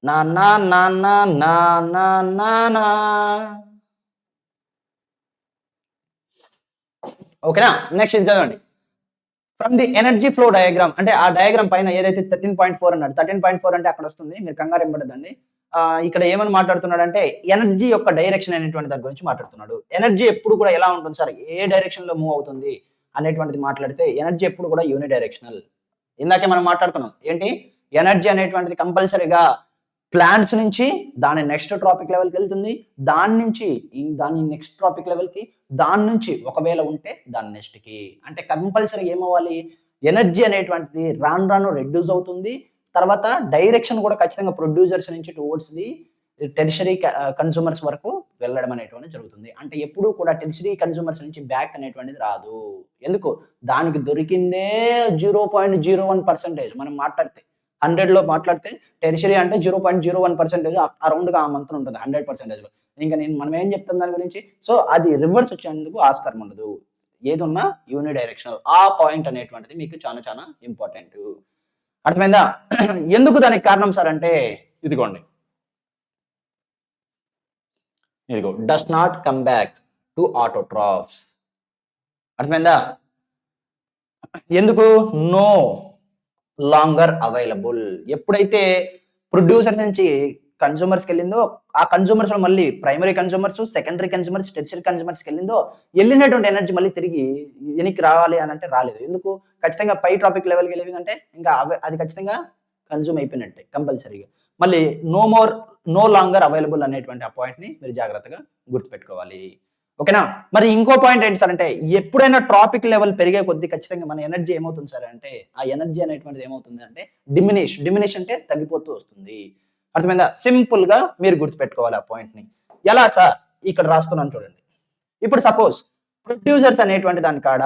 A: నా నా నా నా నా నా నా నా ఓకేనా? నెక్స్ట్ ఇది చదవండి. From the energy flow diagram, అంటే ఆ డయాగ్రామ్ పైన ఏదైతే 13.4 అన్నాడు, 13.4 అంటే అక్కడ వస్తుంది, మీరు కంగారు ఎంపడదండి. ఇక్కడ ఏమని మాట్లాడుతున్నాడు అంటే ఎనర్జీ యొక్క డైరెక్షన్ అనేటువంటి దాని గురించి మాట్లాడుతున్నాడు. ఎనర్జీ ఎప్పుడు కూడా ఎలా ఉంటుంది సార్, ఏ డైరెక్షన్ లో మూవ్ అవుతుంది అనేటువంటిది మాట్లాడితే ఎనర్జీ ఎప్పుడు కూడా యూని డైరెక్షనల్. ఇందాకే మనం మాట్లాడుకున్నాం ఏంటి, ఎనర్జీ అనేటువంటిది కంపల్సరీగా ప్లాంట్స్ నుంచి దాని నెక్స్ట్ ట్రాపిక్ లెవెల్కి వెళ్తుంది, దాని నుంచి దాని నెక్స్ట్ ట్రాపిక్ లెవెల్కి, దాని నుంచి ఒకవేళ ఉంటే దాని నెక్స్ట్కి. అంటే కంపల్సరీ ఏమవ్వాలి, ఎనర్జీ అనేటువంటిది రాను రాను రెడ్యూస్ అవుతుంది. తర్వాత డైరెక్షన్ కూడా ఖచ్చితంగా ప్రొడ్యూసర్స్ నుంచి టువర్డ్స్ ది టెరిషరీ కన్సూమర్స్ వరకు వెళ్ళడం అనేటువంటిది జరుగుతుంది. అంటే ఎప్పుడూ కూడా టెరిషరీ కన్సూమర్స్ నుంచి బ్యాక్ అనేటువంటిది రాదు. ఎందుకు? దానికి దొరికిందే 0.01%. మనం మాట్లాడితే 100లో మాట్లాడితే టెరిషరీ అంటే 0.01% అరౌండ్గా ఆ మంత్రం ఉంటుంది 100%లో. ఇంకా మనం ఏం చెప్తాం దాని గురించి. సో అది రివర్స్ వచ్చేందుకు ఆస్కారం ఉండదు. ఏదున్నా యూని డైరెక్షనల్. ఆ పాయింట్ అనేటువంటిది మీకు చాలా చాలా ఇంపార్టెంట్. అర్థమైందా? ఎందుకు దానికి కారణం సార్ అంటే ఇదిగోండి, ఇదిగో does not come back to autotrophs. అర్థమైందా? ఎందుకు? No longer available. ఎప్పుడైతే ప్రొడ్యూసర్ నుంచి కన్సూమర్స్కి వెళ్ళిందో, ఆ కన్సూమర్స్ మళ్ళీ primary consumers, secondary consumers, tertiary కన్సూమర్స్కి వెళ్ళిందో, వెళ్ళినటువంటి ఎనర్జీ మళ్ళీ తిరిగి వెనక్కి రావాలి అని అంటే రాలేదు. ఎందుకు? ఖచ్చితంగా పై ట్రాపిక్ లెవెల్కి వెళ్ళిందంటే ఇంకా అది ఖచ్చితంగా కన్సూమ్ అయిపోయినట్టే కంపల్సరీగా. మళ్ళీ నో లాంగర్ అవైలబుల్ అనేటువంటి ఆ పాయింట్ని మీరు జాగ్రత్తగా గుర్తుపెట్టుకోవాలి. ఓకేనా? మరి ఇంకో పాయింట్ ఏంటి సార్ అంటే ఎప్పుడైనా ట్రాపిక్ లెవెల్ పెరిగే కొద్దీ ఖచ్చితంగా మన ఎనర్జీ ఏమవుతుంది సార్ అంటే ఆ ఎనర్జీ అనేటువంటిది ఏమవుతుంది అంటే డిమినిష్ అంటే తగ్గిపోతూ వస్తుంది. అర్థమైందా? సింపుల్ గా మీరు గుర్తుపెట్టుకోవాలి ఆ పాయింట్ ని. ఎలా సార్? ఇక్కడ రాస్తున్నాను చూడండి. ఇప్పుడు సపోజ్ ప్రొడ్యూసర్స్ అనేటువంటి దాని కాడ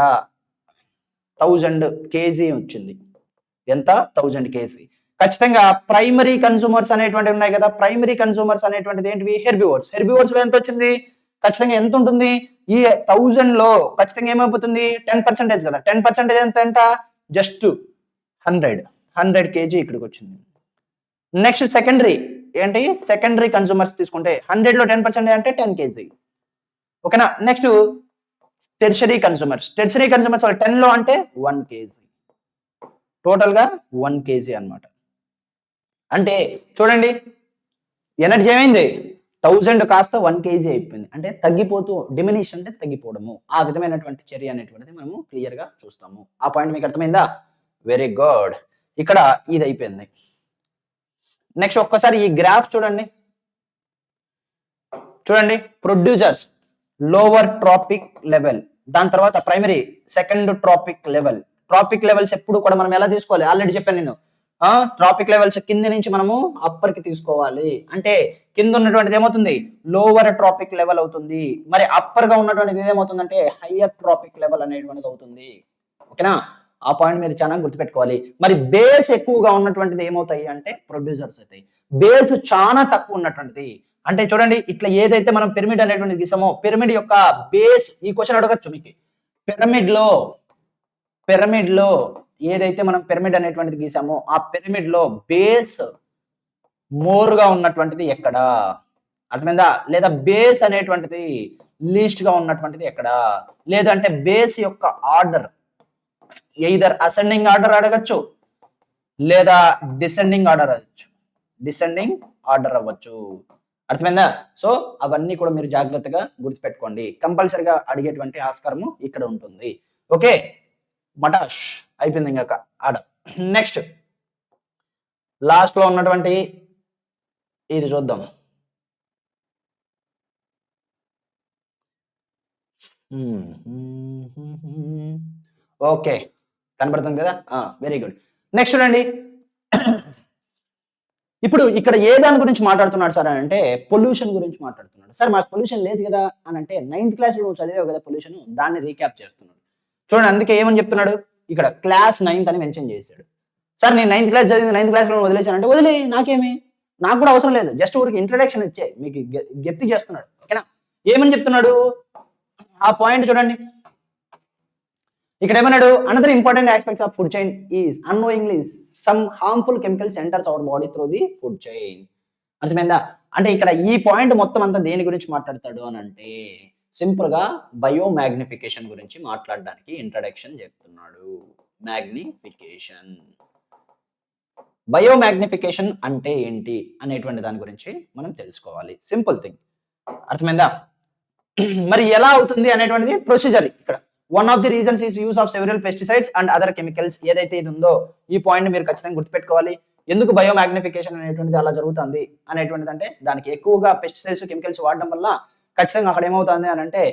A: 1000 kg వచ్చింది. ఎంత? 1000 kg. ఖచ్చితంగా ప్రైమరీ కన్సూమర్స్ అనేటువంటివి ఉన్నాయి కదా. ప్రైమరీ కన్సూమర్స్ అనేటువంటిది ఏంటివి? హెర్బివోర్స్ లో ఎంత వచ్చింది? ఖచ్చితంగా ఎంత ఉంటుంది? ఈ 1000 లో ఖచ్చితంగా ఏమైపోతుంది? 10% కదా. 10% ఎంత? జస్ట్ 100 kg ఇక్కడికి వచ్చింది. నెక్స్ట్ సెకండరీ ఏంటి? సెకండరీ కన్సూమర్స్ తీసుకుంటే 100 లో 10% అంటే 10 kg. ఓకేనా? నెక్స్ట్ టెర్షరీ కన్సూమర్స్ 10 లో అంటే 1 kg. టోటల్ గా 1 kg అన్నమాట. అంటే చూడండి ఎనర్జీ ఏమైంది? 1000 కాస్త 1 kg అయిపోయింది. అంటే తగ్గిపోతూ, డిమినిష్ అంటే తగ్గిపోవడము. ఆ విధమైనటువంటి చర్య అనేటువంటిది మనము క్లియర్ గా చూస్తాము. ఆ పాయింట్ మీకు అర్థమైందా? Very good. ఇక్కడ ఇది అయిపోయింది. నెక్స్ట్ ఒక్కసారి ఈ గ్రాఫ్ చూడండి. ప్రొడ్యూసర్స్ లోవర్ ట్రాపిక్ లెవెల్, దాని తర్వాత ప్రైమరీ, సెకండ్ ట్రాపిక్ లెవెల్స్ ఎప్పుడు కూడా మనం ఎలా తీసుకోవాలి? ఆల్రెడీ చెప్పాను నేను. ట్రాపిక్ లెవెల్స్ కింద నుంచి మనము అప్పర్ కి తీసుకోవాలి. అంటే కింద ఉన్నటువంటిది ఏమవుతుంది? లోవర్ ట్రాపిక్ లెవెల్ అవుతుంది. మరి అప్పర్ గా ఉన్నటువంటిది ఏమవుతుందంటే హయ్యర్ ట్రాపిక్ లెవెల్ అనేటువంటిది అవుతుంది. ఓకేనా? ఆ పాయింట్ మీరు చాలా గుర్తుపెట్టుకోవాలి. మరి బేస్ ఎక్కువగా ఉన్నటువంటిది ఏమవుతాయి అంటే ప్రొడ్యూసర్స్ అవుతాయి. బేస్ చాలా తక్కువ ఉన్నటువంటిది అంటే చూడండి, ఇట్లా ఏదైతే మనం పిరమిడ్ అనేటువంటిది గీసామో, పిరమిడ్ యొక్క బేస్, ఈ క్వశ్చన్ అడగచ్చు మీకు. పిరమిడ్ లో ఏదైతే మనం పిరమిడ్ అనేటువంటిది గీసామో ఆ పిరమిడ్ లో బేస్ మోర్ గా ఉన్నటువంటిది ఎక్కడ? అర్థమైందా? లేదా బేస్ అనేటువంటిది లీస్ట్ గా ఉన్నటువంటిది ఎక్కడ? లేదంటే బేస్ యొక్క ఆర్డర్ ఎయిదర్ అసెండింగ్ ఆర్డర్ అడగచ్చు, లేదా డిసెండింగ్ ఆర్డర్ అవ్వచ్చు. అర్థమైందా? సో అవన్నీ కూడా మీరు జాగ్రత్తగా గుర్తుపెట్టుకోండి. కంపల్సరిగా అడిగేటువంటి ఆస్కారము ఇక్కడ ఉంటుంది. ఓకే, మటాష్ అయిపోయింది ఇంకా ఆడ. నెక్స్ట్ లాస్ట్ లో ఉన్నటువంటి ఇది చూద్దాం. ఓకే, కనబడుతుంది కదా, వెరీ గుడ్. నెక్స్ట్ చూడండి, ఇప్పుడు ఇక్కడ ఏ దాని గురించి మాట్లాడుతున్నాడు సార్ అని అంటే పొల్యూషన్ గురించి మాట్లాడుతున్నాడు. సార్ మాకు పొల్యూషన్ లేదు కదా అని అంటే, 9th క్లాస్‌లో నువ్వు చదివావు కదా పొల్యూషన్, దాన్ని రీక్యాప్ చేస్తున్నాడు. చూడండి అందుకే ఏమని చెప్తున్నాడు ఇక్కడ, క్లాస్ 9th అని మెన్షన్ చేశాడు. సార్ నేను 9th క్లాస్ చదివింది 9th క్లాస్‌లో వదిలేసానంటే వదిలేయి, నాకేమి, నాకు కూడా అవసరం లేదు. జస్ట్ ఊరికి ఇంట్రడక్షన్ ఇచ్చే మీకు జ్ఞప్తి చేస్తున్నాడు. ఓకేనా, ఏమని చెప్తున్నాడు ఆ పాయింట్ చూడండి. ఇక్కడ ఏమన్నాడు, another important aspects of food chain is annoyingly some harmful chemicals enters our body through the food chain. అర్థమైందా? అంటే ఇక్కడ ఈ పాయింట్ మొత్తం అంతా దేని గురించి మాట్లాడతాడు అని అంటే, సింపుల్ గా బయోమాగ్నిఫికేషన్ గురించి మాట్లాడడానికి ఇంట్రడక్షన్ చెప్తున్నాడు. మ్యాగ్నిఫికేషన్, బయోమాగ్నిఫికేషన్ అంటే ఏంటి అనేటువంటి దాని గురించి మనం తెలుసుకోవాలి. సింపుల్ థింగ్, అర్థమైందా? మరి ఎలా అవుతుంది అనేటువంటిది ప్రొసీజర్. ఇక్కడ one of the reasons is use of several pesticides and other chemicals. ఏదైతే ఇది ఉందో ఈ పాయింట్ మీరు ఖచ్చితంగా గుర్తుపెట్టుకోవాలి. ఎందుకు బయోమాగ్నిఫికేషన్ అనేటువంటిది అలా జరుగుతుంది అనేటువంటిది అంటే, దానికి ఎక్కువగా పెస్టిసైడ్స్ కెమికల్స్ వాడడం వల్ల ఖచ్చితంగా అక్కడ ఏమవుతుంది అని అంటే,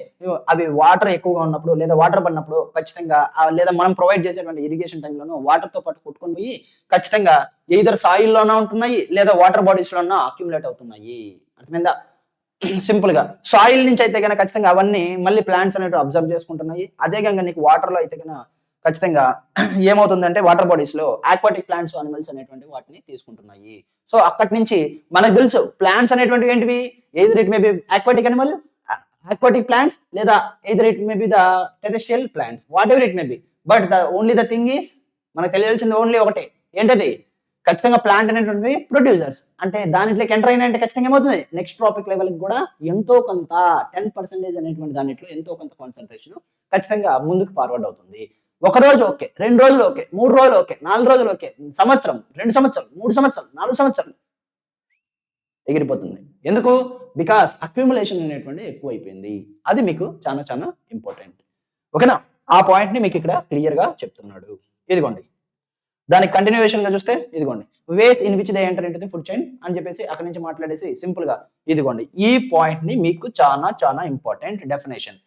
A: అవి వాటర్ ఎక్కువగా ఉన్నప్పుడు లేదా వాటర్ పడినప్పుడు ఖచ్చితంగా లేదా మనం ప్రొవైడ్ చేసేటువంటి ఇరిగేషన్ టైంలోనూ వాటర్తో పాటు కొట్టుకొని పోయి ఖచ్చితంగా ఎయిదర్ సాయిల్లోనే ఉంటున్నాయి లేదా వాటర్ బాడీస్లోనా అక్యుములేట్ అవుతున్నాయి. అర్థమైందా? సింపుల్ గా సాయిల్ నుంచి అయితే కనుక ఖచ్చితంగా అవన్నీ మళ్ళీ ప్లాంట్స్ అనేవి అబ్జర్వ్ చేసుకుంటున్నాయి. అదే కనుక నీకు వాటర్ లో అయితే కనుక ఖచ్చితంగా ఏమవుతుందంటే, వాటర్ బాడీస్ లో ఆక్వాటిక్ ప్లాంట్స్ అనిమల్స్ అనేటువంటి వాటిని తీసుకుంటున్నాయి. సో అక్కడి నుంచి మనకు తెలుసు ప్లాంట్స్ అనేటువంటివి ఏంటివి, either it may be aquatic animal, aquatic plants, లేదా either it may be the terrestrial plants, whatever it may be. But the only the thing is, మనకు తెలియాల్సింది ఓన్లీ ఒకటే, ఏంటది, ఖచ్చితంగా ప్లాంట్ అనేటువంటిది ప్రొడ్యూసర్స్. అంటే దాంట్లోకి ఎంటర్ అయినంటే ఖచ్చితంగా ఏమవుతుంది, నెక్స్ట్ ట్రాపిక్ లెవెల్కి కూడా ఎంతో కొంత 10% అనేటువంటి దాంట్లో ఎంతో కొంత కాన్సన్ట్రేషన్ ఖచ్చితంగా ముందుకు ఫార్వర్డ్ అవుతుంది. ఒక రోజు ఓకే, 2 రోజులు ఓకే, 3 రోజులు ఓకే, 4 రోజులు ఓకే, సంవత్సరం, 2 సంవత్సరాలు, 3 సంవత్సరాలు, 4 సంవత్సరాలు ఎగిరిపోతుంది. ఎందుకు? బికాస్ అక్యుములేషన్ అనేటువంటి ఎక్కువ అయిపోయింది. అది మీకు చాలా చాలా ఇంపార్టెంట్. ఓకేనా, ఆ పాయింట్ ని మీకు ఇక్కడ క్లియర్ గా చెప్తున్నాడు. ఇదిగోండి, దానికి కంటిన్యూయేషన్ గా చూస్తే ఇదిగోండి, ways in which they enter into the food chain అని చెప్పేసి అక్కడి నుంచి మాట్లాడేసి సింపుల్ గా ఇదిగోండి ఈ పాయింట్ ని మీకు చాలా చాలా ఇంపార్టెంట్ డెఫినేషన్.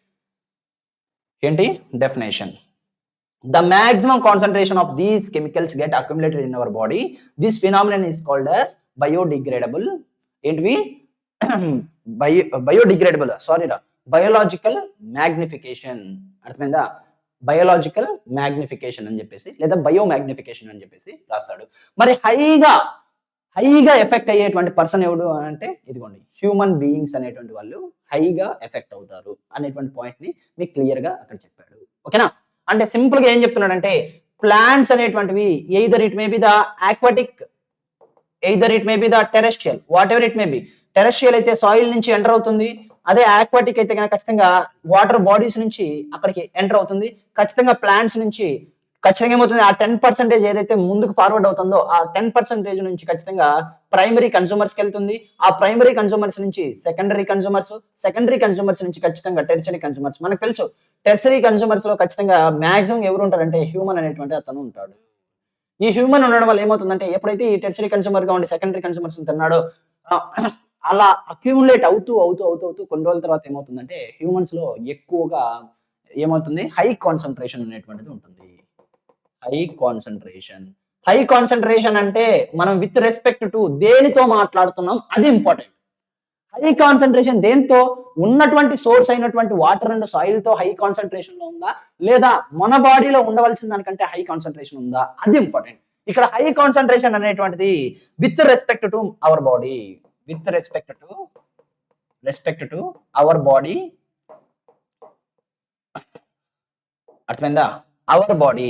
A: ఏంటి definition? The maximum concentration of these chemicals get accumulated in our body. This phenomenon is called as biodegradable. ఏంటివి? బయోడిగ్రేడబుల్, సారీ రా, బయోలాజికల్ మ్యాగ్నిఫికేషన్. అర్థమైందా? బయోలాజికల్ మ్యాగ్నిఫికేషన్ అని చెప్పేసి లేదా బయోమాగ్నిఫికేషన్ అని చెప్పేసి రాస్తాడు. మరి హైగా ఎఫెక్ట్ అయ్యేటువంటి పర్సన్ ఎవడు అంటే, ఇదిగోండి హ్యూమన్ బీయింగ్స్ అనేటువంటి వాళ్ళు హైగా ఎఫెక్ట్ అవుతారు అనేటువంటి పాయింట్ ని మీకు క్లియర్ గా అక్కడ చెప్పాడు. ఓకేనా, అంటే సింపుల్ గా ఏం చెప్తున్నాడంటే, ప్లాంట్స్ అనేటువంటివి either it may be the aquatic, either it may be the terrestrial, what ever it may B. Terrestrial అయితే సాయిల్ నుంచి ఎంటర్ అవుతుంది, అదే ఆక్వాటిక్ అయితే కనుక ఖచ్చితంగా వాటర్ బాడీస్ నుంచి అక్కడికి ఎంటర్ అవుతుంది. ఖచ్చితంగా ప్లాంట్స్ నుంచి ఖచ్చితంగా ఏమవుతుంది, ఆ 10% ఏదైతే ముందుకు ఫార్వర్డ్ అవుతుందో ఆ 10% నుంచి ఖచ్చితంగా ప్రైమరీ కన్సూమర్స్కి వెళ్తుంది. ఆ ప్రైమరీ కన్సూమర్స్ నుంచి సెకండరీ కన్సూమర్స్ నుంచి ఖచ్చితంగా టెర్షరీ కన్సూమర్స్. మనకు తెలుసు టెర్షరీ కన్సూమర్స్ లో ఖచ్చితంగా మాక్సిమం ఎవరు ఉంటారంటే హ్యూమన్ అనేటువంటి అతను ఉంటాడు. ఈ హ్యూమన్ ఉండడం వల్ల ఏమవుతుందంటే, ఎప్పుడైతే ఈ టెర్షరీ కన్సూమర్ గా ఉండి సెకండరీ కన్సూమర్స్ తిన్నాడో అలా అక్యూములేట్ అవుతూ కొన్ని రోజుల తర్వాత ఏమవుతుందంటే, హ్యూమన్స్ లో ఎక్కువగా ఏమవుతుంది, హై కాన్సన్ట్రేషన్ అనేటువంటిది ఉంటుంది. హై కాన్సన్ట్రేషన్ అంటే మనం విత్ రెస్పెక్ట్ టు దేనితో మాట్లాడుతున్నాం అది ఇంపార్టెంట్. హై కాన్సన్ట్రేషన్ దేంతో, ఉన్నటువంటి సోర్స్ అయినటువంటి వాటర్ అండ్ సాయిల్ తో హై కాన్సన్ట్రేషన్ లో ఉందా, లేదా మన బాడీలో ఉండవలసిన దానికంటే హై కాన్సన్ట్రేషన్ ఉందా, అది ఇంపార్టెంట్. ఇక్కడ హై కాన్సన్ట్రేషన్ అనేటువంటిది with respect to our body, with respect to our body. అర్థమైందా? Our body.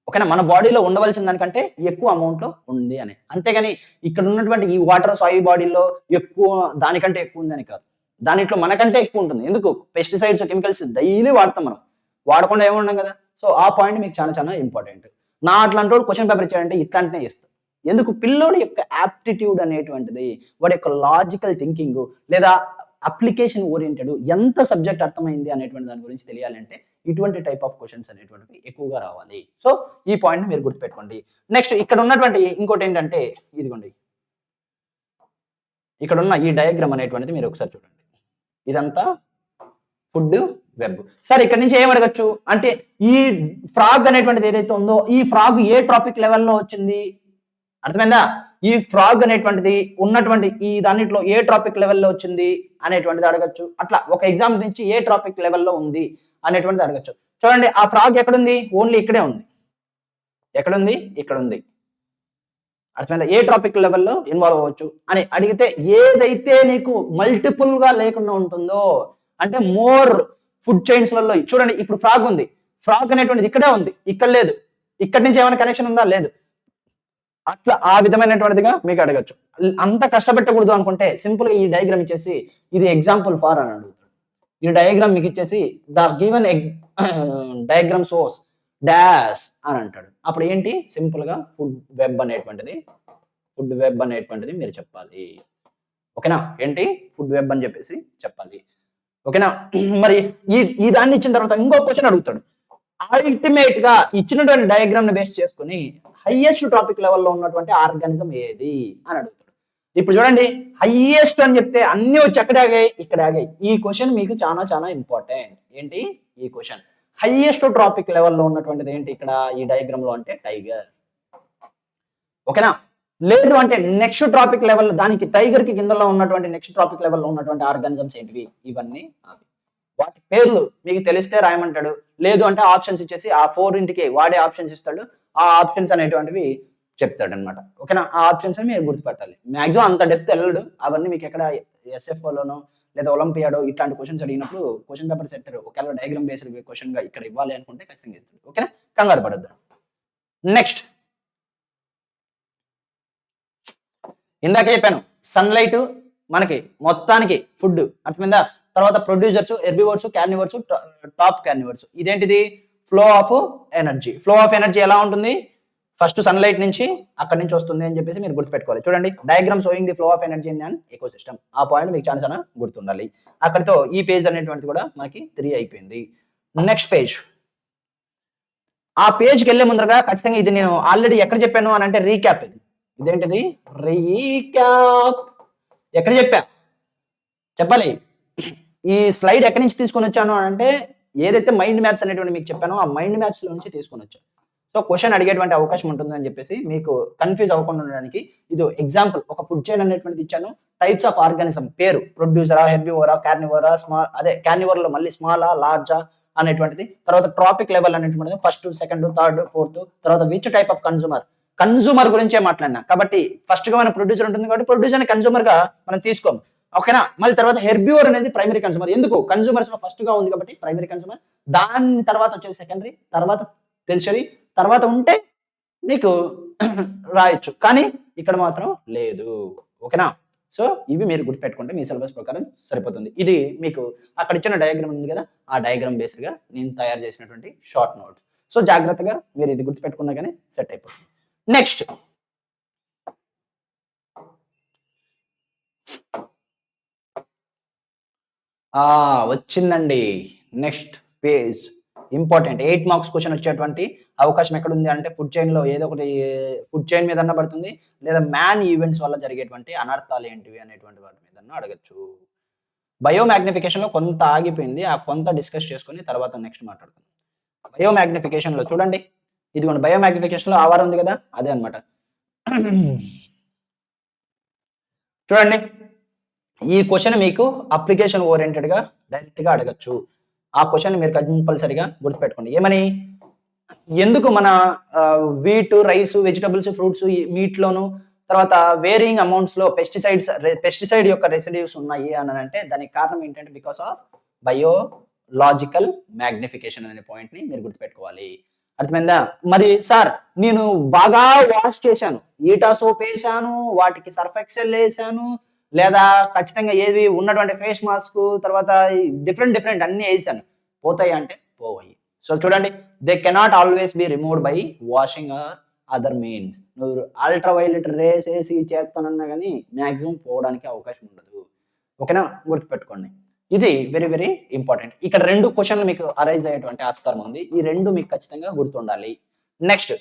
A: ఓకేనా, మన బాడీలో ఉండవలసిన దానికంటే ఎక్కువ అమౌంట్ లో ఉంది అని. అంతేగాని ఇక్కడ ఉన్నటువంటి ఈ వాటర్ సాయి బాడీలో ఎక్కువ దానికంటే ఎక్కువ ఉందని కాదు, దానిట్లో మనకంటే ఎక్కువ ఉంటుంది. ఎందుకు? పెస్టిసైడ్స్ కెమికల్స్ డైలీ వాడతాం మనం, వాడకుండా ఏముండం కదా. సో ఆ పాయింట్ మీకు చాలా చాలా ఇంపార్టెంట్. నా అట్లాంటి క్వశ్చన్ పేపర్ ఇచ్చాడంటే ఇట్లాంటినే ఇస్తాం. ఎందుకు? పిల్లోడి యొక్క యాప్టిట్యూడ్ అనేటువంటిది, వాడి యొక్క లాజికల్ థింకింగ్ లేదా అప్లికేషన్ ఓరియంటెడ్, ఎంత సబ్జెక్ట్ అర్థమైంది అనేటువంటి దాని గురించి తెలియాలంటే ఇటువంటి టైప్ ఆఫ్ క్వశ్చన్స్ అనేటువంటివి ఎక్కువగా రావాలి. సో ఈ పాయింట్ మీరు గుర్తుపెట్టుకోండి. నెక్స్ట్ ఇక్కడ ఉన్నటువంటి ఇంకోటి ఏంటంటే, ఇదిగోండి ఇక్కడ ఉన్న ఈ డయాగ్రామ్ అనేటువంటిది మీరు ఒకసారి చూడండి. ఇదంతా ఫుడ్ వెబ్. సరే ఇక్కడ నుంచి ఏం అడగచ్చు అంటే ఈ ఫ్రాగ్ అనేటువంటిది ఏదైతే ఉందో ఈ ఫ్రాగ్ ఏ ట్రాపిక్ లెవెల్లో వచ్చింది, అర్థమైందా? ఈ ఫ్రాగ్ అనేటువంటిది ఉన్నటువంటి ఈ దానిట్లో ఏ ట్రాపిక్ లెవెల్లో వచ్చింది అనేటువంటిది అడగచ్చు. అట్లా ఒక ఎగ్జామ్ నుంచి ఏ ట్రాపిక్ లెవెల్లో ఉంది అనేటువంటిది అడగచ్చు. చూడండి ఆ ఫ్రాగ్ ఎక్కడుంది, ఓన్లీ ఇక్కడే ఉంది. ఎక్కడుంది, ఇక్కడ ఉంది. అర్థమైందా? ఏ ట్రాపిక్ లెవెల్లో ఇన్వాల్వ్ అవ్వచ్చు అని అడిగితే ఏదైతే నీకు మల్టిపుల్ గా లేకుండా ఉంటుందో అంటే మోర్ ఫుడ్ చైన్స్లలో చూడండి ఇప్పుడు ఫ్రాగ్ ఉంది, ఫ్రాగ్ అనేటువంటిది ఇక్కడే ఉంది, ఇక్కడ లేదు, ఇక్కడి నుంచి ఏమైనా కనెక్షన్ ఉందా, లేదు. అట్లా ఆ విధమైనటువంటిదిగా మీకు అడగచ్చు. అంత కష్టపెట్టకూడదు అనుకుంటే సింపుల్ గా ఈ డయాగ్రామ్ ఇచ్చేసి ఇది ఎగ్జాంపుల్ ఫార్ అని అడుగుతాడు. ఈ డయాగ్రామ్ మీకు ఇచ్చేసి the given diagram source dash అని అంటాడు. అప్పుడు ఏంటి సింపుల్ గా ఫుడ్ వెబ్ అనేటువంటిది మీరు చెప్పాలి. ఓకేనా? ఏంటి ఫుడ్ వెబ్ అని చెప్పేసి చెప్పాలి. ఓకేనా? మరి ఈ దాన్ని ఇచ్చిన తర్వాత ఇంకో క్వశ్చన్ అడుగుతాడు. అల్టిమేట్ గా ఇచ్చినటువంటి డయాగ్రామ్ ని బేస్ చేసుకుని హైయెస్ట్ టాపిక్ లెవెల్లో ఉన్నటువంటి ఆర్గానిజం ఏది అని అడుగుతాడు. ఇప్పుడు చూడండి హైయెస్ట్ అని చెప్తే అన్ని వచ్చి ఎక్కడ ఆగాయి, ఇక్కడ ఆగాయి. ఈ క్వశ్చన్ మీకు చాలా చాలా ఇంపార్టెంట్. ఏంటి ఈ క్వశ్చన్? హైయెస్ట్ ట్రాపిక్ లెవెల్లో ఉన్నటువంటిది ఏంటి ఇక్కడ ఈ డయాగ్రామ్ లో అంటే టైగర్. ఓకేనా? లేదు అంటే నెక్స్ట్ ట్రాపిక్ లెవెల్ దానికి టైగర్ కి కిందలో ఉన్నటువంటి నెక్స్ట్ ట్రాపిక్ లెవెల్లో ఉన్నటువంటి ఆర్గానిజమ్స్ ఏంటివి, ఇవన్నీ అవి. వాటి పేర్లు మీకు తెలిస్తే రాయమంటాడు. లేదు అంటే ఆప్షన్స్ ఇచ్చేసి ఆ 4 ఇంటికి వాడే ఆప్షన్స్ ఇస్తాడు. ఆ ఆప్షన్స్ అనేటువంటివి చెప్తాడు అనమాట. ఓకేనా? ఆ ఆప్షన్స్ మీరు గుర్తుపెట్టాలి. మాక్సిమం అంత డెప్త్ వెళ్ళడు. అవన్నీ మీకు ఎక్కడ ఎస్ఎఫ్ఓలోనో లేదా ఒలింపియాడో ఇట్లాంటి క్వశ్చన్స్ అడిగినప్పుడు క్వశ్చన్ పేపర్ సెట్టర్ ఒకవేళ డయాగ్రామ్ బేస్డ్ క్వశ్చన్ గా ఇక్కడ ఇవ్వాలి అనుకుంటే ఖచ్చితంగా ఇస్తాడు. ఓకేనా? కంగారు పడద్దు. నెక్స్ట్ ఇందాక చెప్పాను సన్లైట్ మనకి మొత్తానికి ఫుడ్ అర్థమైందా? తర్వాత producers, herbivores, carnivores, top carnivores. ఇదేంటిది flow of energy. Flow of energy ఎలా ఉంటుంది? ఫస్ట్ సన్లైట్ నుంచి అక్కడి నుంచి వస్తుంది అని చెప్పేసి మీరు గుర్తుపెట్టుకోవాలి. చూడండి diagram sowing the flow of energy in an ecosystem. ఆ పాయింట్ మీకు చాలా చాలా గుర్తుండాలి. అక్కడితో ఈ పేజ్ అనేటువంటిది కూడా మనకి 3 అయిపోయింది. Next page. ఆ పేజ్కి వెళ్ళే ముందరగా ఖచ్చితంగా ఇది నేను ఆల్రెడీ ఎక్కడ చెప్పాను అని అంటే రీక్యాప్. ఇదేంటిది రీక్యాప్. ఎక్కడ చెప్పా చెప్పాలి. ఈ స్లైడ్ ఎక్కడి నుంచి తీసుకొని వచ్చాను అని అంటే ఏదైతే మైండ్ మ్యాప్స్ అనేటువంటి మీకు చెప్పానో ఆ మైండ్ మ్యాప్స్ లో నుంచి తీసుకొని వచ్చాను. సో క్వశ్చన్ అడిగేటువంటి అవకాశం ఉంటుంది అని చెప్పేసి మీకు కన్ఫ్యూజ్ అవ్వకుండా ఉండడానికి ఇది ఎగ్జాంపుల్ ఒక ఫుడ్ చైన్ అనేటువంటిది ఇచ్చాను. టైప్స్ ఆఫ్ ఆర్గానిజం పేరు ప్రొడ్యూసరా, హెర్బివోరా, కార్నివోరా, స్మాల్ అదే కార్నివోర్లో మళ్ళీ స్మాలా, లార్జా అనేటువంటిది. తర్వాత ట్రాపిక్ లెవెల్ అనేటువంటిది ఫస్ట్, సెకండ్, థర్డ్, ఫోర్త్. తర్వాత విచ్ టైప్ ఆఫ్ కన్సూమర్ గురించే మాట్లాడినా కాబట్టి ఫస్ట్ గా మన ప్రొడ్యూసర్ ఉంటుంది కాబట్టి ప్రొడ్యూసర్ కన్సూమర్ గా మనం తీసుకోం. ఓకేనా? మళ్ళీ తర్వాత హెర్బివోర్ అనేది ప్రైమరీ కన్సూమర్. ఎందుకు? కన్సూమర్స్ లో ఫస్ట్ గా ఉంది కాబట్టి ప్రైమరీ కన్సూమర్. దాని తర్వాత వచ్చేది సెకండరీ, తర్వాత టెర్షరీ, తర్వాత ఉంటే నీకు రాయొచ్చు కానీ ఇక్కడ మాత్రం లేదు. ఓకేనా? సో ఇవి మీరు గుర్తుపెట్టుకుంటే మీ సిలబస్ ప్రకారం సరిపోతుంది. ఇది మీకు అక్కడ ఇచ్చిన డయాగ్రామ్ ఉంది కదా ఆ డయాగ్రామ్ బేస్డ్ గా నేను తయారు చేసినటువంటి షార్ట్ నోట్స్. సో జాగ్రత్తగా మీరు ఇది గుర్తుపెట్టుకున్నా కానీ సెట్ అయిపోతుంది. నెక్స్ట్ వచ్చిందండి. Next page important 8 marks question వచ్చేటువంటి అవకాశం ఎక్కడ ఉంది అంటే ఫుడ్ చైన్ లో ఏదో ఒకటి ఫుడ్ చైన్ మీద పడుతుంది లేదా మ్యాన్ ఈవెంట్స్ వల్ల జరిగేటువంటి అనర్థాలు ఏంటివి అనేటువంటి వాటి మీద అడగచ్చు. బయో మ్యాగ్నిఫికేషన్ లో కొంత ఆగిపోయింది. ఆ కొంత డిస్కస్ చేసుకుని తర్వాత నెక్స్ట్ మాట్లాడుకుందాం. బయో మ్యాగ్నిఫికేషన్ లో చూడండి ఇదిగోండి బయో మ్యాగ్నిఫికేషన్ లో ఆవార్ ఉంది కదా అదే అనమాట. చూడండి ఈ క్వశ్చన్ మీకు అప్లికేషన్ ఓరియంటెడ్ గా డైరెక్ట్ గా అడగచ్చు. ఆ క్వశ్చన్ మీరు కంపల్సరిగా గుర్తుపెట్టుకోండి. ఏమని? ఎందుకు మన wheat, rice, vegetables, fruits, meat లోను తర్వాత వేరియింగ్ అమౌంట్స్ లో పెస్టిసైడ్ యొక్క రెసిడ్యూస్ ఉన్నాయి అని అంటే దానికి కారణం ఏంటంటే బికాస్ ఆఫ్ బయోలాజికల్ మ్యాగ్నిఫికేషన్ అనే పాయింట్ ని మీరు గుర్తుపెట్టుకోవాలి. అర్థమైందా? మరి సార్ నేను బాగా వాష్ చేశాను, ఈటా సోప్ వేసాను, వాటికి సర్ఫ్ ఎక్సెల్ వేసాను, లేదా ఖచ్చితంగా ఏవి ఉన్నటువంటి ఫేస్ మాస్క్ తర్వాత డిఫరెంట్ అన్ని వేసాను, పోతాయి అంటే పోవాయి. సో చూడండి they cannot always be removed by washing or other means. నువ్వు అల్ట్రావైలెట్ రేస్ వేసి చేస్తానన్నా కానీ మ్యాక్సిమం పోవడానికి అవకాశం ఉండదు. ఓకేనా? గుర్తుపెట్టుకోండి. ఇది వెరీ వెరీ ఇంపార్టెంట్. ఇక్కడ 2 క్వశ్చన్లు మీకు అరైజ్ అయ్యేటువంటి ఆస్కారం ఉంది. ఈ 2 మీకు ఖచ్చితంగా గుర్తుండాలి. నెక్స్ట్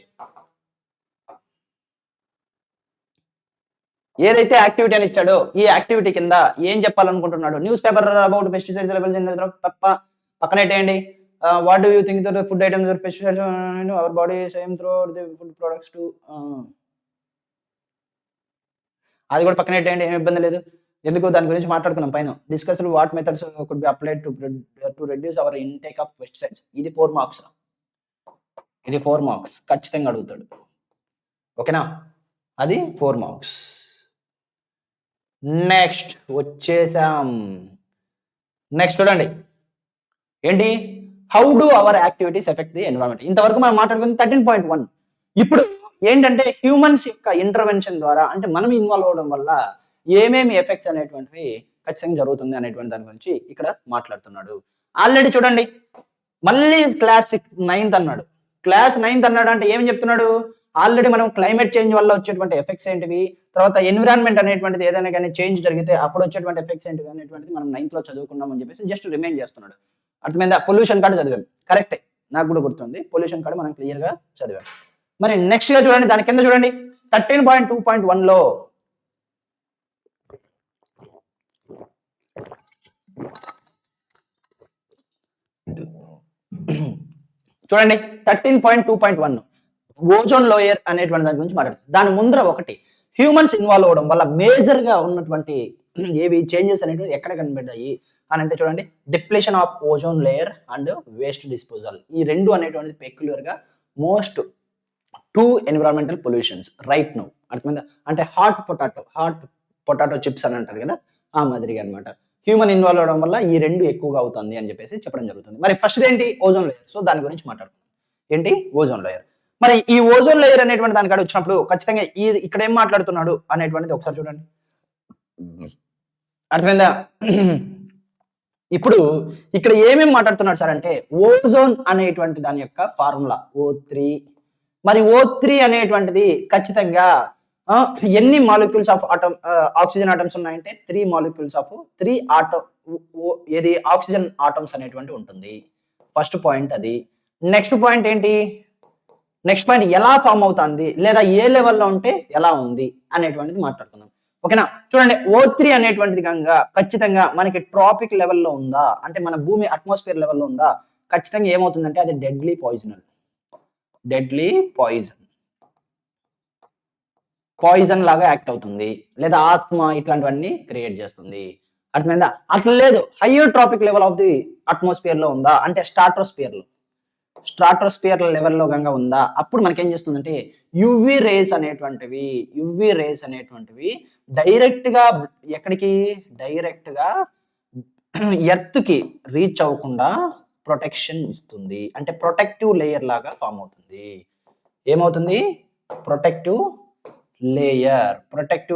A: ఏదైతే యాక్టివిటీ అని ఇచ్చాడో ఈ యాక్టివిటీ కింద ఏం చెప్పాలనుకుంటున్నాడు? Newspaper about pesticides levels in పక్కన పెట్టేయండి. What do you think that food items are pesticides our body same through the food products to అది కూడా పక్కన పెట్టేయండి. ఏమి ఇబ్బంది లేదు. ఎందుకు దాని గురించి మాట్లాడుకున్నాం పైన. Discussed what methods could be applied to reduce our intake of pesticides. ఇది 4 మార్క్స్. ఇది 4 మార్క్స్ ఖచ్చితంగా అడుగుతాడు. ఓకేనా? అది 4 మార్క్స్. నెక్స్ట్ వచ్చేసాం. నెక్స్ట్ చూడండి. ఏంటి? How do our activities affect the environment. ఇంతవరకు మనం మాట్లాడుకుంది 13.1. ఇప్పుడు ఏంటంటే హ్యూమన్స్ యొక్క ఇంటర్వెన్షన్ ద్వారా, అంటే మనం ఇన్వాల్వ్ అవ్వడం వల్ల ఏమేమి ఎఫెక్ట్స్ అనేటువంటివి ఖచ్చితంగా జరుగుతుంది అనేటువంటి దాని గురించి ఇక్కడ మాట్లాడుతున్నాడు. ఆల్రెడీ చూడండి, మళ్ళీ క్లాస్ 9th అన్నాడు. క్లాస్ 9th అన్నాడు అంటే ఏం చెప్తున్నాడు? ఆల్రెడీ మనం క్లైమేట్ చేంజ్ వల్ల వచ్చేటువంటి ఎఫెక్ట్స్ ఏంటివి, తర్వాత ఎన్విరాన్మెంట్ అనేటువంటిది ఏదైనా కానీ చేంజ్ జరిగితే అప్పుడు వచ్చేటువంటి ఎఫెక్ట్స్ ఏంటివి అనేటువంటిది మనం 9th లో చదువుకున్నాం అని చెప్పేసి జస్ట్ రిమైండ్ చేస్తున్నాడు. అర్థమైందా? పొల్యూషన్ కార్డు చదివాం, కరెక్టే, నాకు కూడా గుర్తుంది. పొల్యూషన్ కార్డు మనం క్లియర్ గా చదివాం. మరి నెక్స్ట్ గా చూడండి, దాని కింద చూడండి 13.2.1 లో చూడండి 13.2.1 ఓజోన్ లోయర్ అనేటువంటి దాని గురించి మాట్లాడుతుంది. దాని ముందర ఒకటి హ్యూమన్స్ ఇన్వాల్వ్ అవ్వడం వల్ల మేజర్ గా ఉన్నటువంటి ఏవి చేంజెస్ అనేవి ఎక్కడ కనిపెట్టాయి అని అంటే చూడండి, depletion of ozone layer and waste disposal. ఈ రెండు అనేటువంటిది పెక్యులర్ గా most 2 environmental pollutions right now. అర్థమైందా? అంటే హాట్ పొటాటో చిప్స్ అని అంటారు కదా, ఆ మాదిరిగా అనమాట. హ్యూమన్ ఇన్వాల్వ్ అవడం వల్ల ఈ రెండు ఎక్కువగా అవుతుంది అని చెప్పేసి చెప్పడం జరుగుతుంది. మరి ఫస్ట్ ఏంటి? Ozone layer. సో దాని గురించి మాట్లాడుకుందాం. ఏంటి? Ozone layer. మరి ఈ ఓజోన్ లేయర్ అనేటువంటి దానికాడ వచ్చినప్పుడు ఖచ్చితంగా ఇక్కడ ఏం మాట్లాడుతున్నాడు అనేటువంటిది ఒకసారి చూడండి. అర్థమైందా? ఇప్పుడు ఇక్కడ ఏమేమి మాట్లాడుతున్నాడు సార్ అంటే, ఓజోన్ అనేటువంటి దాని యొక్క ఫార్ములా O3. మరి O3 అనేటువంటిది ఖచ్చితంగా ఎన్ని మాలిక్యూల్స్ ఆఫ్ ఆక్సిజన్ ఆటమ్స్ ఉన్నాయంటే 3 మాలిక్యూల్స్ ఆఫ్ 3 ఏది ఆక్సిజన్ ఆటమ్స్ అనేటువంటి ఉంటుంది. ఫస్ట్ పాయింట్ అది. నెక్స్ట్ పాయింట్ ఏంటి? నెక్స్ట్ పాయింట్ ఎలా ఫామ్ అవుతుంది లేదా ఏ లెవెల్లో ఉంటే ఎలా ఉంది అనేటువంటిది మాట్లాడుకుందాం. ఓకేనా? చూడండి, O3 అనేటువంటిది కనుక ఖచ్చితంగా మనకి ట్రాపిక్ లెవెల్లో ఉందా, అంటే మన భూమి అట్మాస్ఫియర్ లెవెల్లో ఉందా, ఖచ్చితంగా ఏమవుతుందంటే అది డెడ్లీ పాయిజన్ లాగా యాక్ట్ అవుతుంది, లేదా ఆస్మా ఇట్లాంటివన్నీ క్రియేట్ చేస్తుంది. అర్థమైందా? అట్లా లేదు, higher trophic level of the atmosphere లో ఉందా, అంటే స్ట్రాటోస్ఫియర్ లెవెల్లో గంగా ఉందా, అప్పుడు మనకేం చేస్తుందంటే యువి రేస్ అనేటువంటివి డైరెక్ట్ గా ఎర్త్ కి రీచ్ అవ్వకుండా ప్రొటెక్షన్ ఇస్తుంది. అంటే ప్రొటెక్టివ్ లేయర్ లాగా ఫామ్ అవుతుంది. ఏమవుతుంది? Protective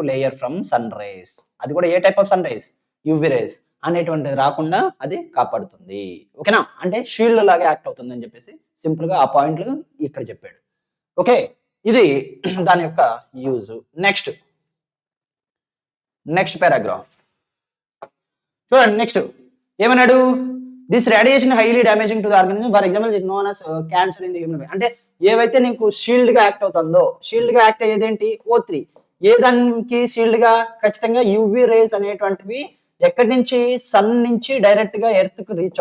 A: layer from sun rays. అది కూడా ఏ type of sun rays? UV rays అనేటువంటిది రాకుండా అది కాపాడుతుంది. ఓకేనా? అంటే షీల్డ్ లాగా యాక్ట్ అవుతుంది అని చెప్పేసి సింపుల్ గా ఆ పాయింట్లు ఇక్కడ చెప్పాడు. ఓకే, ఇది దాని యొక్క యూజ్. నెక్స్ట్ పారాగ్రాఫ్ చూడండి. నెక్స్ట్ ఏమన్నాడు? This radiation highly damaging to the organism, for example it known as cancer in the human being. అంటే ఏవైతే నీకు షీల్డ్ గా యాక్ట్ అవుతుందో, షీల్డ్ గా యాక్ట్ అయ్యేదేంటి? O3. ఏ దానికి షీల్డ్ గా? ఖచ్చితంగా యువి రేస్ అనేటువంటివి ఎక్కడి నుంచి? సన్ నుంచి డైరెక్ట్ గా ఎర్త్ కు రీచ్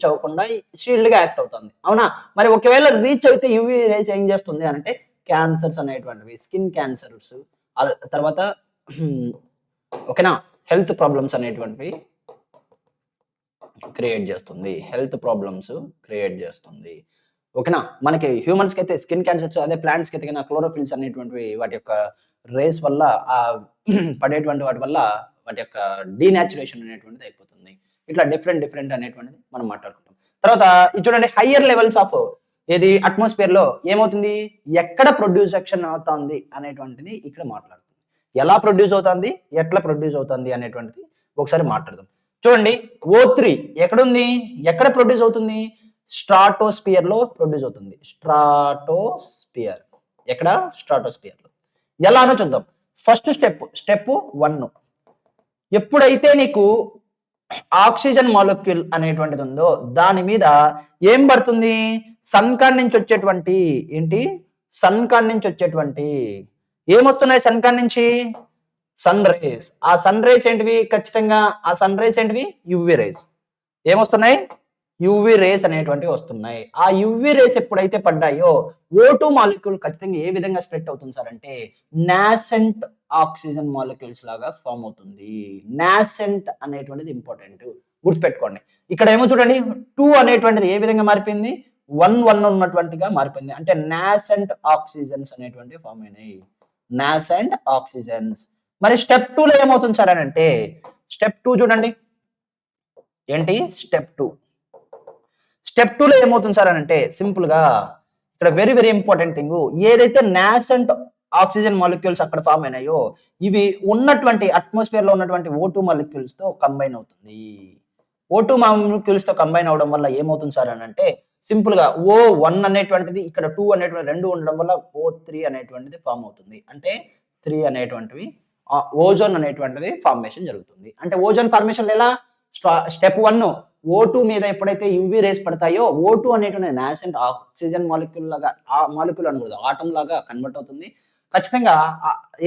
A: అవ్వకుండా షీల్డ్ గా యాక్ట్ అవుతుంది. అవునా? మరి ఒకవేళ రీచ్ అయితే యువి రేస్ ఏం చేస్తుంది అంటే క్యాన్సర్స్ అనేటువంటివి, స్కిన్ క్యాన్సర్స్, తర్వాత ఓకేనా, హెల్త్ ప్రాబ్లమ్స్ అనేటువంటివి క్రియేట్ చేస్తుంది. ఓకేనా? మనకి హ్యూమన్స్ కి అయితే స్కిన్ క్యాన్సర్స్, అదే ప్లాంట్స్ కి అయితే క్లోరోఫిల్స్ అనేటువంటివి వాటి యొక్క రేస్ వల్ల పడేటువంటి వాటి వల్ల వాటి యొక్క డీనాచురేషన్ అనేటువంటిది అయిపోతుంది. ఇట్లా డిఫరెంట్ అనేటువంటిది మనం మాట్లాడుకుంటాం. తర్వాత ఇది చూడండి, హయ్యర్ లెవెల్స్ ఆఫ్ ఏది అట్మాస్ఫియర్ లో ఏమవుతుంది, ఎక్కడ ప్రొడ్యూసన్ అవుతుంది అనేటువంటిది ఇక్కడ మాట్లాడుతుంది. ఎలా ప్రొడ్యూస్ అవుతుంది, ఎట్లా ప్రొడ్యూస్ అవుతుంది అనేటువంటిది ఒకసారి మాట్లాడదాం. చూడండి, O3 ఎక్కడుంది, ఎక్కడ ప్రొడ్యూస్ అవుతుంది? స్ట్రాటోస్ఫియర్ లో ప్రొడ్యూస్ అవుతుంది. ఎక్కడ? స్ట్రాటోస్ఫియర్ లో. ఎలానో చూద్దాం. ఫస్ట్ స్టెప్ 1, ఎప్పుడైతే నీకు ఆక్సిజన్ మాలిక్యూల్ అనేటువంటిది ఉందో దాని మీద ఏం పడుతుంది? సన్ కాన్ నుంచి వచ్చేటువంటి ఏమొస్తున్నాయి? సన్ కాన్ నుంచి సన్ రేస్. ఆ సన్ రేస్ ఏంటివి? ఖచ్చితంగా ఆ సన్ రేస్ ఏంటివి? UV rays. ఏమొస్తున్నాయి? యూవీ రేస్ అనేటువంటివి వస్తున్నాయి. ఆ యూవీ రేస్ ఎప్పుడైతే పడ్డాయో O2 మాలిక్యూల్ ఖచ్చితంగా ఏ విధంగా స్ప్లిట్ అవుతుంది సార్ అంటే నాసెంట్ ఆక్సిజన్ మాలిక్యూల్స్ లాగా ఫార్మ్ అవుతుంది. నాసెంట్ అనేటువంటిది ఇంపార్టెంట్. గుర్తుపెట్టుకోండి. ఇక్కడ ఏమో చూడండి 2 అనేటువంటిది ఏ విధంగా మారిపోయింది? 1, 1 ఉన్నటువంటిగా మారిపోయింది. అంటే నాసెంట్ ఆక్సిజన్స్ అనేటువంటివి ఫార్మ్ అయినాయి. Nascent oxygens. మరి స్టెప్ 2లో ఏమవుతుంది సార్ అనంటే స్టెప్ 2 చూడండి. ఏంటి? స్టెప్ 2. స్టెప్ 2లో ఏమవుతుంది సార్ అనంటే సింపుల్‌గా ఇక్కడ వెరీ వెరీ ఇంపార్టెంట్ థింగ్ ఏదైతే నాసెంట్ ఆక్సిజన్ మాలిక్యూల్స్ అక్కడ ఫార్మ్ అయినాయో ఇవి ఉన్నటువంటి అట్మాస్ఫియర్‌లో ఉన్నటువంటి O2 మాలిక్యూల్స్‌తో కంబైన్ అవుతుంది. O2 మాలిక్యూల్స్‌తో కంబైన్ అవ్వడం వల్ల ఏమవుతుంది సార్ అనంటే సింపుల్‌గా O1 అనేటువంటిది ఇక్కడ 2 అనేటువంటి 2 ఉండడం వల్ల O3 అనేటువంటిది ఫార్మ్ అవుతుంది. అంటే 3 అనేటువంటివి ఓజోన్ అనేటువంటిది ఫార్మేషన్ జరుగుతుంది. అంటే ఓజోన్ ఫార్మేషన్ ఎలా? స్టెప్ 1 O2 మీద ఎప్పుడైతే యూవీ రేస్ పడతాయో O2 అనేటువంటి నాసెంట్ ఆక్సిజన్ మాలిక్యూల్ లాగా ఆ మాలిక్యూల్ అనకూడదు ఆటం లాగా కన్వర్ట్ అవుతుంది. ఖచ్చితంగా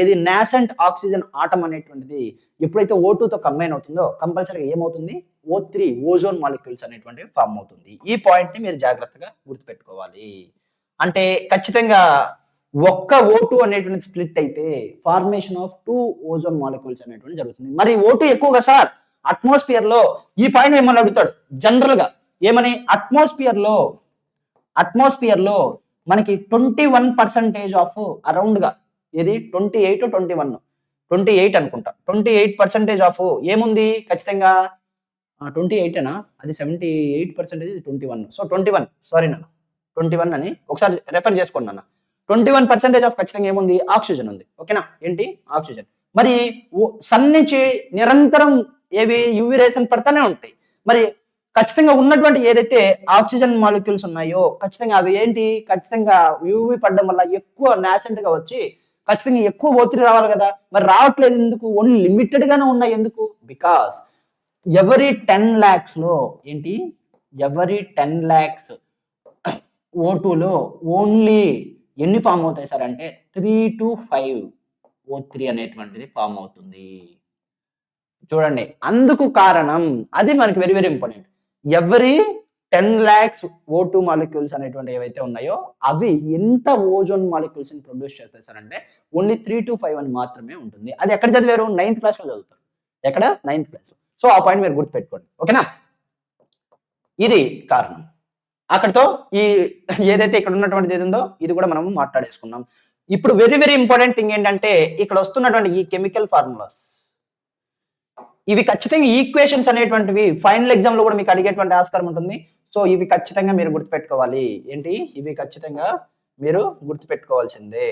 A: ఏది నాసెంట్ ఆక్సిజన్ ఆటం అనేటువంటిది ఎప్పుడైతే O2తో కంబైన్ అవుతుందో కంపల్సరీగా ఏమవుతుంది? O3 ఓజోన్ మాలిక్యూల్స్ అనేటువంటివి ఫార్మ్ అవుతుంది. ఈ పాయింట్‌ని మీరు జాగ్రత్తగా గుర్తుపెట్టుకోవాలి. అంటే ఖచ్చితంగా ఒక్క O2 అనేటువంటిది స్ప్లిట్ అయితే ఫార్మేషన్ ఆఫ్ 2 ఓజోన్ మాలిక్యూల్స్ అనేటువంటిది జరుగుతుంది. మరి O2 ఎక్కువగా సార్ అట్మాస్ఫియర్‌లో ఈ పాయింట్ మిమ్మల్ని అడుగుతాడు జనరల్‌గా ఏమని అట్మాస్ఫియర్‌లో మనకి 21% ఆఫ్ అరౌండ్‌గా ఏది 28, 21 28 అనుకుంటా. 28% ఆఫ్ ఏముంది ఖచ్చితంగా 28 ఏనా? అది 78% ఇది 21. సో 21 సారీ నాన్న. 21 అని ఒకసారి రెఫర్ చేసుకోండి నాన్న. 21% ఆఫ్ ఖచ్చితంగా ఏముంది? ఆక్సిజన్ ఉంది. ఓకేనా? ఏంటి? ఆక్సిజన్. మరి సన్ నుంచి నిరంతరం ఏవి యూవీ రేస్ అని పడతానే ఉంటాయి. మరి ఖచ్చితంగా ఉన్నటువంటి ఏదైతే ఆక్సిజన్ మాలిక్యూల్స్ ఉన్నాయో ఖచ్చితంగా అవి ఏంటి? ఖచ్చితంగా యూవీ పడడం వల్ల ఎక్కువ నాసెంట్‌గా వచ్చి ఖచ్చితంగా ఎక్కువ ఒత్తిడి రావాలి కదా! మరి రావట్లేదు ఎందుకు? ఓన్లీ లిమిటెడ్ గానే ఉన్నాయి ఎందుకు? బికాస్ ఎవరీ 10 లాక్స్‌లో ఏంటి? ఎవరీ 10 లాక్స్ O2లో ఓన్లీ ఎన్ని ఫార్మ్ అవుతాయి సార్ అంటే 3-5 O3 అనేటువంటిది ఫార్మ్ అవుతుంది. చూడండి. అందుకు కారణం అది మనకి very very important. Every 10 lakhs O2 molecules అనేటువంటివి ఏవైతే ఉన్నాయో అవి ఎంత ఓజోన్ మాలిక్యూల్స్‌ని ప్రొడ్యూస్ చేస్తాయి సార్ అంటే ఓన్లీ 3-5 అని మాత్రమే ఉంటుంది. అది ఎక్కడ చదివారు? 9థ్ క్లాస్‌లో చదువుతారు. ఎక్కడ? 9థ్ క్లాస్‌లో. సో ఆ పాయింట్ మీరు గుర్తుపెట్టుకోండి. ఓకేనా? ఇది కారణం. అక్కడితో ఈ ఏదైతే ఇక్కడ ఉన్నటువంటిది ఏదుందో ఇది కూడా మనం మాట్లాడేసుకున్నాం. ఇప్పుడు వెరీ వెరీ ఇంపార్టెంట్ థింగ్ ఏంటంటే ఇక్కడ వస్తున్నటువంటి ఈ కెమికల్ ఫార్ములాస్ ఇవి ఖచ్చితంగా ఈక్వేషన్స్ అనేటువంటివి ఫైనల్ ఎగ్జామ్‌లో కూడా మీకు అడిగేటువంటి ఆస్కారం ఉంటుంది. సో ఇవి ఖచ్చితంగా మీరు గుర్తుపెట్టుకోవాలి. ఏంటి? ఇవి ఖచ్చితంగా మీరు గుర్తుపెట్టుకోవాల్సిందే.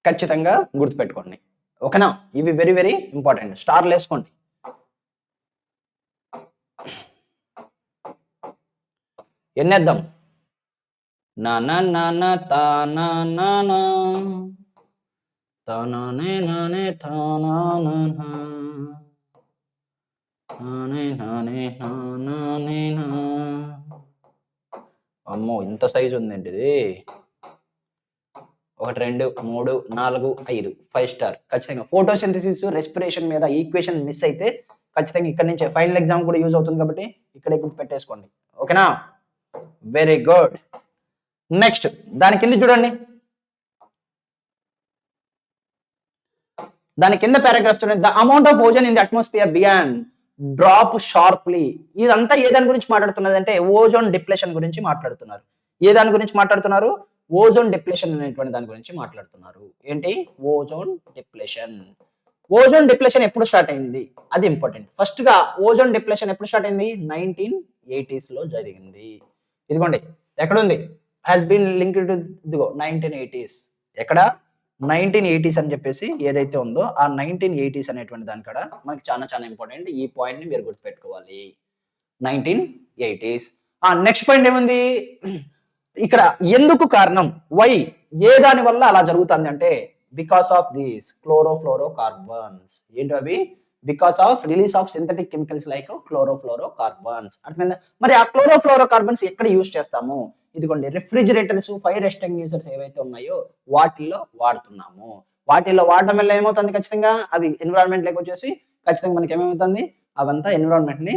A: ఖచ్చితంగా గుర్తుపెట్టుకోండి. ఓకేనా? ఇవి వెరీ వెరీ ఇంపార్టెంట్. స్టార్‌లేసుకోండి. ఎన్నేద్దాం? నా నా నా నా తా నా నా నా తానానే నానే తానా నా నా నానే నానే నానే నా అమ్మో! ఇంత సైజ్ ఉందేంటిది? 1, 2, 3, 4, 5 5 స్టార్. ఖచ్చితంగా ఫోటోసింథసిస్, రెస్పిరేషన్ మీద ఈక్వేషన్ మిస్ అయితే ఖచ్చితంగా ఇక్కడి నుంచే ఫైనల్ ఎగ్జామ్ కూడా యూజ్ అవుతుంది కాబట్టి ఇక్కడే గుర్తుపెట్టేసుకోండి. ఓకేనా? Very good. నెక్స్ట్ దాని కింద చూడండి. దాని కింద పారాగ్రాఫ్ చూడండి. The amount of ozone in the atmosphere Bjorn drop sharply. ఇదంతా ఏ దాని గురించి మాట్లాడుతున్నది అంటే ఓజోన్ డిప్లేషన్ గురించి మాట్లాడుతున్నారు. ఏ దాని గురించి మాట్లాడుతున్నారు? ఓజోన్ డిప్లేషన్ అనేటువంటి దాని గురించి మాట్లాడుతున్నారు. ఏంటి? Ozone depletion. ఓజోన్ డిప్లేషన్ ఎప్పుడు స్టార్ట్ అయింది? అది ఇంపార్టెంట్. ఫస్ట్ గా ఓజోన్ డిప్లేషన్ ఎప్పుడు స్టార్ట్ అయింది? 1980s లో జరిగింది. ఇదిగోండి ఎక్కడుంది? హాస్ బీన్ లింక్డ్ టు ఇదిగో 1980s. ఎక్కడ? 1980s అని చెప్పేసి ఏదైతే ఉందో ఆ 1980s అనేటువంటి దాని కాడ మనకి చాలా చాలా ఇంపార్టెంట్. ఈ పాయింట్ ని మీరు గుర్తుపెట్టుకోవాలి. 1980s. నెక్స్ట్ పాయింట్ ఏముంది? ఇక్కడ ఎందుకు కారణం? వై? ఏ దాని వల్ల అలా జరుగుతుంది అంటే బికాస్ ఆఫ్ దీస్ క్లోరోఫ్లోరోకార్బన్స్. ఏంటి అవి? Because of release of synthetic chemicals like chlorofluorocarbons. అర్థమైందా? మరి ఆ క్లోరోఫ్లోరోకార్బన్స్ ఎక్కడ యూజ్ చేస్తాము? ఇదిగోండి రిఫ్రిజిరేటర్స్, ఫైర్ ఎక్స్టింగ్విషర్స్ ఏవైతే ఉన్నాయో వాటిల్లో వాడుతున్నాము. వాటిల్లో వాడడం వల్ల ఏమవుతుంది ఖచ్చితంగా అవి ఎన్విరాన్మెంట్‌లోకి వచ్చేసి ఖచ్చితంగా మనకి ఏమవుతుంది అవంతా ఎన్విరాన్మెంట్‌ని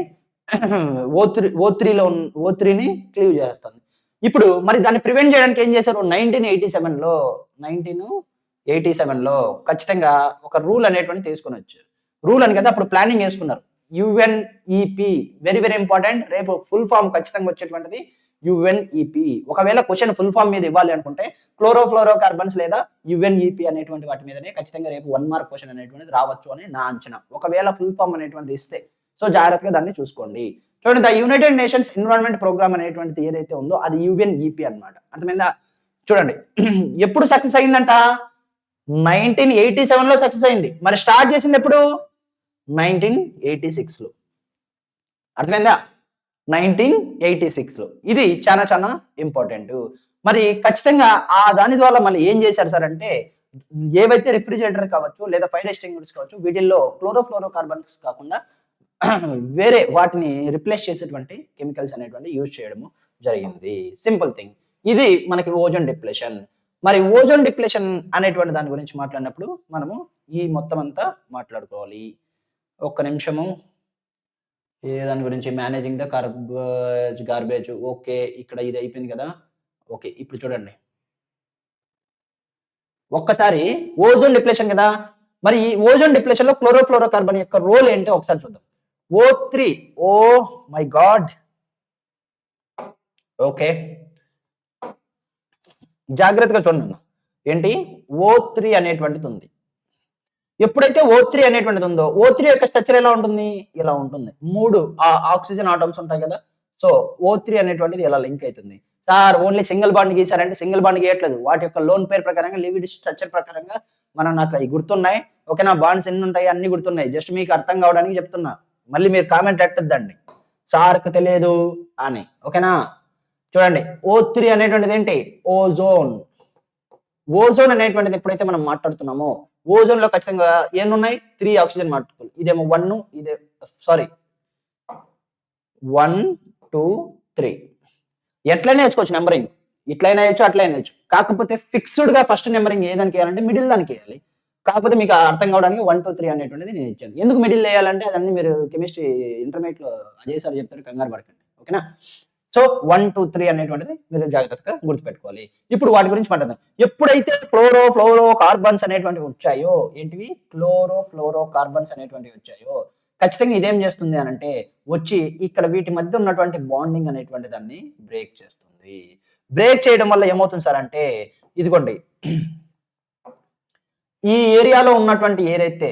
A: ఓ3ని క్లీవ్ చేస్తుంది. ఇప్పుడు మరి దాన్ని ప్రివెంట్ చేయడానికి ఏం చేశారు 1987లో ఖచ్చితంగా ఒక రూల్ అనేటువంటిది తీసుకొనొచ్చారు. రూల్ అని కదా అప్పుడు ప్లానింగ్ చేసుకున్నారు. UNEP very very important. రేపు ఫుల్ ఫామ్ ఖచ్చితంగా వచ్చేటువంటిది యుఎన్ఈపీ. ఒకవేళ క్వశ్చన్ ఫుల్ ఫామ్ మీద ఇవ్వాలి అనుకుంటే క్లోరోఫ్లోరోకార్బన్స్ లేదా యుఎన్ఈపీ అనేటువంటి వాటి మీదనే ఖచ్చితంగా రేపు 1 మార్క్ క్వశ్చన్ అనేటువంటిది రావచ్చు అని నా అంచనా. ఒకవేళ ఫుల్ ఫామ్ అనేటువంటిది ఇస్తే. సో జాగ్రత్తగా దాన్ని చూసుకోండి. చూడండి the United Nations Environment Programme అనేటువంటిది ఏదైతే ఉందో అది యుఎన్ఈపీ అన్నమాట. అర్థమైందా? చూడండి ఎప్పుడు సక్సెస్ అయిందంట 1987లో సక్సెస్ అయింది. మరి స్టార్ట్ చేసింది ఎప్పుడు 1986లో. అర్థమైందా? 1986లో. ఇది చాలా చాలా ఇంపార్టెంట్. మరి ఖచ్చితంగా ఆ దాని ద్వారా మళ్ళీ ఏం చేశారు సార్ అంటే ఏవైతే రిఫ్రిజిరేటర్ కావచ్చు లేదా ఫైర్ ఎక్స్టింగ్విషర్స్ కావచ్చు వీటిల్లో క్లోరోఫ్లోరోకార్బన్స్ కాకుండా వేరే వాటిని రిప్లేస్ చేసేటువంటి కెమికల్స్ అనేటువంటి యూజ్ చేయడము జరిగింది. Simple thing. ఇది మనకి ఓజోన్ డిప్లేషన్. మరి ఓజోన్ డిప్లేషన్ అనేటువంటి దాని గురించి మాట్లాడినప్పుడు మనము ఈ మొత్తం అంతా మాట్లాడుకోవాలి. ఒక్క నిమిషము. దాని గురించి మేనేజింగ్ ద గార్బేజ్. ఓకే. ఇక్కడ ఇది అయిపోయింది కదా! ఓకే. ఇప్పుడు చూడండి. ఒక్కసారి ఓజోన్ డిప్లేషన్ కదా! మరి ఈ ఓజోన్ డిప్లేషన్‌లో క్లోరోఫ్లోరోకార్బన్ యొక్క రోల్ ఏంటో ఒకసారి చూద్దాం. O3 oh my God! Okay. జాగ్రత్తగా చూడండి. ఏంటి O3 అనేటువంటిది ఉంది. ఎప్పుడైతే O3 అనేటువంటిది ఉందో O3 యొక్క స్ట్రక్చర్ ఎలా ఉంటుంది? ఇలా ఉంటుంది. 3 ఆక్సిజన్ ఆటమ్స్ ఉంటాయి కదా! సో O3 అనేటువంటిది ఇలా లింక్ అయితుంది. సార్ ఓన్లీ సింగిల్ బాండ్ గీసారంటే సింగిల్ బాండ్ గీయట్లేదు. వాటి యొక్క లోన్ పేరు ప్రకారంగా లివిడ్ స్ట్రక్చర్ ప్రకారంగా నాకు అవి గుర్తున్నాయి. ఓకేనా? బాండ్స్ ఎన్ని ఉంటాయి అన్ని గుర్తున్నాయి. జస్ట్ మీకు అర్థం కావడానికి చెప్తున్నా. మళ్ళీ మీరు కామెంట్ పెట్టొద్దండి. సార్‌కు తెలియదు అని. ఓకేనా? చూడండి O3 అనేటువంటిది ఏంటి? ఓజోన్. ఓజోన్ అనేటువంటిది ఎప్పుడైతే మనం మాట్లాడుతున్నామో ఓజోన్ లో ఖచ్చితంగా ఎన్ని ఉన్నాయి 3 ఆక్సిజన్ మాలిక్యూల్. ఇదేమో 1 ఇదే సారీ 1 2 3 ఎట్లైనా వేసుకోవచ్చు నెంబరింగ్. ఇట్లైనా వేయచ్చు అట్లైనా వేయచ్చు. కాకపోతే ఫిక్స్డ్ గా ఫస్ట్ నెంబరింగ్ ఏదానికి వేయాలంటే మిడిల్ దానికి వేయాలి. కాకపోతే మీకు అర్థం కావడానికి 1 2 3 అనేటువంటిది నేను ఇచ్చాను. ఎందుకు మిడిల్ వేయాలంటే అదన్నీ మీరు కెమిస్ట్రీ ఇంటర్మీడియట్ లో అజయ్ సార్ చెప్పారు, కంగారు పడకండి. ఓకేనా? సో 1 2 3 అనేటువంటిది మీరు జాగ్రత్తగా గుర్తుపెట్టుకోవాలి. ఇప్పుడు వాటి గురించి మాట్లాడదాం. ఎప్పుడైతే క్లోరోఫ్లోరోకార్బన్స్ అనేటువంటివి వచ్చాయో ఏంటివి క్లోరోఫ్లోరోకార్బన్స్ అనేటువంటివి వచ్చాయో ఖచ్చితంగా ఇదేం చేస్తుంది అనంటే వచ్చి ఇక్కడ వీటి మధ్య ఉన్నటువంటి బాండింగ్ అనేటువంటి దాన్ని బ్రేక్ చేస్తుంది. బ్రేక్ చేయడం వల్ల ఏమవుతుంది సార్ అంటే ఇదిగోండి ఈ ఏరియాలో ఉన్నటువంటి ఏదైతే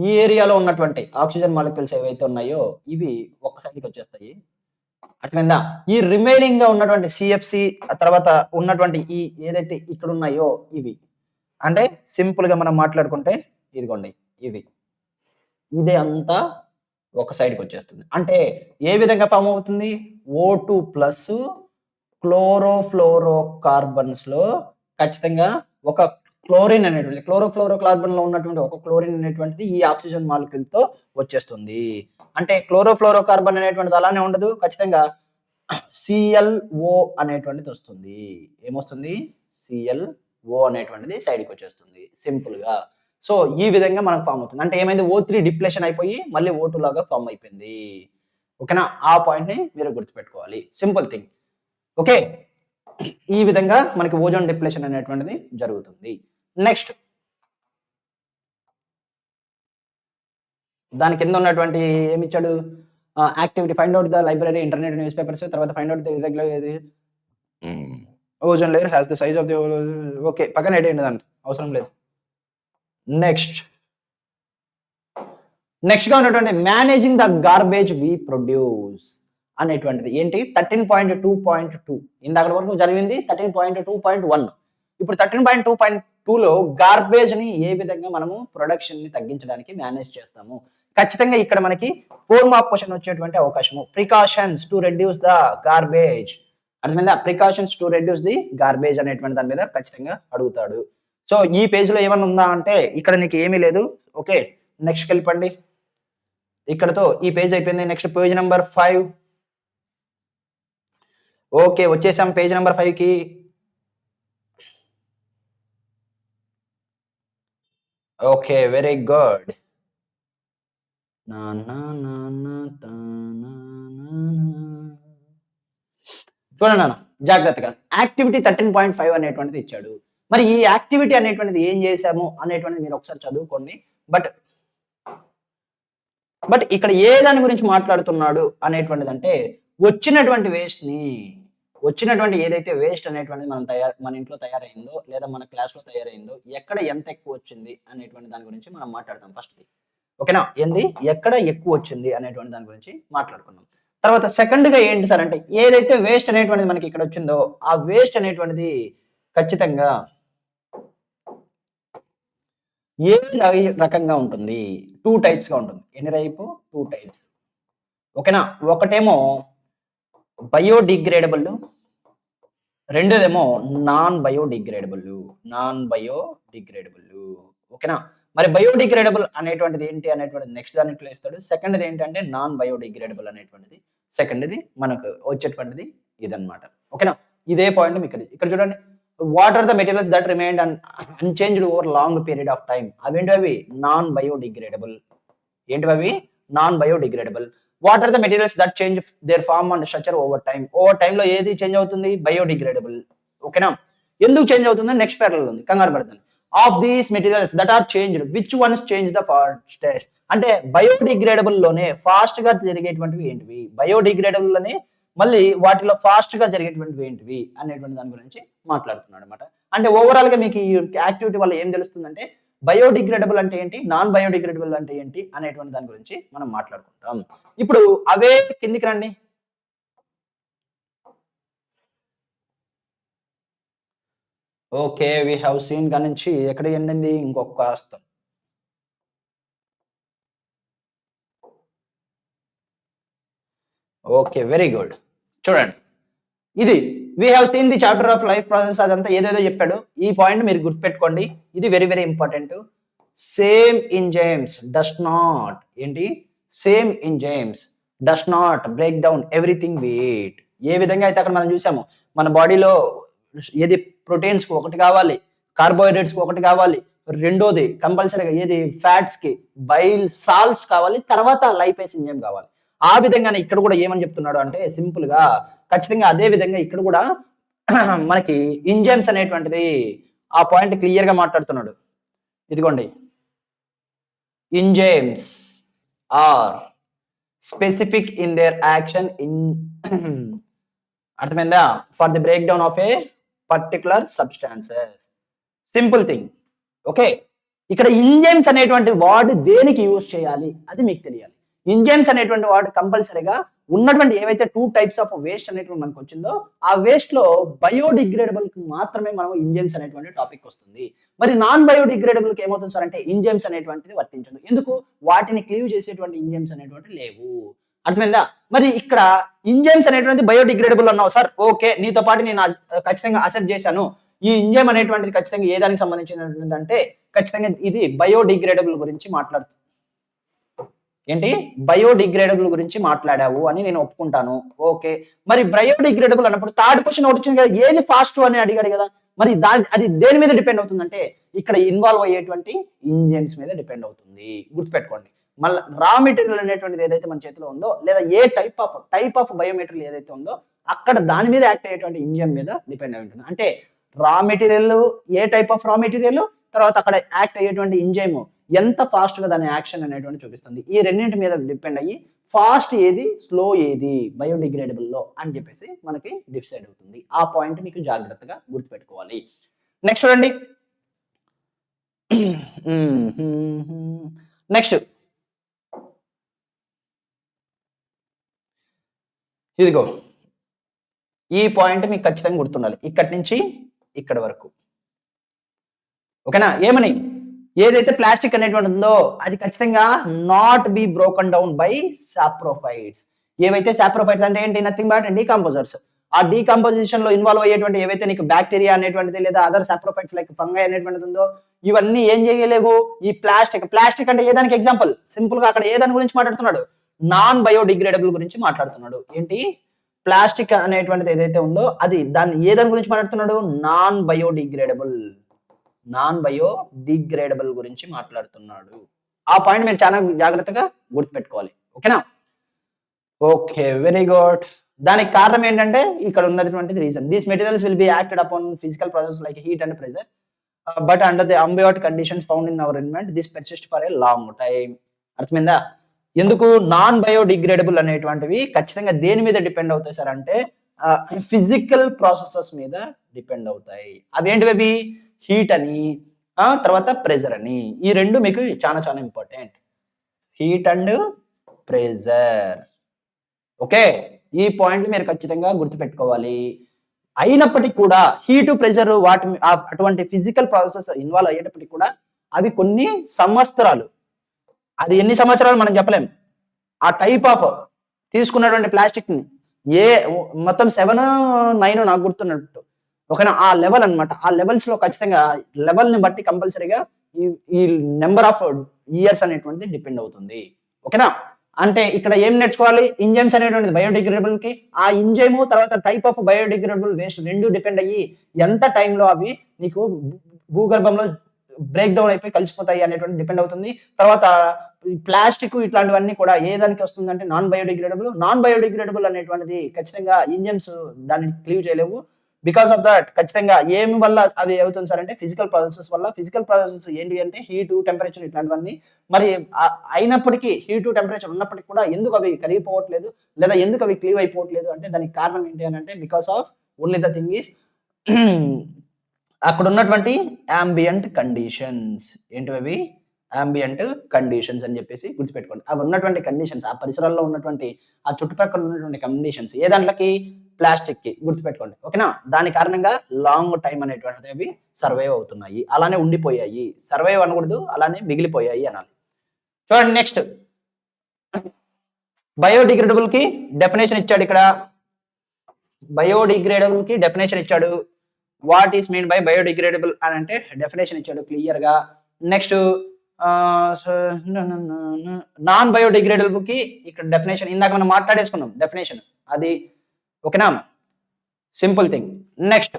A: ఈ ఏరియాలో ఉన్నటువంటి ఆక్సిజన్ మాలిక్యూల్స్ ఏవైతే ఉన్నాయో ఇవి ఒక సైడ్‌కి వచ్చేస్తాయి. అర్థమైందా? ఈ రిమైనింగ్ గా ఉన్నటువంటి సిఎఫ్సి తర్వాత ఉన్నటువంటి ఈ ఏదైతే ఇక్కడ ఉన్నాయో ఇవి అంటే సింపుల్ గా మనం మాట్లాడుకుంటే ఇదిగోండి ఇవి ఇదే అంతా ఒక సైడ్‌కి వచ్చేస్తుంది. అంటే ఏ విధంగా ఫార్మ్ అవుతుంది? O2 ప్లస్ క్లోరోఫ్లోరోకార్బన్స్ లో ఖచ్చితంగా ఒక క్లోరిన్ అనేటువంటిది క్లోరోఫ్లోరోకార్బన్ లో ఉన్నటువంటి ఒక క్లోరిన్ అనేటువంటిది ఈ ఆక్సిజన్ మాలిక్యూల్ తో వచ్చేస్తుంది. అంటే క్లోరోఫ్లోరోకార్బన్ అనేటువంటిది అలానే ఉండదు. ఖచ్చితంగా ClO అనేటువంటిది వస్తుంది. ఏమొస్తుంది? ClO అనేటువంటిది సైడ్‌కి వచ్చేస్తుంది సింపుల్ గా. సో ఈ విధంగా మనకు ఫార్మ్ అవుతుంది. అంటే ఏమైంది O3 డిప్లేషన్ అయిపోయి మళ్ళీ O2 లాగా ఫార్మ్ అయిపోయింది. ఓకేనా? ఆ పాయింట్ ని మీరు గుర్తుపెట్టుకోవాలి. Simple thing. ఓకే. ఈ విధంగా మనకి ఓజోన్ డిప్లేషన్ అనేటువంటిది జరుగుతుంది. నెక్స్ట్ దాని కింద ఉన్నటువంటి ఏమి ఇచ్చాడు? Activity find out the library internet newspapers తర్వాత find out the irregular ozone layer has the size of the okay పక్కన ఎడేయండి దాన్ని అవసరం లేదు. నెక్స్ట్ గా ఉన్నటువంటి managing the garbage we produce అనేటువంటిది ఏంటి 13.2.2 ఇందాక వరకు జరిగింది 13.2.1 ఇప్పుడు 13.2.2లో గార్బేజ్ ని ఏ విధంగా మనము ప్రొడక్షన్ ని తగ్గించడానికి మేనేజ్ చేస్తాము. ఖచ్చితంగా ఇక్కడ మనకి 4 మార్క్ క్వశ్చన్ వచ్చేటువంటి అవకాశము. Precautions to reduce the garbage. అర్థమైందా? Precautions to reduce the garbage అనేటువంటి దాని మీద ఖచ్చితంగా అడుగుతాడు. సో ఈ పేజ్ లో ఏమన్నా ఉందా అంటే ఇక్కడ నీకు ఏమీ లేదు. ఓకే నెక్స్ట్ వెళ్ళిపోండి. ఇక్కడతో ఈ పేజ్ అయిపోయింది. నెక్స్ట్ పేజ్ నెంబర్ 5 ఓకే, వచ్చేసాం పేజ్ నెంబర్ 5కి. Okay, very good. చూడండి నాన్న జాగ్రత్తగా. యాక్టివిటీ 13.5 అనేటువంటిది ఇచ్చాడు. మరి ఈ యాక్టివిటీ అనేటువంటిది ఏం చేశాము అనేటువంటిది మీరు ఒకసారి చదువుకోండి. బట్ బట్ ఇక్కడ ఏ దాని గురించి మాట్లాడుతున్నాడు అనేటువంటిది అంటే వచ్చినటువంటి వచ్చినటువంటి ఏదైతే వేస్ట్ అనేటువంటిది మన ఇంట్లో తయారైందో లేదా మన క్లాస్‌లో తయారైందో ఎక్కడ ఎంత ఎక్కువ వచ్చింది అనేటువంటి దాని గురించి మనం మాట్లాడతాం ఫస్ట్‌ది. ఓకేనా? ఎక్కడ ఎక్కువ వచ్చింది అనేటువంటి దాని గురించి మాట్లాడుకున్నాం. తర్వాత సెకండ్‌గా ఏంటి సార్ అంటే ఏదైతే వేస్ట్ అనేటువంటిది మనకి ఇక్కడ వచ్చిందో ఆ వేస్ట్ అనేటువంటిది ఖచ్చితంగా ఏ రకంగా ఉంటుంది? 2 టైప్స్‌గా ఉంటుంది. ఎన్ని టైపు? 2 టైప్స్. ఓకేనా? ఒకటేమో బయోడిగ్రేడబుల్, రెండోదేమో నాన్ బయోడిగ్రేడబుల్. ఓకేనా? మరి బయోడిగ్రేడబుల్ అనేటువంటిది ఏంటి అనేటువంటిది నెక్స్ట్ దాంట్లో ఇస్తాడు. సెకండ్‌ది ఏంటంటే నాన్ బయోడిగ్రేడబుల్ అనేటువంటిది సెకండ్‌ది మనకు వచ్చేటువంటిది ఇదన్నమాట. ఓకేనా? ఇదే పాయింట్ ఇక్కడ ఇక్కడ చూడండి. What are the materials that remained unchanged over long period of time. అవేంటివి? Non biodegradable. ఏంటివి? Non biodegradable. What are the materials that change their form and structure over time. Over time లో ఏది change అవుతుంది? Biodegradable. ఓకేనా? ఎందుకు change అవుతుంది? Next పేర్లో ఉంది, కంగారు పడుతుంది. Of these materials that are changed which ones change the fastest. అంటే బయోడిగ్రేడబుల్ లోనే ఫాస్ట్ గా జరిగేటువంటివి ఏంటివి? బయోడిగ్రేడబుల్ లోనే మళ్ళీ వాటిలో ఫాస్ట్ గా జరిగేటువంటివి ఏంటివి అనేటువంటి దాని గురించి మాట్లాడుతున్నాడు అనమాట. అంటే ఓవరాల్ గా మీకు ఈ యాక్టివిటీ వల్ల ఏం తెలుస్తుందంటే బయోడిగ్రేడబుల్ అంటే ఏంటి, నాన్ బయోడిగ్రేడబుల్ అంటే ఏంటి అనేటువంటి దాని గురించి మనం మాట్లాడుకుంటాం. ఇప్పుడు అవే కిందికి రండి. ఓకే, వి హావ్ సీన్ నుంచి ఎక్కడ ఎండింది? ఇంకొక కాస్త. Okay, very good. చూడండి, ఇది we have seen the chapter of life process. అదంతా ఏదేదో చెప్పాడు. ఈ పాయింట్ మీరు గుర్తుపెట్టుకోండి. ఇది very very important. Same enzymes does not ఏంటి? Same enzymes does not break down everything we eat. ఏ విధంగా అయితే అక్కడ మనం చూసాము, మన బాడీలో ఏది ప్రోటీన్స్ కి ఒకటి కావాలి, కార్బోహైడ్రేట్స్ కి ఒకటి కావాలి, రెండోది కంపల్సరీగా ఏది ఫ్యాట్స్ కి బైల్ సాల్ట్స్ కావాలి, తర్వాత లైపేస్ ఎంజైమ్ కావాలి. ఆ విధంగానే ఇక్కడ కూడా ఏమని చెప్తున్నాడు అంటే సింపుల్ గా ఖచ్చితంగా అదే విధంగా ఇక్కడ కూడా మనకి ఎంజైమ్స్ అనేటువంటిది ఆ పాయింట్ క్లియర్ గా మాట్లాడుతున్నాడు. ఇదిగోండి, enzymes are specific in their action in అర్థమైందా? For the break down of a particular substances. Simple thing. Okay, ఇక్కడ ఎంజైమ్స్ అనేటువంటి వర్డ్ దేనికి యూజ్ చేయాలి అది మీకు తెలియాలి. ఎంజైమ్స్ అనేటువంటి వర్డ్ కంపల్సరీగా ఉన్నటువంటి ఏవైతే 2 టైప్స్ ఆఫ్ వేస్ట్ అనేటువంటి మనకు వచ్చిందో ఆ వేస్ట్ లో బయోడిగ్రేడబుల్ కి మాత్రమే మనం ఎంజైమ్స్ అనేటువంటి టాపిక్ వస్తుంది. మరి నాన్ బయోడిగ్రేడబుల్ కి ఏమవుతుంది సార్ అంటే ఎంజైమ్స్ అనేటువంటిది వర్తించదు. ఎందుకు? వాటిని క్లీవ్ చేసేటువంటి ఎంజైమ్స్ అనేటువంటి లేవు. అర్థమైందా? మరి ఇక్కడ ఎంజైమ్స్ అనేటువంటి బయోడిగ్రేడబుల్ అన్నావు సార్. ఓకే, నీతో పాటు నేను ఖచ్చితంగా అసెప్ట్ చేశాను. ఈ ఎంజైమ్ అనేటువంటిది ఖచ్చితంగా ఏ దానికి సంబంధించినటువంటి అంటే ఖచ్చితంగా ఇది బయోడిగ్రేడబుల్ గురించి మాట్లాడుతుంది. ఏంటి? బయోడిగ్రేడబుల్ గురించి మాట్లాడావు అని నేను ఒప్పుకుంటాను. ఓకే, మరి బయోడిగ్రేడబుల్ అన్నప్పుడు థర్డ్ క్వశ్చన్ ఒకటి వచ్చింది కదా, ఏది ఫాస్ట్ అని అడిగాడు కదా. మరి అది దేని మీద డిపెండ్ అవుతుందంటే ఇక్కడ ఇన్వాల్వ్ అయ్యేటువంటి ఎంజైమ్స్ మీద డిపెండ్ అవుతుంది. గుర్తుపెట్టుకోండి. మళ్ళీ రా మెటీరియల్ అనేటువంటిది ఏదైతే మన చేతిలో ఉందో లేదా ఏ టైప్ ఆఫ్ బయోమెటీరియల్ ఏదైతే ఉందో అక్కడ దాని మీద యాక్ట్ అయ్యేటువంటి ఎంజైమ్ మీద డిపెండ్ అయి ఉంటుంది. అంటే raw material, A type of raw material, తర్వాత అక్కడ యాక్ట్ అయ్యేటువంటి ఎంజైమ్ ఎంత ఫాస్ట్ గా దాని యాక్షన్ అనేటువంటి చూపిస్తుంది. ఈ రెండింటి మీద డిపెండ్ అయ్యి ఫాస్ట్ ఏది, స్లో ఏది బయోడిగ్రేడబుల్ లో అని చెప్పేసి మనకి డిసైడ్ అవుతుంది. ఆ పాయింట్ మీకు జాగ్రత్తగా గుర్తుపెట్టుకోవాలి. నెక్స్ట్ చూడండి. నెక్స్ట్ ఇదిగో ఈ పాయింట్ మీకు ఖచ్చితంగా గుర్తుండాలి. ఇక్కడి నుంచి ఇక్కడ వరకు. ఓకేనా? ఏమని? ఏదైతే ప్లాస్టిక్ అనేటువంటి ఉందో అది ఖచ్చితంగా not be broken down by saprophytes. ఏవైతే సాప్రోఫైట్స్ అంటే ఏంటి? Nothing but decomposers. ఆ డీకంపోజిషన్ లో ఇన్వాల్వ్ అయ్యేటువంటి ఏవైతే నీకు బ్యాక్టీరియా అనేటువంటిది లేదా అదర్ సాప్రోఫైట్స్ లైక్ ఫంగై అనేటువంటిది ఉందో ఇవన్నీ ఏం చేయలేవు. ఈ ప్లాస్టిక్ అంటే ఏ దానికి ఎగ్జాంపుల్? సింపుల్ గా అక్కడ ఏ దాని గురించి మాట్లాడుతున్నాడు? నాన్ బయోడిగ్రేడబుల్ గురించి మాట్లాడుతున్నాడు. ఏంటి? ప్లాస్టిక్ అనేటువంటిది ఏదైతే ఉందో అది దాని గురించి మాట్లాడుతున్నాడు, నాన్ బయోడిగ్రేడబుల్ గురించి మాట్లాడుతున్నాడు. ఆ పాయింట్ మీరు చాలా జాగ్రత్తగా గుర్తుపెట్టుకోవాలి. ఓకేనా? Okay, very good. దానికి కారణం ఏంటంటే ఇక్కడ ఉన్నటువంటి reason, these materials will be acted upon physical process like heat and pressure, but under the abiotic conditions found in our environment this persist for a long time. అర్థమైందా? ఎందుకు non biodegradable అనేటువంటివి ఖచ్చితంగా దేని మీద డిపెండ్ అవుతాయి sir అంటే physical processes మీద depend అవుతాయి. అవేంటివి? హీట్ అని, తర్వాత ప్రెజర్ అని. ఈ రెండు మీకు చాలా చాలా important, heat and pressure. Okay, ఈ పాయింట్ మీరు ఖచ్చితంగా గుర్తుపెట్టుకోవాలి. అయినప్పటికీ కూడా హీటు ప్రెజర్ అటువంటి ఫిజికల్ ప్రాసెస్ ఇన్వాల్వ్ అయ్యేటప్పటికి కూడా అవి కొన్ని సంవత్సరాలు, అది ఎన్ని సంవత్సరాలు మనం చెప్పలేం. ఆ టైప్ ఆఫ్ తీసుకున్నటువంటి ప్లాస్టిక్ ని మొత్తం 7-9 నాకు గుర్తున్నట్టు, ఓకేనా? ఆ లెవెల్ అనమాట. ఆ లెవెల్స్ లో ఖచ్చితంగా లెవెల్ ని బట్టి కంపల్సరీగా ఈ నెంబర్ ఆఫ్ ఇయర్స్ అనేటువంటిది డిపెండ్ అవుతుంది. ఓకేనా? అంటే ఇక్కడ ఏం నేర్చుకోవాలి? ఎంజైమ్స్ అనేటువంటిది బయోడిగ్రేడబుల్ కి, ఆ ఎంజైమ్ తర్వాత టైప్ ఆఫ్ బయోడిగ్రేడబుల్ వేస్ట్ రెండు డిపెండ్ అయ్యి ఎంత టైంలో అవి నీకు భూగర్భంలో బ్రేక్ డౌన్ అయిపోయి కలిసిపోతాయి అనేటువంటి డిపెండ్ అవుతుంది. తర్వాత ప్లాస్టిక్ ఇట్లాంటివన్నీ కూడా ఏ దానికి వస్తుందంటే నాన్ బయోడిగ్రేడబుల్ అనేటువంటిది ఖచ్చితంగా ఎంజైమ్స్ దాన్ని క్లీవ్ చేయలేవు. బికాస్ ఆఫ్ దట్ ఖచ్చితంగా ఏమి వల్ల అవి అవుతుంది సార్ అంటే ఫిజికల్ ప్రాసెసెస్ వల్ల. ఫిజికల్ ప్రాసెసెస్ ఏంటి అంటే హీటు, టెంపరేచర్ ఇట్లాంటివన్నీ. మరి అయినప్పటికీ హీటు, టెంపరేచర్ ఉన్నప్పటికీ కూడా ఎందుకు అవి కరిగిపోవట్లేదు లేదా ఎందుకు అవి క్లీవ్ అయిపోవట్లేదు అంటే దానికి కారణం ఏంటి అని అంటే because of only the thing is అక్కడ ఉన్నటువంటి యాంబియంట్ కండిషన్స్. ఏంటివి? యాంబియంట్ కండిషన్స్ అని చెప్పేసి గుర్తుపెట్టుకోండి. అవి ఉన్నటువంటి కండిషన్స్, ఆ పరిసరాల్లో ఉన్నటువంటి ఆ చుట్టుపక్కల ఉన్నటువంటి కండిషన్స్ ఏ దాంట్లోకి? ప్లాస్టిక్ కి. గుర్తుపెట్టుకోండి. ఓకేనా? దాని కారణంగా లాంగ్ టైం అనేటువంటిది అవి సర్వైవ్ అవుతున్నాయి, అలానే ఉండిపోయాయి. సర్వైవ్ అనకూడదు, అలానే మిగిలిపోయాయి అనాలి. చూడండి నెక్స్ట్, బయోడిగ్రేడబుల్ కి డెఫినేషన్ ఇచ్చాడు ఇక్కడ. బయోడిగ్రేడబుల్ కి డెఫినేషన్ ఇచ్చాడు. What is mean by biodegradable అని అంటే డెఫినేషన్ ఇచ్చాడు క్లియర్ గా. నెక్స్ట్ నాన్ బయోడిగ్రేడబుల్ కి ఇక్కడ డెఫినేషన్ ఇందాక మనం మాట్లాడేసుకున్నాం డెఫినేషన్ అది. ఓకేనా? Simple thing. నెక్స్ట్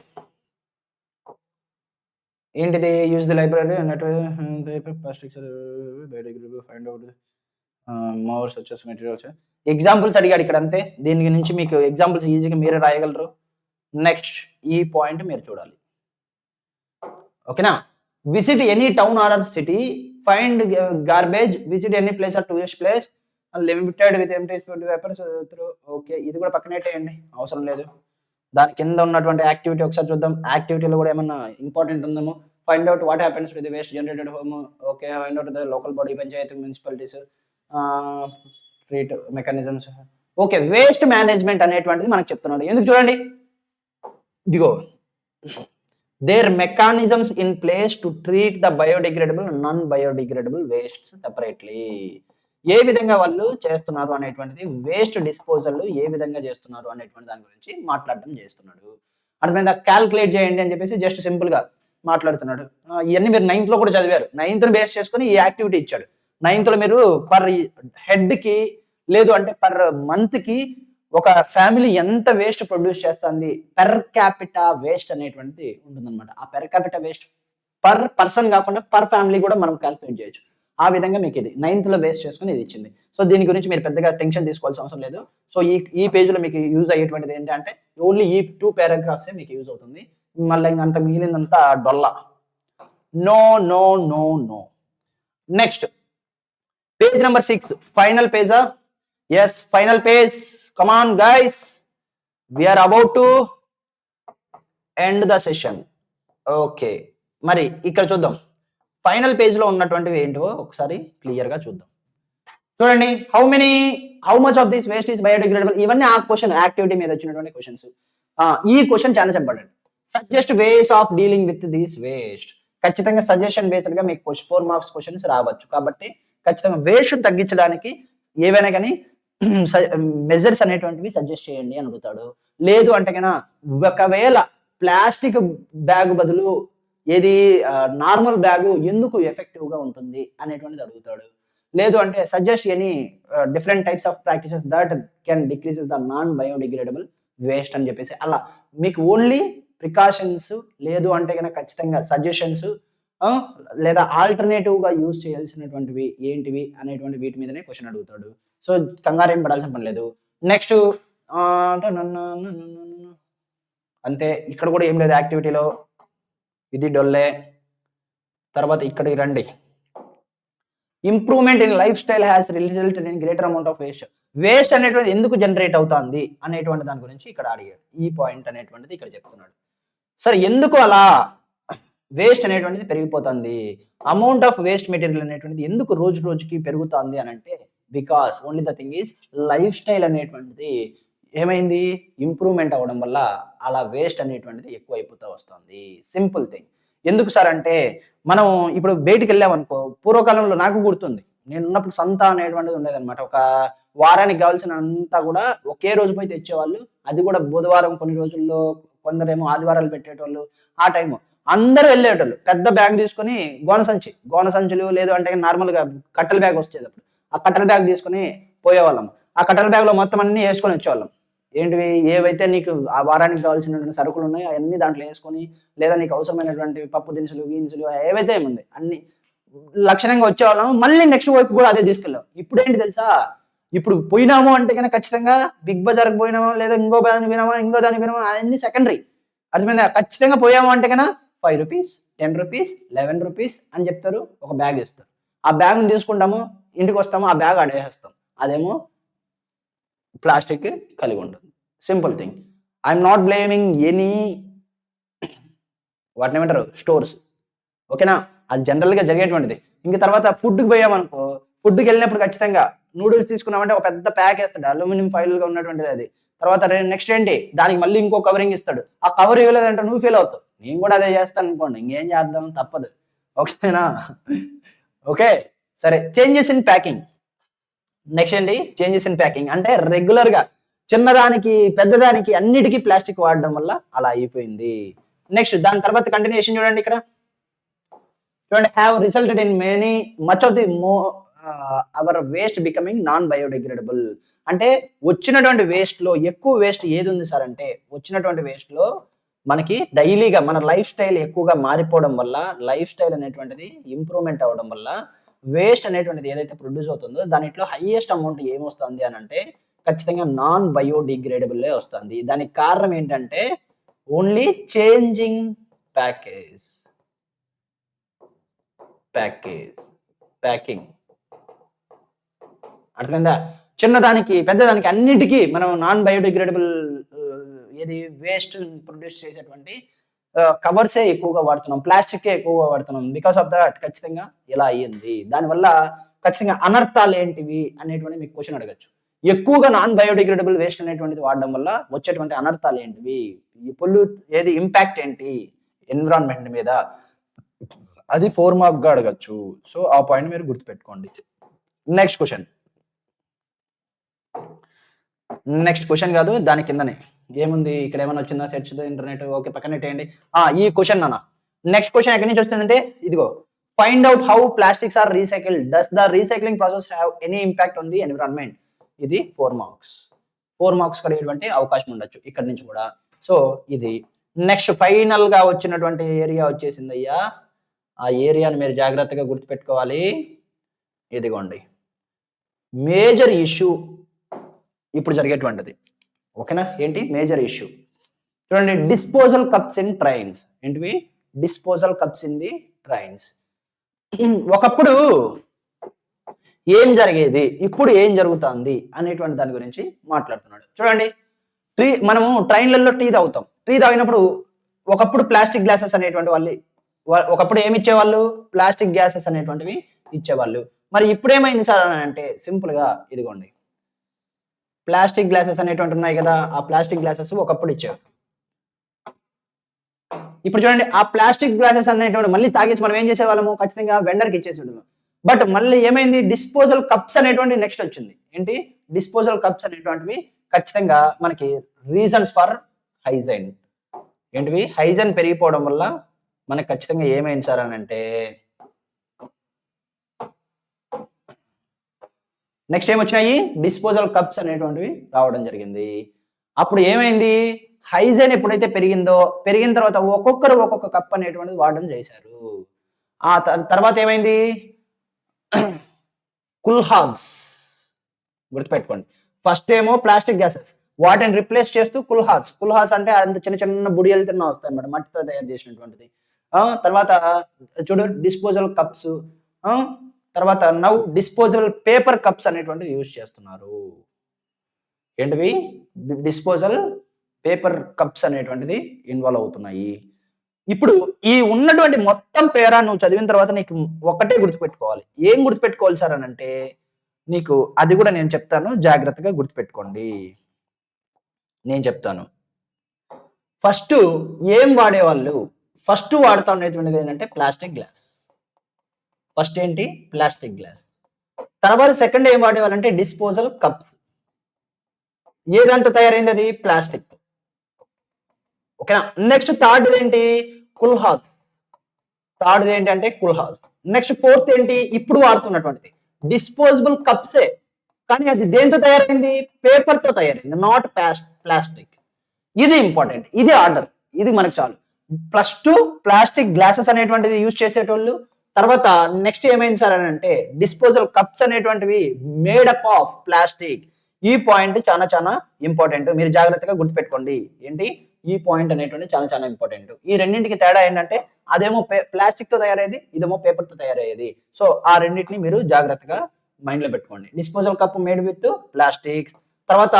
A: ఏంటిది? Use the library plastics biodegradable find out more సచెస్ materials. Examples అడిగాడు ఇక్కడ, అంతే. దీని నుంచి మీకు ఎగ్జాంపుల్స్ ఈజీగా మీరే రాయగలరు. నెక్స్ట్ ఈ పాయింట్ మీరు చూడాలి. ఓకేనా? Visit any town or city, find garbage, visit any place or tourist place, limited with empty papers. Okay, ఇది కూడా పక్కనేటేయండి, అవసరం లేదు. దాని కింద ఉన్నటువంటి యాక్టివిటీ ఒకసారి చూద్దాం. యాక్టివిటీలో కూడా ఏమన్నా ఇంపార్టెంట్ ఉందేమో. Find out what happens with waste generated home. Okay, find out the local body, panchayat, municipalities, treat mechanisms. Okay, waste management అనేటువంటిది మనకు చెప్తున్నాడు. ఎందుకు చూడండి, ఇదిగో their mechanisms in place to treat the biodegradable non biodegradable waste separately. ఏ విధంగా వాళ్ళు చేస్తున్నారు అనేటువంటిది, వేస్ట్ డిస్పోజల్ ఏ విధంగా చేస్తున్నారు అనేటువంటి దాని గురించి మాట్లాడడం చేస్తున్నాడు. అర్థమైందా? క్యాల్కులేట్ చేయండి అని చెప్పేసి జస్ట్ సింపుల్ గా మాట్లాడుతున్నాడు. ఇవన్నీ మీరు 9th లో కూడా చదివారు. 9th ని బేస్ చేసుకుని ఈ యాక్టివిటీ ఇచ్చాడు. 9th లో మీరు పర్ హెడ్ కి లేదు అంటే పర్ మంత్ కి ఒక ఫ్యామిలీ ఎంత వేస్ట్ ప్రొడ్యూస్ చేస్తుంది, పెర్ క్యాపిటా వేస్ట్ అనేటువంటిది ఉంటుందన్నమాట. ఆ per capita waste per person కాకుండా పర్ ఫ్యామిలీ కూడా మనం క్యాల్కులేట్ చేయొచ్చు. ఆ విధంగా మీకు ఇది 9th లో బేస్ చేసుకుని ఇది ఇచ్చింది. సో దీని గురించి మీరు పెద్దగా టెన్షన్ తీసుకోవాల్సిన అవసరం లేదు. సో ఈ పేజ్ లో మీకు యూజ్ అయ్యేటువంటిది ఏంటంటే ఓన్లీ ఈ 2 పారాగ్రాఫ్స్ మీకు యూజ్ అవుతుంది. మళ్ళీ ఇంకంత మిగిలిందంతా డొల్ల. No no no no. Next page number 6, final పేజా? Yes, final page. Come on guys, we are about to end the session. Okay, మరి ఇక్కడ చూద్దాం ఫైనల్ పేజ్ లో ఉన్నటువంటివి ఏంటో ఒకసారి క్లియర్ గా చూద్దాం. చూడండి, how much of this waste is biodegradable. ఇవన్నీ ఆ క్వశ్చన్ యాక్టివిటీ మీద వచ్చినటువంటి క్వశ్చన్స్. ఈ క్వశ్చన్ చాలా important. Suggest ways of dealing with this waste. ఖచ్చితంగా సజెషన్ బేస్డ్ గా మీకు 4 మార్క్స్ క్వశ్చన్స్ రావచ్చు. కాబట్టి ఖచ్చితంగా వేస్ట్ తగ్గించడానికి ఏవైనా కానీ మెజర్స్ అనేటువంటివి సజెస్ట్ చేయండి అని అడుగుతాడు. లేదు అంటే కన్నా ఒకవేళ ప్లాస్టిక్ బ్యాగ్ బదులు ఏది నార్మల్ బ్యాగు ఎందుకు ఎఫెక్టివ్ గా ఉంటుంది అనేటువంటిది అడుగుతాడు. లేదు అంటే suggest any different types of practices that can decreases the non biodegradable waste అని చెప్పేసి అలా మీకు ఓన్లీ ప్రికాషన్స్ లేదు అంటే కనుక ఖచ్చితంగా సజెషన్స్ లేదా ఆల్టర్నేటివ్గా యూజ్ చేయాల్సినటువంటివి ఏంటివి అనేటువంటి వీటి మీదనే క్వశ్చన్ అడుగుతాడు. సో కంగారు ఏం పడాల్సిన పని లేదు. నెక్స్ట్ అంటే అంతే, ఇక్కడ కూడా ఏం లేదు యాక్టివిటీలో, ఇది డొల్లే. తర్వాత ఇక్కడికి రండి, improvement in life style has resulted in greater amount of waste. Waste అనేటువంటి ఎందుకు జనరేట్ అవుతుంది అనేటువంటి దాని గురించి ఇక్కడ అడిగాడు. ఈ పాయింట్ అనేటువంటిది ఇక్కడ చెప్తున్నాడు. సరే ఎందుకు అలా వేస్ట్ అనేటువంటిది పెరిగిపోతుంది, అమౌంట్ ఆఫ్ వేస్ట్ మెటీరియల్ అనేటువంటిది ఎందుకు రోజు రోజుకి పెరుగుతుంది అని అంటే, because only the thing is life style అనేటువంటిది ఏమైంది, ఇంప్రూవ్మెంట్ అవ్వడం వల్ల అలా వేస్ట్ అనేటువంటిది ఎక్కువ అయిపోతూ వస్తుంది. Simple thing. ఎందుకు సార్ అంటే, మనం ఇప్పుడు బయటికి వెళ్ళామనుకో, పూర్వకాలంలో నాకు గుర్తుంది, నేను ఉన్నప్పుడు సంత అనేటువంటిది ఉండేదన్నమాట. ఒక వారానికి కావాల్సిన అంతా కూడా ఒకే రోజు పోయి తెచ్చేవాళ్ళు. అది కూడా బుధవారం, కొన్ని రోజుల్లో కొందరేమో ఆదివారాలు పెట్టేటోళ్ళు. ఆ టైము అందరూ వెళ్ళేటోళ్ళు పెద్ద బ్యాగ్ తీసుకొని, గోన సంచులు లేదు అంటే నార్మల్గా కట్టెల బ్యాగ్ వచ్చేది అప్పుడు. ఆ కట్టెల బ్యాగ్ తీసుకొని పోయేవాళ్ళం. ఆ కట్టెల బ్యాగ్లో మొత్తం అన్ని వేసుకొని వచ్చేవాళ్ళం. ఏంటివి, ఏవైతే నీకు ఆ వారానికి కావాల్సినటువంటి సరుకులు ఉన్నాయో అవన్నీ దాంట్లో వేసుకొని, లేదా నీకు అవసరమైనటువంటి పప్పు దినుసులు గీన్సులు ఏవైతే ఏముంది అన్ని లక్షణంగా వచ్చేవాళ్ళం. మళ్ళీ నెక్స్ట్ వైపు కూడా అదే తీసుకెళ్ళాం. ఇప్పుడు ఏంటి తెలుసా, ఇప్పుడు పోయినాము అంటే కనుక ఖచ్చితంగా బిగ్ బజార్కి పోయినామా, లేదా ఇంకో దానికి పోయినామా అన్ని సెకండరీ. అర్థమైందా? ఖచ్చితంగా పోయాము అంటే కన్నా 5 రూపీస్, 10 రూపీస్, 11 రూపీస్ అని చెప్తారు, ఒక బ్యాగ్ ఇస్తారు. ఆ బ్యాగ్ని తీసుకుంటాము, ఇంటికి వస్తాము, ఆ బ్యాగ్ అడేసేస్తాం. అదేమో ప్లాస్టిక్ కలిగి ఉంటుంది. Simple thing. I'm not blaming any వాటిని ఏమంటారు స్టోర్స్, ఓకేనా? అది జనరల్గా జరిగేటువంటిది. ఇంక తర్వాత ఫుడ్కి పోయామనుకో, ఫుడ్కి వెళ్ళినప్పుడు ఖచ్చితంగా నూడిల్స్ తీసుకున్నామంటే ఒక పెద్ద ప్యాక్ వేస్తాడు, అల్యూమినియం ఫైల్గా ఉన్నటువంటిది అది. తర్వాత నెక్స్ట్ ఏంటి, దానికి మళ్ళీ ఇంకో కవరింగ్ ఇస్తాడు. ఆ కవర్ ఇవ్వలేదంటే నువ్వు ఫీల్ అవుతావు. నేను కూడా అదే చేస్తాను అనుకోండి, ఇంకేం చేద్దాం, తప్పదు. ఓకేనా? ఓకే సరే, చేంజెస్ ఇన్ ప్యాకింగ్. నెక్స్ట్ ఏంటి, చేంజెస్ ఇన్ ప్యాకింగ్ అంటే రెగ్యులర్గా చిన్నదానికి పెద్దదానికి అన్నిటికీ ప్లాస్టిక్ వాడడం వల్ల అలా అయిపోయింది. నెక్స్ట్ దాని తర్వాత కంటిన్యూషన్ చూడండి, ఇక్కడ చూడండి, have resulted in much of the our waste becoming non biodegradable. అంటే వచ్చినటువంటి వేస్ట్ లో ఎక్కువ వేస్ట్ ఏది ఉంది సార్ అంటే, వచ్చినటువంటి వేస్ట్ లో మనకి డైలీగా మన లైఫ్ స్టైల్ ఎక్కువగా మారిపోవడం వల్ల, లైఫ్ స్టైల్ అనేటువంటిది ఇంప్రూవ్మెంట్ అవ్వడం వల్ల వేస్ట్ అనేటువంటిది ఏదైతే ప్రొడ్యూస్ అవుతుందో దానిలో హైయెస్ట్ అమౌంట్ ఏమొస్తుంది అని అంటే ఖచ్చితంగా నాన్ బయోడిగ్రేడబుల్ వస్తుంది. దానికి కారణం ఏంటంటే ఓన్లీ చేంజింగ్ ప్యాకింగ్. అర్థమైందా? చిన్నదానికి పెద్దదానికి అన్నిటికీ మనం నాన్ బయోడిగ్రేడబుల్ ఏది వేస్ట్ ప్రొడ్యూస్ చేసేటువంటి కవర్సే ఎక్కువగా వాడుతున్నాం, ప్లాస్టిక్ ఎక్కువగా వాడుతున్నాం. బికాస్ ఆఫ్ దట్ ఖచ్చితంగా ఇలా అయ్యింది. దానివల్ల ఖచ్చితంగా అనర్థాలు ఏంటివి అనేటువంటి మీకు క్వశ్చన్ అడగచ్చు. ఎక్కువగా నాన్ బయోడిగ్రేడబుల్ వేస్ట్ అనేటువంటిది వాడడం వల్ల వచ్చేటువంటి అనర్థాలు ఏంటివి, ఏది ఇంపాక్ట్ ఏంటి ఎన్విరాన్మెంట్ మీద, అది 4 మార్క్గా అడగచ్చు. సో ఆ పాయింట్ మీరు గుర్తుపెట్టుకోండి. నెక్స్ట్ క్వశ్చన్ కాదు, దాని కిందనే ఏముంది, ఇక్కడ ఏమైనా వచ్చిందా, సెర్చ్ ద ఇంటర్నెట్, ఓకే పక్కన పెట్టేయండి. ఈ క్వశ్చన్ నాన్న, నెక్స్ట్ క్వశ్చన్ ఎక్కడి నుంచి వచ్చిందంటే ఇదిగో, find out how plastics are recycled, does the recycling process have any impact on the environment. ఇది 4 మార్క్స్ కడిగేటువంటి అవకాశం ఉండొచ్చు ఇక్కడ నుంచి కూడా. సో ఇది నెక్స్ట్ ఫైనల్ గా వచ్చినటువంటి ఏరియా వచ్చేసింది అయ్యా. ఆ ఏరియాని మీరు జాగ్రత్తగా గుర్తుపెట్టుకోవాలి. ఇదిగోండి, మేజర్ ఇష్యూ ఇప్పుడు జరిగేటువంటిది, ఓకేనా? ఏంటి మేజర్ ఇష్యూ చూడండి, డిస్పోజల్ కప్స్ ఇన్ ట్రైన్స్. ఏంటివి, disposal cups in the trains. ఒకప్పుడు ఏం జరిగేది, ఇప్పుడు ఏం జరుగుతుంది అనేటువంటి దాని గురించి మాట్లాడుతున్నాడు. చూడండి, మనము ట్రైన్లలో టీ తాగినప్పుడు ఒకప్పుడు ప్లాస్టిక్ గ్లాసెస్ అనేటువంటి వాళ్ళు ఒకప్పుడు ఏమి ఇచ్చేవాళ్ళు, ప్లాస్టిక్ గ్లాసెస్ అనేటువంటివి ఇచ్చేవాళ్ళు. మరి ఇప్పుడు ఏమైంది సార్ అని అంటే సింపుల్ గా ఇదిగోండి, ప్లాస్టిక్ గ్లాసెస్ అనేటువంటి ఉన్నాయి కదా, ఆ ప్లాస్టిక్ గ్లాసెస్ ఒకప్పుడు ఇచ్చేవారు. ఇప్పుడు చూడండి, ఆ ప్లాస్టిక్ గ్లాసెస్ అనేటువంటి మళ్ళీ తాగేసి మనం ఏం చేసేవాళ్ళము, ఖచ్చితంగా వెండర్కి ఇచ్చేసేవాళ్ళము. బట్ మళ్ళీ ఏమైంది, డిస్పోజల్ కప్స్ అనేటువంటి నెక్స్ట్ వచ్చింది. ఏంటి, డిస్పోజల్ కప్స్ అనేటువంటివి ఖచ్చితంగా మనకి రీజన్స్ ఫర్ హైజైన్. ఏంటివి, హైజైన్ పెరిగిపోవడం వల్ల మనకు ఖచ్చితంగా ఏమైంది సార్ అని అంటే నెక్స్ట్ ఏమొచ్చినాయి, డిస్పోజల్ కప్స్ అనేటువంటివి రావడం జరిగింది. అప్పుడు ఏమైంది, హైజీన్ ఎప్పుడైతే పెరిగిన తర్వాత ఒక్కొక్కరు ఒక్కొక్క కప్ అనేటువంటిది వాడడం చేశారు. ఆ తర్వాత ఏమైంది, కుల్హాగ్స్ గుర్తుపెట్టుకోండి. ఫస్ట్ ఏమో ప్లాస్టిక్ గ్యాసెస్, వాటిని రిప్లేస్ చేస్తూ కుల్హాస్ అంటే అంత చిన్న చిన్న బుడియలు తిన్న వస్తాయి అన్నమాట, మట్టితో తయారు చేసినటువంటిది. తర్వాత చూడు డిస్పోజల్ కప్స్, తర్వాత నౌ డిస్పోజల్ పేపర్ కప్స్ అనేటువంటివి యూజ్ చేస్తున్నారు. ఏంటివి, డిస్పోజల్ పేపర్ కప్స్ అనేటువంటిది ఇన్వాల్వ్ అవుతున్నాయి. ఇప్పుడు ఈ ఉన్నటువంటి మొత్తం పేరా నువ్వు చదివిన తర్వాత నీకు ఒక్కటే గుర్తుపెట్టుకోవాలి. ఏం గుర్తుపెట్టుకోవాలి సార్ అని అంటే, నీకు అది కూడా నేను చెప్తాను, జాగ్రత్తగా గుర్తుపెట్టుకోండి. నేను చెప్తాను. ఫస్ట్ ఏం వాడేవాళ్ళు, ఫస్ట్ వాడతా ఉండేటువంటిది ఏంటంటే ప్లాస్టిక్ గ్లాస్. ఫస్ట్ ఏంటి, ప్లాస్టిక్ గ్లాస్. తర్వాత సెకండ్ ఏం వాడేవాళ్ళంటే డిస్పోజల్ కప్స్. ఏదంతా తయారైంది అది, ప్లాస్టిక్. ఓకేనా. నెక్స్ట్ థర్డ్ ఏంటి, కుల్హాస్. థర్డ్ ఏంటంటే కుల్హాస్. నెక్స్ట్ ఫోర్త్ ఏంటి, ఇప్పుడు వాడుతున్నటువంటిది డిస్పోజబుల్ కప్సే, కానీ అది దేంతో తయారైంది, పేపర్ తో తయారైంది, నాట్ ప్లాస్టిక్. ఇది ఇంపార్టెంట్, ఇది ఆర్డర్, ఇది మనకు చాలు. ఫస్ట్ ప్లాస్టిక్ గ్లాసెస్ అనేటువంటివి యూజ్ చేసేటోళ్ళు. తర్వాత నెక్స్ట్ ఏమైంది సార్ అని అంటే డిస్పోజల్ కప్స్ అనేటువంటివి మేడప్ ఆఫ్ ప్లాస్టిక్. ఈ పాయింట్ చాలా చాలా ఇంపార్టెంట్, మీరు జాగ్రత్తగా గుర్తుపెట్టుకోండి. ఏంటి, ఈ పాయింట్ అనేటువంటి చాలా చాలా ఇంపార్టెంట్. ఈ రెండింటికి తేడా ఏంటంటే అదేమో ప్లాస్టిక్ తో తయారయ్యేది, ఇదేమో పేపర్ తో తయారయ్యేది. సో ఆ రెండింటిని మీరు జాగ్రత్తగా మైండ్ లో పెట్టుకోండి. Disposal cup made with plastics. తర్వాత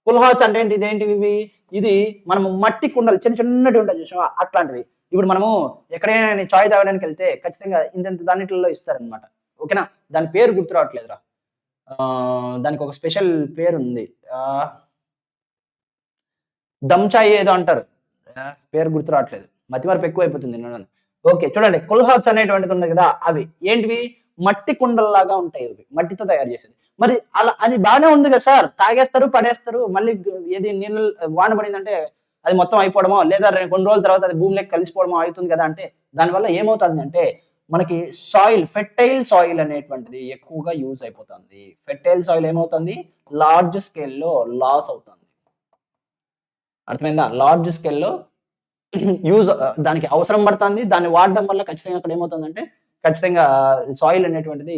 A: కుల్హాస్ అంటే ఏంటి, ఇదేంటివి, ఇది మనము మట్టి కుండలు చిన్న చిన్నటి ఉంటాయి చూసావా, అట్లాంటివి. ఇప్పుడు మనము ఎక్కడైనా చాయ్ తాగడానికి వెళ్తే ఖచ్చితంగా ఇంత దానిట్లో ఇస్తారనమాట. ఓకేనా. దాని పేరు గుర్తు రావట్లేదురా, దానికి ఒక స్పెషల్ పేరు ఉంది, దమ్ చాయ్ ఏదో అంటారు, పేరు గుర్తు రావట్లేదు, మతిమరపు ఎక్కువ అయిపోతుంది నన్ను. ఓకే చూడండి, కుల్హాస్ అనేటువంటిది ఉంది కదా, అవి ఏంటివి, మట్టి కుండల్లాగా ఉంటాయి, అవి మట్టితో తయారు చేసేది. మరి అలా అది బాగానే ఉంది కదా సార్, తాగేస్తారు పడేస్తారు, మళ్ళీ ఏది నీళ్ళు వాన పడిందంటే అది మొత్తం అయిపోవడమో, లేదా కొన్ని రోజుల తర్వాత అది భూమిలోకి కలిసిపోవడమో అవుతుంది కదా అంటే, దానివల్ల ఏమవుతుంది అంటే మనకి సాయిల్, ఫెర్టైల్ సాయిల్ అనేటువంటిది ఎక్కువగా యూజ్ అయిపోతుంది. ఫెర్టైల్ సాయిల్ ఏమవుతుంది, లార్జ్ స్కేల్లో లాస్ అవుతుంది. అర్థమైందా, లార్జ్ స్కేల్లో యూజ్ దానికి అవసరం పడుతుంది. దాన్ని వాడడం వల్ల ఖచ్చితంగా అక్కడ ఏమవుతుందంటే ఖచ్చితంగా సాయిల్ అనేటువంటిది,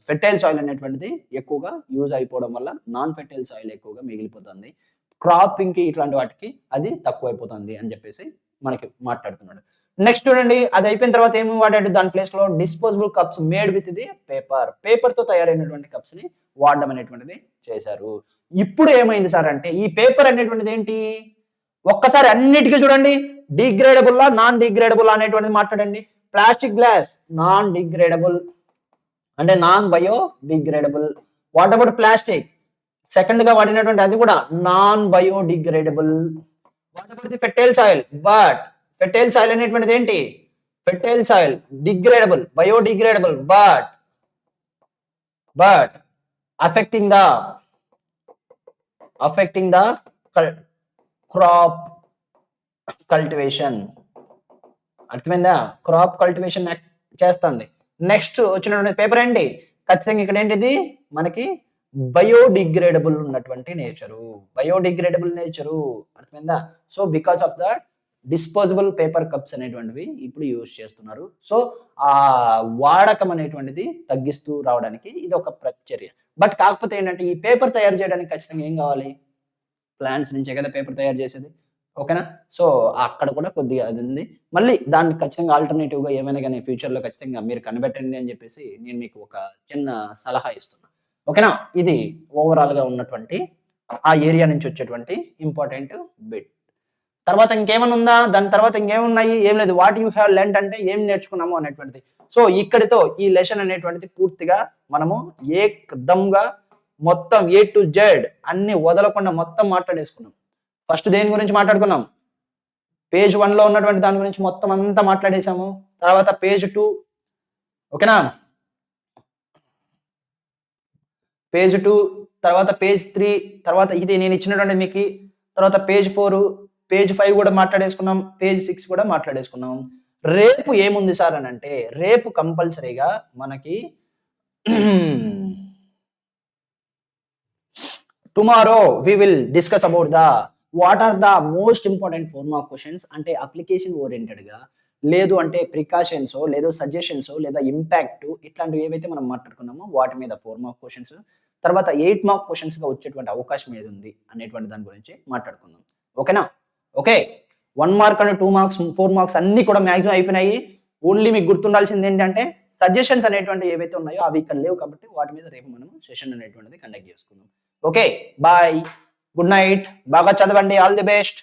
A: ఫెర్టైల్ సాయిల్ అనేటువంటిది ఎక్కువగా యూజ్ అయిపోవడం వల్ల నాన్ ఫెర్టైల్ సాయిల్ ఎక్కువగా మిగిలిపోతుంది. క్రాపింగ్ కి ఇట్లాంటి వాటికి అది తక్కువైపోతుంది అని చెప్పేసి మనకి మాట్లాడుతున్నాడు. నెక్స్ట్ చూడండి, అది అయిపోయిన తర్వాత ఏమి వాడాడు, దాని ప్లేస్ లో disposable cups made with the paper తో తయారైనటువంటి కప్స్ ని వాడడం అనేటువంటిది చేశారు. ఇప్పుడు ఏమైంది సార్ అంటే ఈ పేపర్ అనేటువంటిది ఏంటి, ఒక్కసారి అన్నిటికీ చూడండి, డిగ్రేడబుల్ నాన్ డిగ్రేడబుల్ అనేటువంటిది మాట్లాడండి. ప్లాస్టిక్ గ్లాస్ నాన్ డిగ్రేడబుల్ అంటే non bio degradable. What about plastic, second గా వాడినటువంటి అది కూడా non bio degradable. What about the fertile soil, but fertile soil అనేటువంటిది ఏంటి, fertile soil degradable, bio degradable, but affecting the crop cultivation. అర్థమైందా, crop cultivation చేస్తుంది. Next వచ్చినటువంటి paper ఏంటి, ఖచ్చితంగా ఇక్కడ ఏంటిది మనకి బయోడిగ్రేడబుల్ ఉన్నటువంటి నేచరు, అర్థమైందా. So because of the disposable paper cups అనేటువంటివి ఇప్పుడు యూజ్ చేస్తున్నారు. సో ఆ వాడకం అనేటువంటిది తగ్గిస్తూ రావడానికి ఇది ఒక ప్రతిచర్య. బట్ కాకపోతే ఏంటంటే ఈ పేపర్ తయారు చేయడానికి ఖచ్చితంగా ఏం కావాలి, ప్లాంట్స్ నుంచే కదా పేపర్ తయారు చేసేది. ఓకేనా. సో అక్కడ కూడా కొద్దిగా అది ఉంది. మళ్ళీ దాన్ని ఖచ్చితంగా ఆల్టర్నేటివ్ గా ఏమైనా కానీ ఫ్యూచర్ లో ఖచ్చితంగా మీరు కనిపెట్టండి అని చెప్పేసి నేను మీకు ఒక చిన్న సలహా ఇస్తున్నా. ఓకేనా. ఇది ఓవరాల్ గా ఉన్నటువంటి ఆ ఏరియా నుంచి వచ్చేటువంటి ఇంపార్టెంట్ బిట్. తర్వాత ఇంకేమైనా ఉందా, దాని తర్వాత ఇంకేమున్నాయి, ఏం లేదు. వాట్ యూ హ్యావ్ లెర్న్డ్ అంటే ఏం నేర్చుకున్నాము అనేటువంటిది. సో ఇక్కడితో ఈ లెసన్ అనేటువంటిది పూర్తిగా మనము ఏకదంగా మొత్తం ఏ టు జెడ్ అన్ని వదలకుండా మొత్తం మాట్లాడేసుకున్నాం. ఫస్ట్ దేని గురించి మాట్లాడుకున్నాం, పేజ్ 1 లో ఉన్నటువంటి దాని గురించి మొత్తం అంతా మాట్లాడేసాము. తర్వాత పేజ్ 2, ఓకేనా, పేజ్ 2 తర్వాత పేజ్ 3, తర్వాత ఇది నేను ఇచ్చినటువంటి మీకు, తర్వాత పేజ్ 4, పేజ్ 5 కూడా మాట్లాడేసుకున్నాం, పేజ్ 6 కూడా మాట్లాడేసుకున్నాం. రేపు ఏముంది సార్ అని అంటే రేపు కంపల్సరీగా మనకి tomorrow we will discuss about the what are the most important 4 mark questions అంటే అప్లికేషన్ ఓరియెంటెడ్‌గా లేదు అంటే ప్రికాషన్సో, లేదో సజెషన్సో లేదా ఇంపాక్ట్ ఇట్లాంటివి ఏవైతే మనం మాట్లాడుకున్నామో వాటి మీద 4 మార్క్ క్వెషన్స్. తర్వాత 8 మార్క్ క్వెషన్స్‌గా వచ్చేటువంటి అవకాశం ఏదుంది అనేటువంటి దాని గురించి మాట్లాడుకుందాం. ఓకేనా? Okay. 1 mark and 2 marks, 4 marks అన్నీ కూడా మాక్సిమం అయిపోయినాయి. ఓన్లీ మీకు గుర్తుండాల్సింది ఏంటంటే సజెషన్స్ అనేటువంటివి ఏవైతే ఉన్నాయో అవి ఇక్కడ లేవు కాబట్టి వాటి మీద రేపు మనం సెషన్ అనేటువంటిది కండక్ట్ చేసుకుందాం. ఓకే. బాయ్. Good night. బాగా చదవండి. All the best.